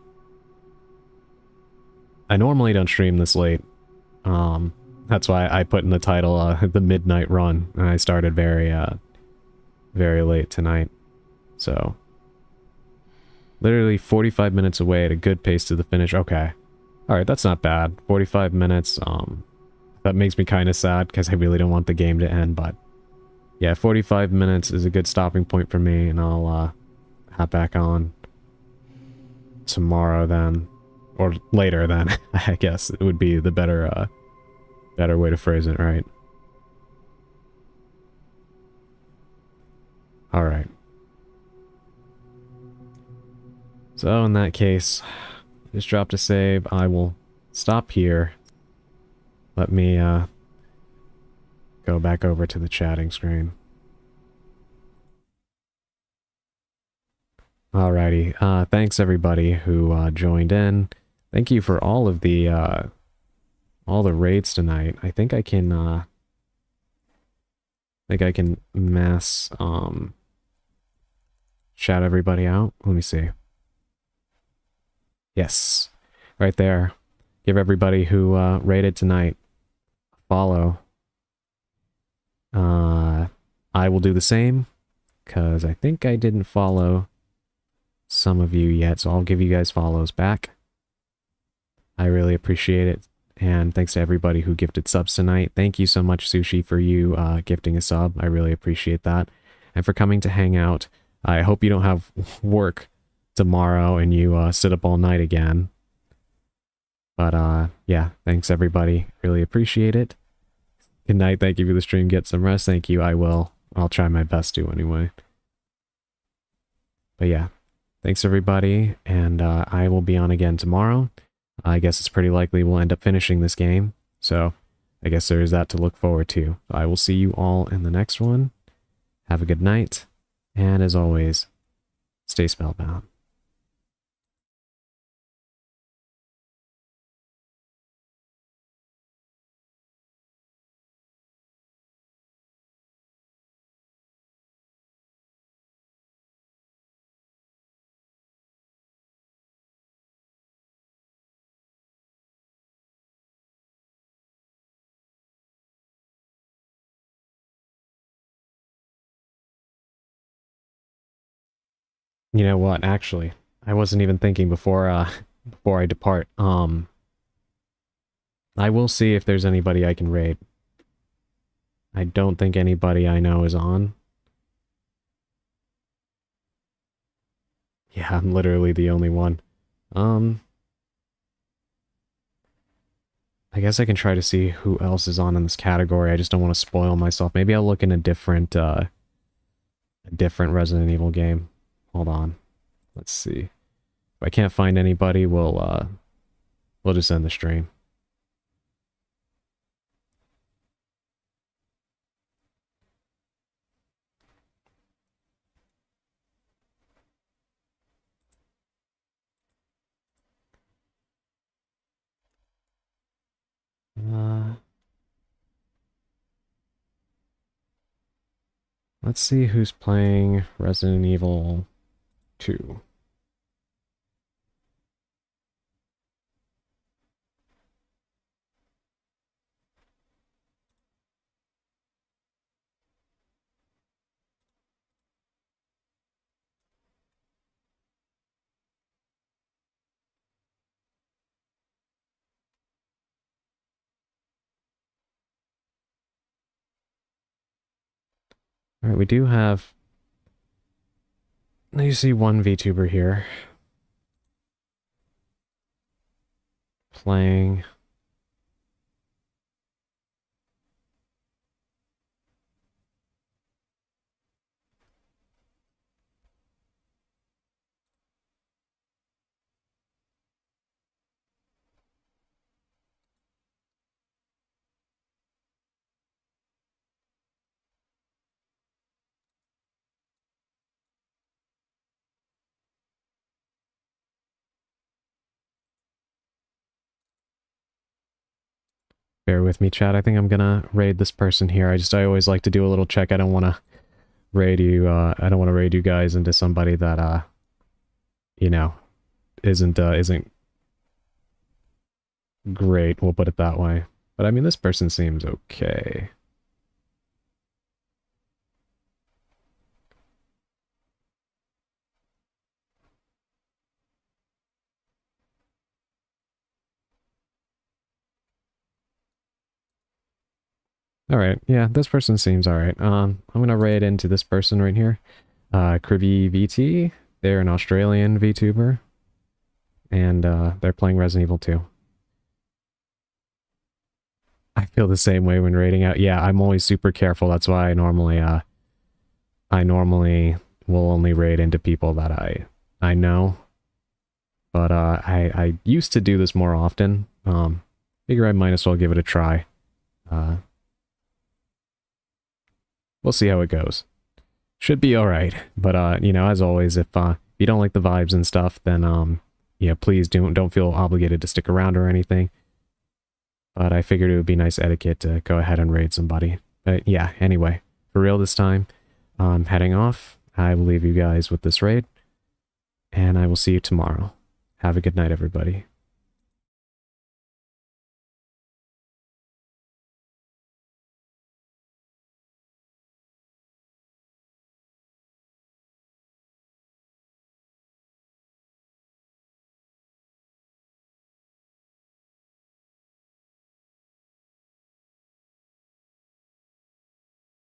I normally don't stream this late. That's why I put in the title, the midnight run. And I started very late tonight. So, literally 45 minutes away at a good pace to the finish. Okay. Alright, that's not bad. 45 minutes, that makes me kind of sad because I really don't want the game to end, but yeah, 45 minutes is a good stopping point for me, and I'll hop back on tomorrow then, or later then. I guess it would be the better way to phrase it, right? All right. So in that case, just dropped a save. I will stop here. Let me go back over to the chatting screen. Alrighty, thanks everybody who joined in. Thank you for all the raids tonight. I think I can think I can mass shout everybody out. Let me see. Yes, right there. Give everybody who rated tonight a follow. I will do the same, because I think I didn't follow some of you yet, so I'll give you guys follows back. I really appreciate it, and thanks to everybody who gifted subs tonight. Thank you so much, Sushi, for you gifting a sub. I really appreciate that, and for coming to hang out. I hope you don't have work tomorrow and you sit up all night again. But yeah, thanks everybody. Really appreciate it. Good night. Thank you for the stream. Get some rest. Thank you. I will. I'll try my best to anyway. But yeah, thanks everybody, and I will be on again tomorrow. I guess it's pretty likely we'll end up finishing this game, so I guess there is that to look forward to. I will see you all in the next one. Have a good night, and as always, stay spellbound. You know what, actually, I wasn't even thinking before I depart. I will see if there's anybody I can raid. I don't think anybody I know is on. Yeah, I'm literally the only one. I guess I can try to see who else is on in this category. I just don't want to spoil myself. Maybe I'll look in a different Resident Evil game. Hold on. Let's see. If I can't find anybody, we'll just end the stream. Let's see who's playing Resident Evil 2. Alright, we do have... You see one VTuber here. Playing... Bear with me, chat. I think I'm gonna raid this person here. I always like to do a little check. I don't want to raid you, I don't want to raid you guys into somebody that, you know, isn't great, we'll put it that way. But I mean, this person seems okay. Alright, yeah, this person seems alright. I'm gonna raid into this person right here. Krivy VT. They're an Australian VTuber. And they're playing Resident Evil 2. I feel the same way when raiding out. Yeah, I'm always super careful. That's why I normally will only raid into people that I know. But I used to do this more often. Figure I might as well give it a try. We'll see how it goes. Should be alright. But, you know, as always, if you don't like the vibes and stuff, then, yeah, please don't feel obligated to stick around or anything. But I figured it would be nice etiquette to go ahead and raid somebody. But yeah, anyway. for real this time. I'm heading off. I will leave you guys with this raid, and I will see you tomorrow. Have a good night, everybody.